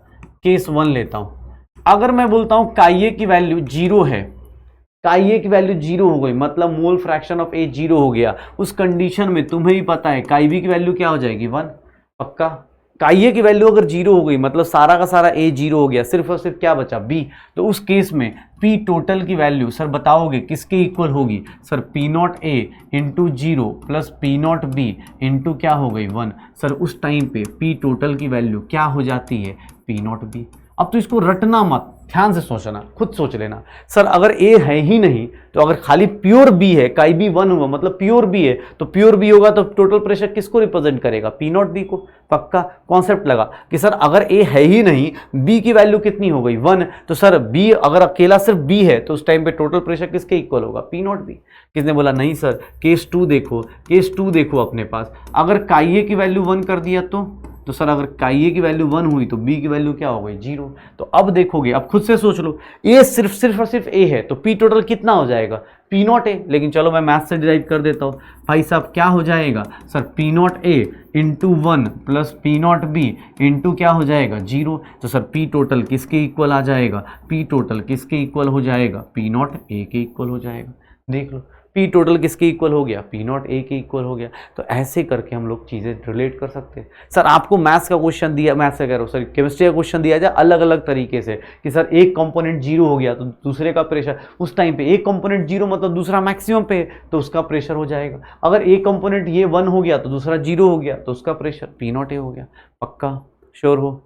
केस 1 लेता हूं, अगर मैं बोलता हूं काई की वैल्यू 0 है, काई की वैल्यू 0 हो गई, मतलब मोल फ्रैक्शन ऑफ ए 0 हो गया, उस कंडीशन में तुम्हें ही पता है काई बी की वैल्यू क्या हो जाएगी 1। पक्का, काई की वैल्यू अगर 0 हो गई मतलब सारा का सारा ए 0 हो गया, सिर्फ और सिर्फ क्या बचा बी, तो उस केस में पी टोटल की वैल्यू सर बताओगे किसके इक्वल होगी sir, P not a into 0 plus P not be into क्या हो गई 1। सर उस टाइम पे पी टोटल की वैल्यू क्या हो जाती है पी नॉट बी। अब तो इसको रटना मत, ध्यान से सोचना, खुद सोच लेना। सर अगर ए है ही नहीं तो अगर खाली प्योर बी है, काई बी 1 हुआ मतलब प्योर बी है, तो प्योर बी होगा तो टोटल प्रेशर किसको रिप्रेजेंट करेगा, पी नॉट बी को। पक्का कॉन्सेप्ट लगा कि सर अगर ए है ही नहीं, बी की वैल्यू कितनी हो गई 1, तो सर बी अगर अकेला सिर्फ बी है तो उस टाइम पे टोटल प्रेशर किसके इक्वल होगा, पी नॉट बी। किसने बोला नहीं सर केस 2 देखो, केस 2 देखो अपने पास, अगर काई की वैल्यू 1 कर दिया तो सर अगर काई की वैल्यू 1 हुई तो बी की वैल्यू क्या हो गई 0। तो अब देखोगे, अब खुद से सोच लो, ए सिर्फ और सिर्फ ए है तो पी टोटल कितना हो जाएगा पी नॉट ए। लेकिन चलो मैं मैथ से डिराइव कर देता हूँ भाई साहब, क्या हो जाएगा sir P not a into 1 plus P not be into क्या हो जाएगा 0। तो सर पी टोटल किसके इक्वल आ जाएगा, पी टोटल किसके इक्वल हो जाएगा, पी नॉट ए के इक्वल हो जाएगा। देख लो पी टोटल किसके इक्वल हो गया, पी नॉट ए के इक्वल हो गया। तो ऐसे करके हम लोग चीज़ें रिलेट कर सकते हैं। सर आपको मैथ्स का क्वेश्चन दिया, मैथ्स से कह रहा हूँ सर, केमिस्ट्री का क्वेश्चन दिया जाए अलग अलग तरीके से कि सर एक कंपोनेंट जीरो हो गया तो दूसरे का प्रेशर, उस टाइम पे एक कंपोनेंट जीरो मतलब दूसरा मैक्सिमम पे है तो उसका प्रेशर हो जाएगा। अगर एक कंपोनेंट ये 1 हो गया तो दूसरा 0 हो गया तो उसका प्रेशर पी नॉट ए हो गया। पक्का श्योर हो?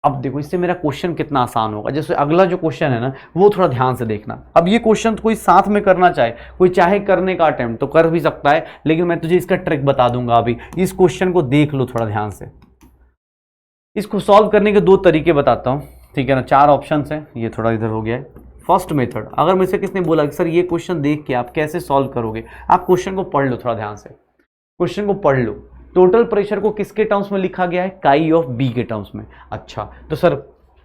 अब देखो इससे मेरा क्वेश्चन कितना आसान होगा। जैसे अगला जो क्वेश्चन है ना वो थोड़ा ध्यान से देखना। अब ये क्वेश्चन कोई साथ में करना चाहे, कोई चाहे करने का अटेम्प्ट तो कर भी सकता है, लेकिन मैं तुझे इसका ट्रिक बता दूंगा। अभी इस क्वेश्चन को देख लो थोड़ा ध्यान से। इसको सॉल्व करने के 2 तरीके बताता हूँ, ठीक है ना। 4 ऑप्शन है, ये थोड़ा इधर हो गया है। फर्स्ट मेथड, अगर मुझसे किसने बोला कि सर ये क्वेश्चन देख के आप कैसे सॉल्व करोगे, आप क्वेश्चन को पढ़ लो थोड़ा ध्यान से, क्वेश्चन को पढ़ लो। टोटल प्रेशर को किसके टर्म्स में लिखा गया है, काई ऑफ बी के टर्म्स में। अच्छा तो सर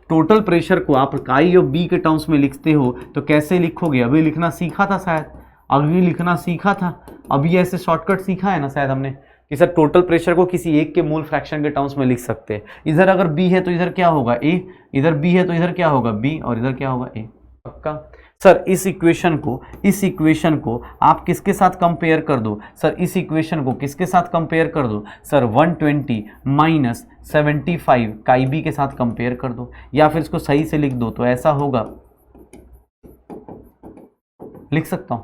टोटल प्रेशर को आप काई ऑफ बी के टर्म्स में लिखते हो तो कैसे लिखोगे? अभी लिखना सीखा था शायद, अभी लिखना सीखा था, अभी ऐसे शॉर्टकट सीखा है ना शायद हमने कि सर टोटल प्रेशर को किसी एक के मोल फ्रैक्शन के टर्म्स में लिख सकते हैं। इधर अगर बी है तो इधर क्या होगा ए, इधर बी है तो इधर क्या होगा बी, और इधर क्या होगा ए। पक्का? सर इस इक्वेशन को आप किसके साथ कंपेयर कर दो? सर इस इक्वेशन को किसके साथ कंपेयर कर दो? सर 120 माइनस 75 काई बी के साथ कंपेयर कर दो, या फिर इसको सही से लिख दो तो ऐसा होगा, लिख सकता हूं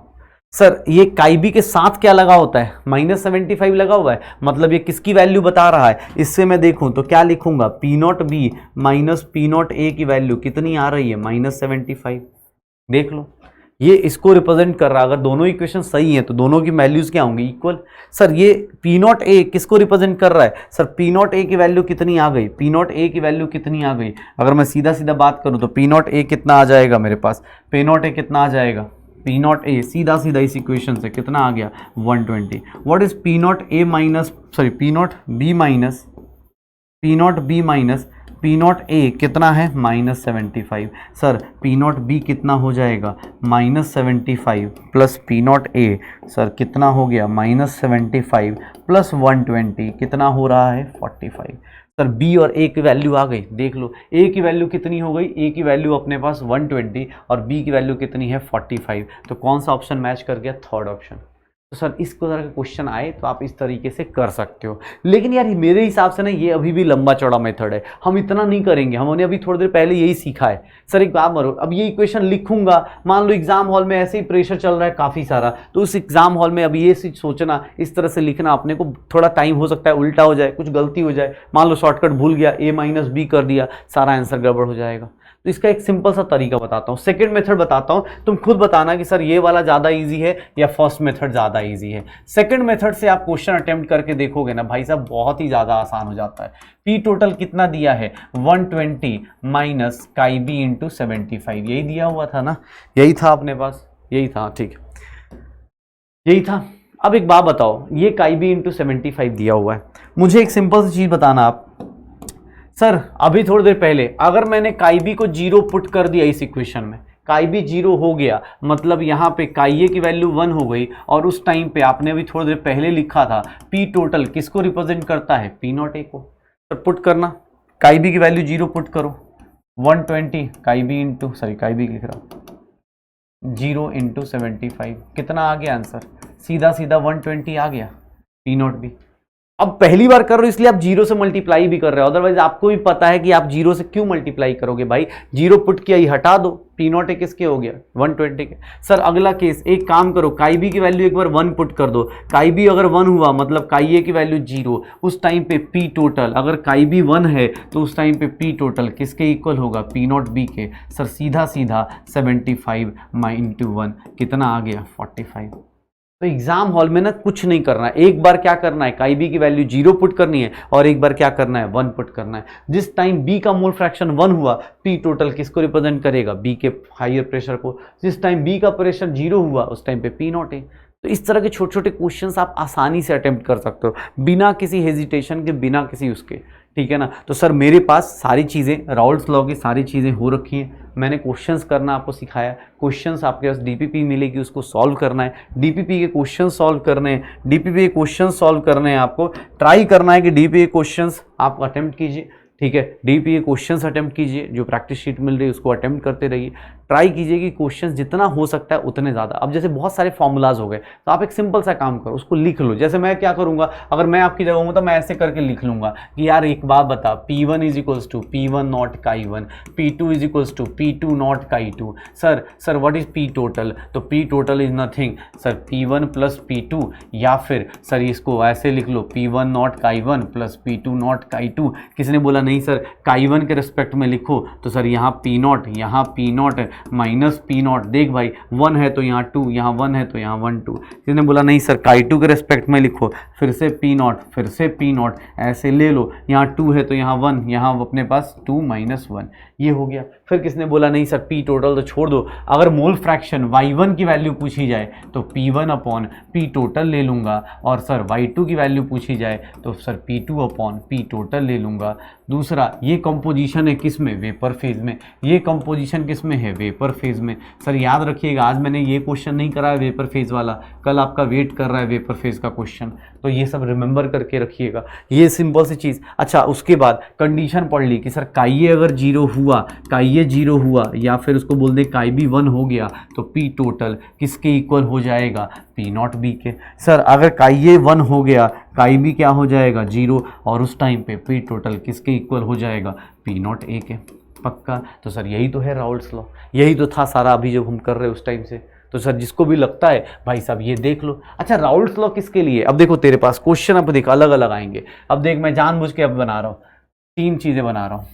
सर ये काई बी के साथ क्या लगा होता है, -75 लगा हुआ है, मतलब ये किसकी वैल्यू बता रहा है। इससे मैं देखूं तो क्या लिखूंगा, P not be minus P not a की वैल्यू कितनी आ रही है, -75। देख लो ये इसको रिप्रेजेंट कर रहा है। अगर दोनों इक्वेशन सही हैं तो दोनों की वैल्यूज क्या होंगी, इक्वल। सर ये पी नॉट ए किसको रिप्रेजेंट कर रहा है? सर पी नॉट ए की वैल्यू कितनी आ गई, पी नॉट ए की वैल्यू कितनी आ गई? अगर मैं सीधा सीधा बात करूं तो पी नॉट ए कितना आ जाएगा मेरे पास, पी नॉट ए कितना आ जाएगा, पी नॉट ए सीधा सीधा इस इक्वेशन से कितना आ गया 120। What is P not a minus sorry P not be minus P not a कितना है -75। सर पी नॉट बी कितना हो जाएगा -75 plus P not a, sir कितना हो गया -75 प्लस 120 कितना हो रहा है 45। सर बी और ए की वैल्यू आ गई, देख लो ए की वैल्यू कितनी हो गई, ए की वैल्यू अपने पास 120 और बी की वैल्यू कितनी है 45। तो कौन सा ऑप्शन मैच कर गया, थर्ड ऑप्शन। तो सर इस तरह का क्वेश्चन आए तो आप इस तरीके से कर सकते हो। लेकिन यार मेरे हिसाब से ना ये अभी भी लंबा चौड़ा मेथड है, हम इतना नहीं करेंगे। हमने अभी थोड़ी देर पहले यही सीखा है। सर एक बात मारो, अब ये इक्वेशन लिखूंगा, मान लो एग्जाम हॉल में ऐसे ही प्रेशर चल रहा है काफ़ी सारा, तो उस एग्जाम हॉल में अभी ये सोचना, इस तरह से लिखना अपने को थोड़ा टाइम हो सकता है उल्टा हो जाए, कुछ गलती हो जाए, मान लो शॉर्टकट भूल गया, ए माइनस बी कर दिया, सारा आंसर गड़बड़ हो जाएगा। तो इसका एक सिंपल सा तरीका बताता हूँ, सेकंड मेथड बताता हूँ, तुम खुद बताना कि सर ये वाला ज़्यादा इजी है या फर्स्ट मेथड ज़्यादा इजी है। सेकंड मेथड से आप क्वेश्चन अटेम्प्ट करके देखोगे ना भाई साहब, बहुत ही ज़्यादा आसान हो जाता है। पी टोटल कितना दिया है 120 माइनस काई बी इंटू 75, यही दिया हुआ था ना, यही था अपने पास, यही था, ठीक यही था। अब एक बात बताओ, ये काई बी इंटू 75 दिया हुआ है, मुझे एक सिंपल सी चीज़ बताना आप। सर अभी थोड़ी देर पहले अगर मैंने काई बी को 0 पुट कर दिया इस इक्वेशन में, काई बी 0 हो गया, मतलब यहाँ पे काई ए की वैल्यू 1 हो गई, और उस टाइम पे आपने अभी थोड़ी देर पहले लिखा था पी टोटल किसको रिप्रेजेंट करता है, पी नॉट ए को। सर पुट करना, काई बी की वैल्यू 0 पुट करो, 120 काई बी इंटू काई बी लिख रहा 0 इंटू 75, कितना आ गया आंसर, सीधा सीधा 120 आ गया पी नॉट बी। अब पहली बार कर रहे हो इसलिए आप 0 से मल्टीप्लाई भी कर रहे हो, अदरवाइज आपको भी पता है कि आप 0 से क्यों मल्टीप्लाई करोगे भाई, 0 पुट किया, ही हटा दो, पी नॉट ए किसके हो गया 120 के। सर अगला केस, एक काम करो, काई बी की वैल्यू एक बार 1 पुट कर दो, काई बी अगर 1 हुआ मतलब काई ए की वैल्यू 0, उस टाइम पे पी टोटल, अगर काई बी 1 है तो उस टाइम पे पी टोटल किसके इक्वल होगा, पी नॉट बी के। सर सीधा सीधा 75 इंटू 1 कितना आ गया 45। तो एग्जाम हॉल में ना कुछ नहीं करना है, एक बार क्या करना है, काई बी की वैल्यू 0 पुट करनी है, और एक बार क्या करना है 1 पुट करना है। जिस टाइम बी का मोल फ्रैक्शन 1 हुआ, पी टोटल किसको रिप्रेजेंट करेगा, बी के हायर प्रेशर को। जिस टाइम बी का प्रेशर 0 हुआ उस टाइम पे पी नॉट ए। तो इस तरह के छोटे छोटे क्वेश्चंस आप आसानी से अटेम्प्ट कर सकते हो बिना किसी हेजिटेशन के, बिना किसी उसके, ठीक है ना। तो सर मेरे पास सारी चीज़ें, राउल्ट्स लॉ की सारी चीज़ें हो रखी हैं, मैंने क्वेश्चंस करना आपको सिखाया, क्वेश्चंस आपके पास डीपीपी मिलेगी, उसको सॉल्व करना है, डीपीपी के क्वेश्चन सॉल्व करने हैं, डीपीपी के क्वेश्चन सॉल्व करने हैं, आपको ट्राई करना है कि डीपीपी के क्वेश्चंस आप अटेम्प्ट कीजिए, ठीक है। डीपीपी के क्वेश्चंस अटेम्प्ट कीजिए, जो प्रैक्टिस शीट मिल रही है उसको अटेम्प्ट करते रहिए, ट्राई कीजिए कि क्वेश्चंस जितना हो सकता है उतने ज़्यादा। अब जैसे बहुत सारे फॉर्मूलाज हो गए, तो आप एक सिंपल सा काम करो, उसको लिख लो। जैसे मैं क्या करूँगा, अगर मैं आपकी जगह हूँ तो मैं ऐसे करके लिख लूँगा कि यार एक बात बता, P1 is equals to P1 naught काई1, P2 is equals to P2 naught काई2। Sir what is P total? तो P total is nothing sir P1 plus P2, या फिर सर इसको ऐसे लिख लो P1 नॉट काई1 प्लस P2 नॉट काई2। किसने बोला नहीं सर काई1 के रिस्पेक्ट में लिखो, तो सर यहाँ P नॉट, यहाँ P not minus P not. देख भाई 1 है तो यहाँ 2, यहाँ 1 है तो यहाँ 1 2। किसने बोला नहीं सर काई2 के रिस्पेक्ट में लिखो, फिर से P नॉट, फिर से P नॉट, ऐसे ले लो। यहाँ 2 है तो यहाँ 1, यहाँ अपने पास 2 माइनस 1, ये हो गया। फिर किसने बोला नहीं सर P टोटल तो छोड़ दो, अगर मोल फ्रैक्शन y1 की वैल्यू पूछी जाए तो P1 अपॉन P टोटल ले लूँगा, और सर y2 की वैल्यू पूछी जाए तो sir P2 upon P total ले लूँगा। दूसरा, ये कंपोजिशन है किस में? वेपर फेज में। ये कंपोजिशन किस में है? वेपर फेज में। सर याद रखिएगा, आज मैंने ये क्वेश्चन नहीं करा है वेपर फेज वाला, कल आपका वेट कर रहा है वेपर फेज का क्वेश्चन, तो ये सब रिमेंबर करके रखिएगा, ये सिंपल सी चीज़। अच्छा, उसके बाद कंडीशन पढ़ ली कि सर काई अगर 0 हुआ, काई 0 हुआ, या फिर उसको बोल दें काई भी 1 हो गया, तो P टोटल किसके इक्वल हो जाएगा? P नॉट B के। सर अगर काई 1 हो गया, काई भी क्या हो जाएगा? 0, और उस टाइम पे P टोटल किसके इक्वल हो जाएगा? P नॉट A के। पक्का? तो सर यही तो है राउल्ट्स लॉ, यही तो था सारा अभी जो हम कर रहे हैं उस टाइम से। तो सर जिसको भी लगता है भाई साहब ये देख लो। अच्छा, राउल्ट्स लॉ किसके लिए? अब देखो तेरे पास क्वेश्चन, अब देख अलग अलग आएंगे। अब देख मैं जानबूझ के अब बना रहा हूँ, 3 चीज़ें बना रहा हूँ।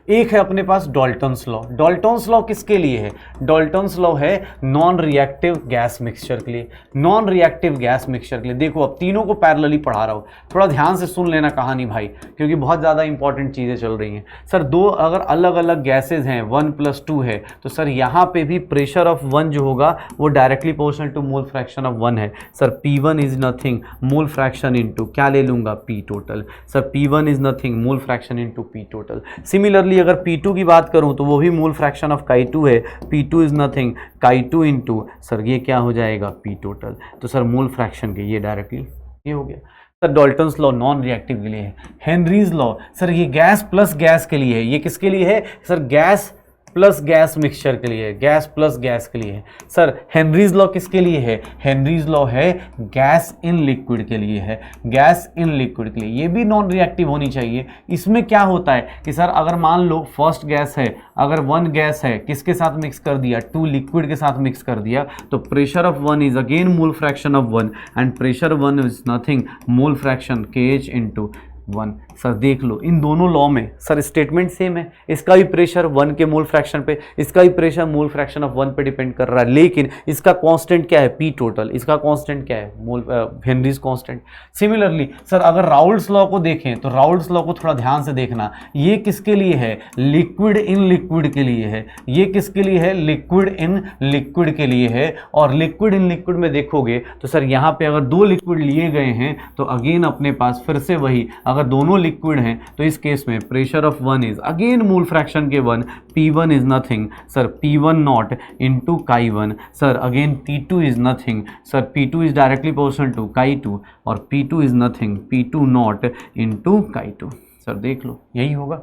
एक है अपने पास डाल्टन्स लॉ। डाल्टन्स लॉ किसके लिए है? डाल्टन्स लॉ है नॉन रिएक्टिव गैस मिक्सचर के लिए। नॉन रिएक्टिव गैस मिक्सचर के लिए देखो, अब तीनों को पैरेलली पढ़ा रहा हूँ, थोड़ा ध्यान से सुन लेना कहानी भाई, क्योंकि बहुत ज़्यादा इंपॉर्टेंट चीज़ें चल रही हैं। सर दो अगर अलग अलग गैसेज हैं, 1 + 2 है, तो सर यहाँ पे भी प्रेशर ऑफ 1 जो होगा वो directly proportional to mole fraction of 1 है। Sir P1 is nothing mole fraction into क्या ले लूँगा? P total. Sir P1 is nothing mole fraction into P total. Similarly अगर P2 की बात करूं तो वो भी मोल फ्रैक्शन ऑफ काई2 है, P2 इज नथिंग काई2 इंटू सर ये क्या हो जाएगा? P total. तो सर मोल फ्रैक्शन के ये डायरेक्टली ये हो गया। Sir Dalton's law non reactive के लिए है। हेनरीज लॉ सर ये गैस प्लस गैस के लिए है। ये किसके लिए है? Sir gas plus gas mixture के लिए है, गैस प्लस गैस के लिए है। सर हेनरीज लॉ किसके लिए है? हेनरीज लॉ है गैस इन लिक्विड के लिए है, गैस इन लिक्विड के लिए। ये भी नॉन रिएक्टिव होनी चाहिए। इसमें क्या होता है कि सर अगर मान लो फर्स्ट गैस है, अगर 1 गैस है, किसके साथ मिक्स कर दिया? 2 लिक्विड के साथ मिक्स कर दिया, तो pressure of 1 is again mole fraction of 1 and pressure 1 is nothing mole fraction KH into 1। Sir देख लो इन दोनों लॉ में सर स्टेटमेंट सेम है। इसका भी प्रेशर 1 के मोल फ्रैक्शन पे, इसका भी प्रेशर मोल फ्रैक्शन ऑफ 1 पे डिपेंड कर रहा है, लेकिन इसका कांस्टेंट क्या है? P total. इसका कांस्टेंट क्या है? मोल हेनरीज कांस्टेंट। सिमिलरली सर अगर राउल्ट्स लॉ को देखें तो राउल्ट्स लॉ को थोड़ा ध्यान से देखना, ये किसके लिए है? लिक्विड इन लिक्विड के लिए है। ये किसके लिए है? लिक्विड इन लिक्विड के लिए है। और लिक्विड इन लिक्विड में देखोगे तो सर यहाँ पे अगर 2 लिक्विड लिए गए हैं तो अगेन अपने पास फिर से वही, अगर दोनों लिक्विड हैं तो इस केस में pressure of 1 is again mole fraction के 1, P1 is nothing sir P1 not into काई1। Sir again P2 is nothing sir P2 is directly proportional to काई2, और P2 is nothing P2 not into काई2। Sir देख लो यही होगा।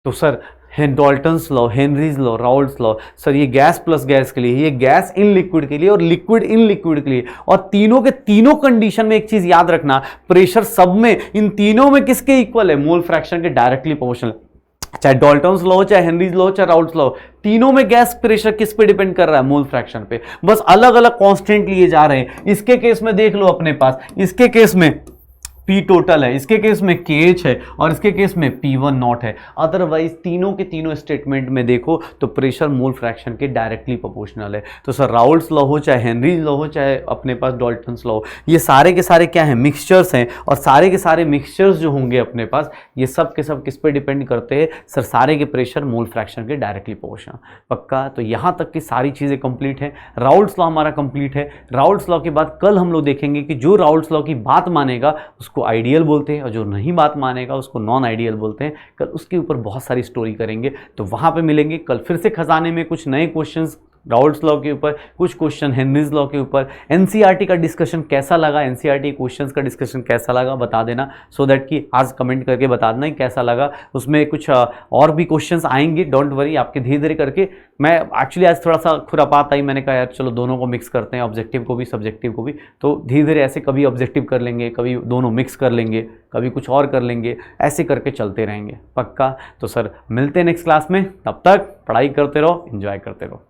तो sir Dalton's law, Henry's law, Raoult's law, sir ये गैस प्लस गैस के लिए, ये गैस इन लिक्विड के लिए और लिक्विड इन लिक्विड के लिए। और तीनों के तीनों कंडीशन में एक चीज याद रखना, प्रेशर सब में इन तीनों में किसके इक्वल है? मोल फ्रैक्शन के डायरेक्टली प्रोपोर्शनल। चाहे डाल्टन्स लॉ, चाहे हेनरीज लॉ, चाहे राउल्ट्स लॉ, तीनों में गैस प्रेशर किस पे डिपेंड कर रहा है? मोल फ्रैक्शन पे। बस अलग अलग कांस्टेंट लिए जा रहे हैं। इसके केस में देख लो अपने पास, इसके केस में P टोटल है, इसके केस में KH है, और इसके केस में P1 नॉट है। अदरवाइज तीनों के तीनों स्टेटमेंट में देखो तो प्रेशर मोल फ्रैक्शन के डायरेक्टली प्रोपोर्शनल है। तो सर राउल्ट्स लॉ हो, चाहे हेनरीज लॉ हो, चाहे अपने पास डाल्टन्स लॉ हो, ये सारे के सारे क्या हैं? मिक्सचर्स हैं। और सारे के सारे मिक्सचर्स जो होंगे अपने पास, ये सब के सब किस पे डिपेंड करते हैं? सर सारे के प्रेशर मोल फ्रैक्शन के डायरेक्टली प्रोपोर्शनल। पक्का? तो यहाँ तक की सारी चीज़ें कंप्लीट है। राउल्ट्स लॉ हमारा कंप्लीट है। राउल्ट्स लॉ के बाद कल हम लोग देखेंगे कि जो राउल्ट्स लॉ की बात मानेगा उसको आइडियल बोलते हैं, और जो नहीं बात मानेगा उसको नॉन आइडियल बोलते हैं। कल उसके ऊपर बहुत सारी स्टोरी करेंगे, तो वहां पे मिलेंगे। कल फिर से खजाने में कुछ नए क्वेश्चंस राउल्स लॉ के ऊपर, कुछ क्वेश्चन हेनरीज लॉ के ऊपर। एनसीईआरटी का डिस्कशन कैसा लगा, एनसीईआरटी क्वेश्चंस का डिस्कशन कैसा लगा बता देना, सो दैट कि आज कमेंट करके बता देना कि कैसा लगा। उसमें कुछ और भी क्वेश्चंस आएंगे, डोंट वरी, आपके धीरे धीरे करके। मैं एक्चुअली आज थोड़ा सा खुरापात आई, मैंने कहा यार चलो दोनों को मिक्स करते हैं, ऑब्जेक्टिव को भी सब्जेक्टिव को भी। तो धीरे धीरे ऐसे कभी ऑब्जेक्टिव कर लेंगे, कभी दोनों मिक्स कर लेंगे, कभी कुछ और कर लेंगे, ऐसे करके चलते रहेंगे पक्का। तो सर मिलते हैं नेक्स्ट क्लास में, तब तक पढ़ाई करते रहो, एंजॉय करते रहो।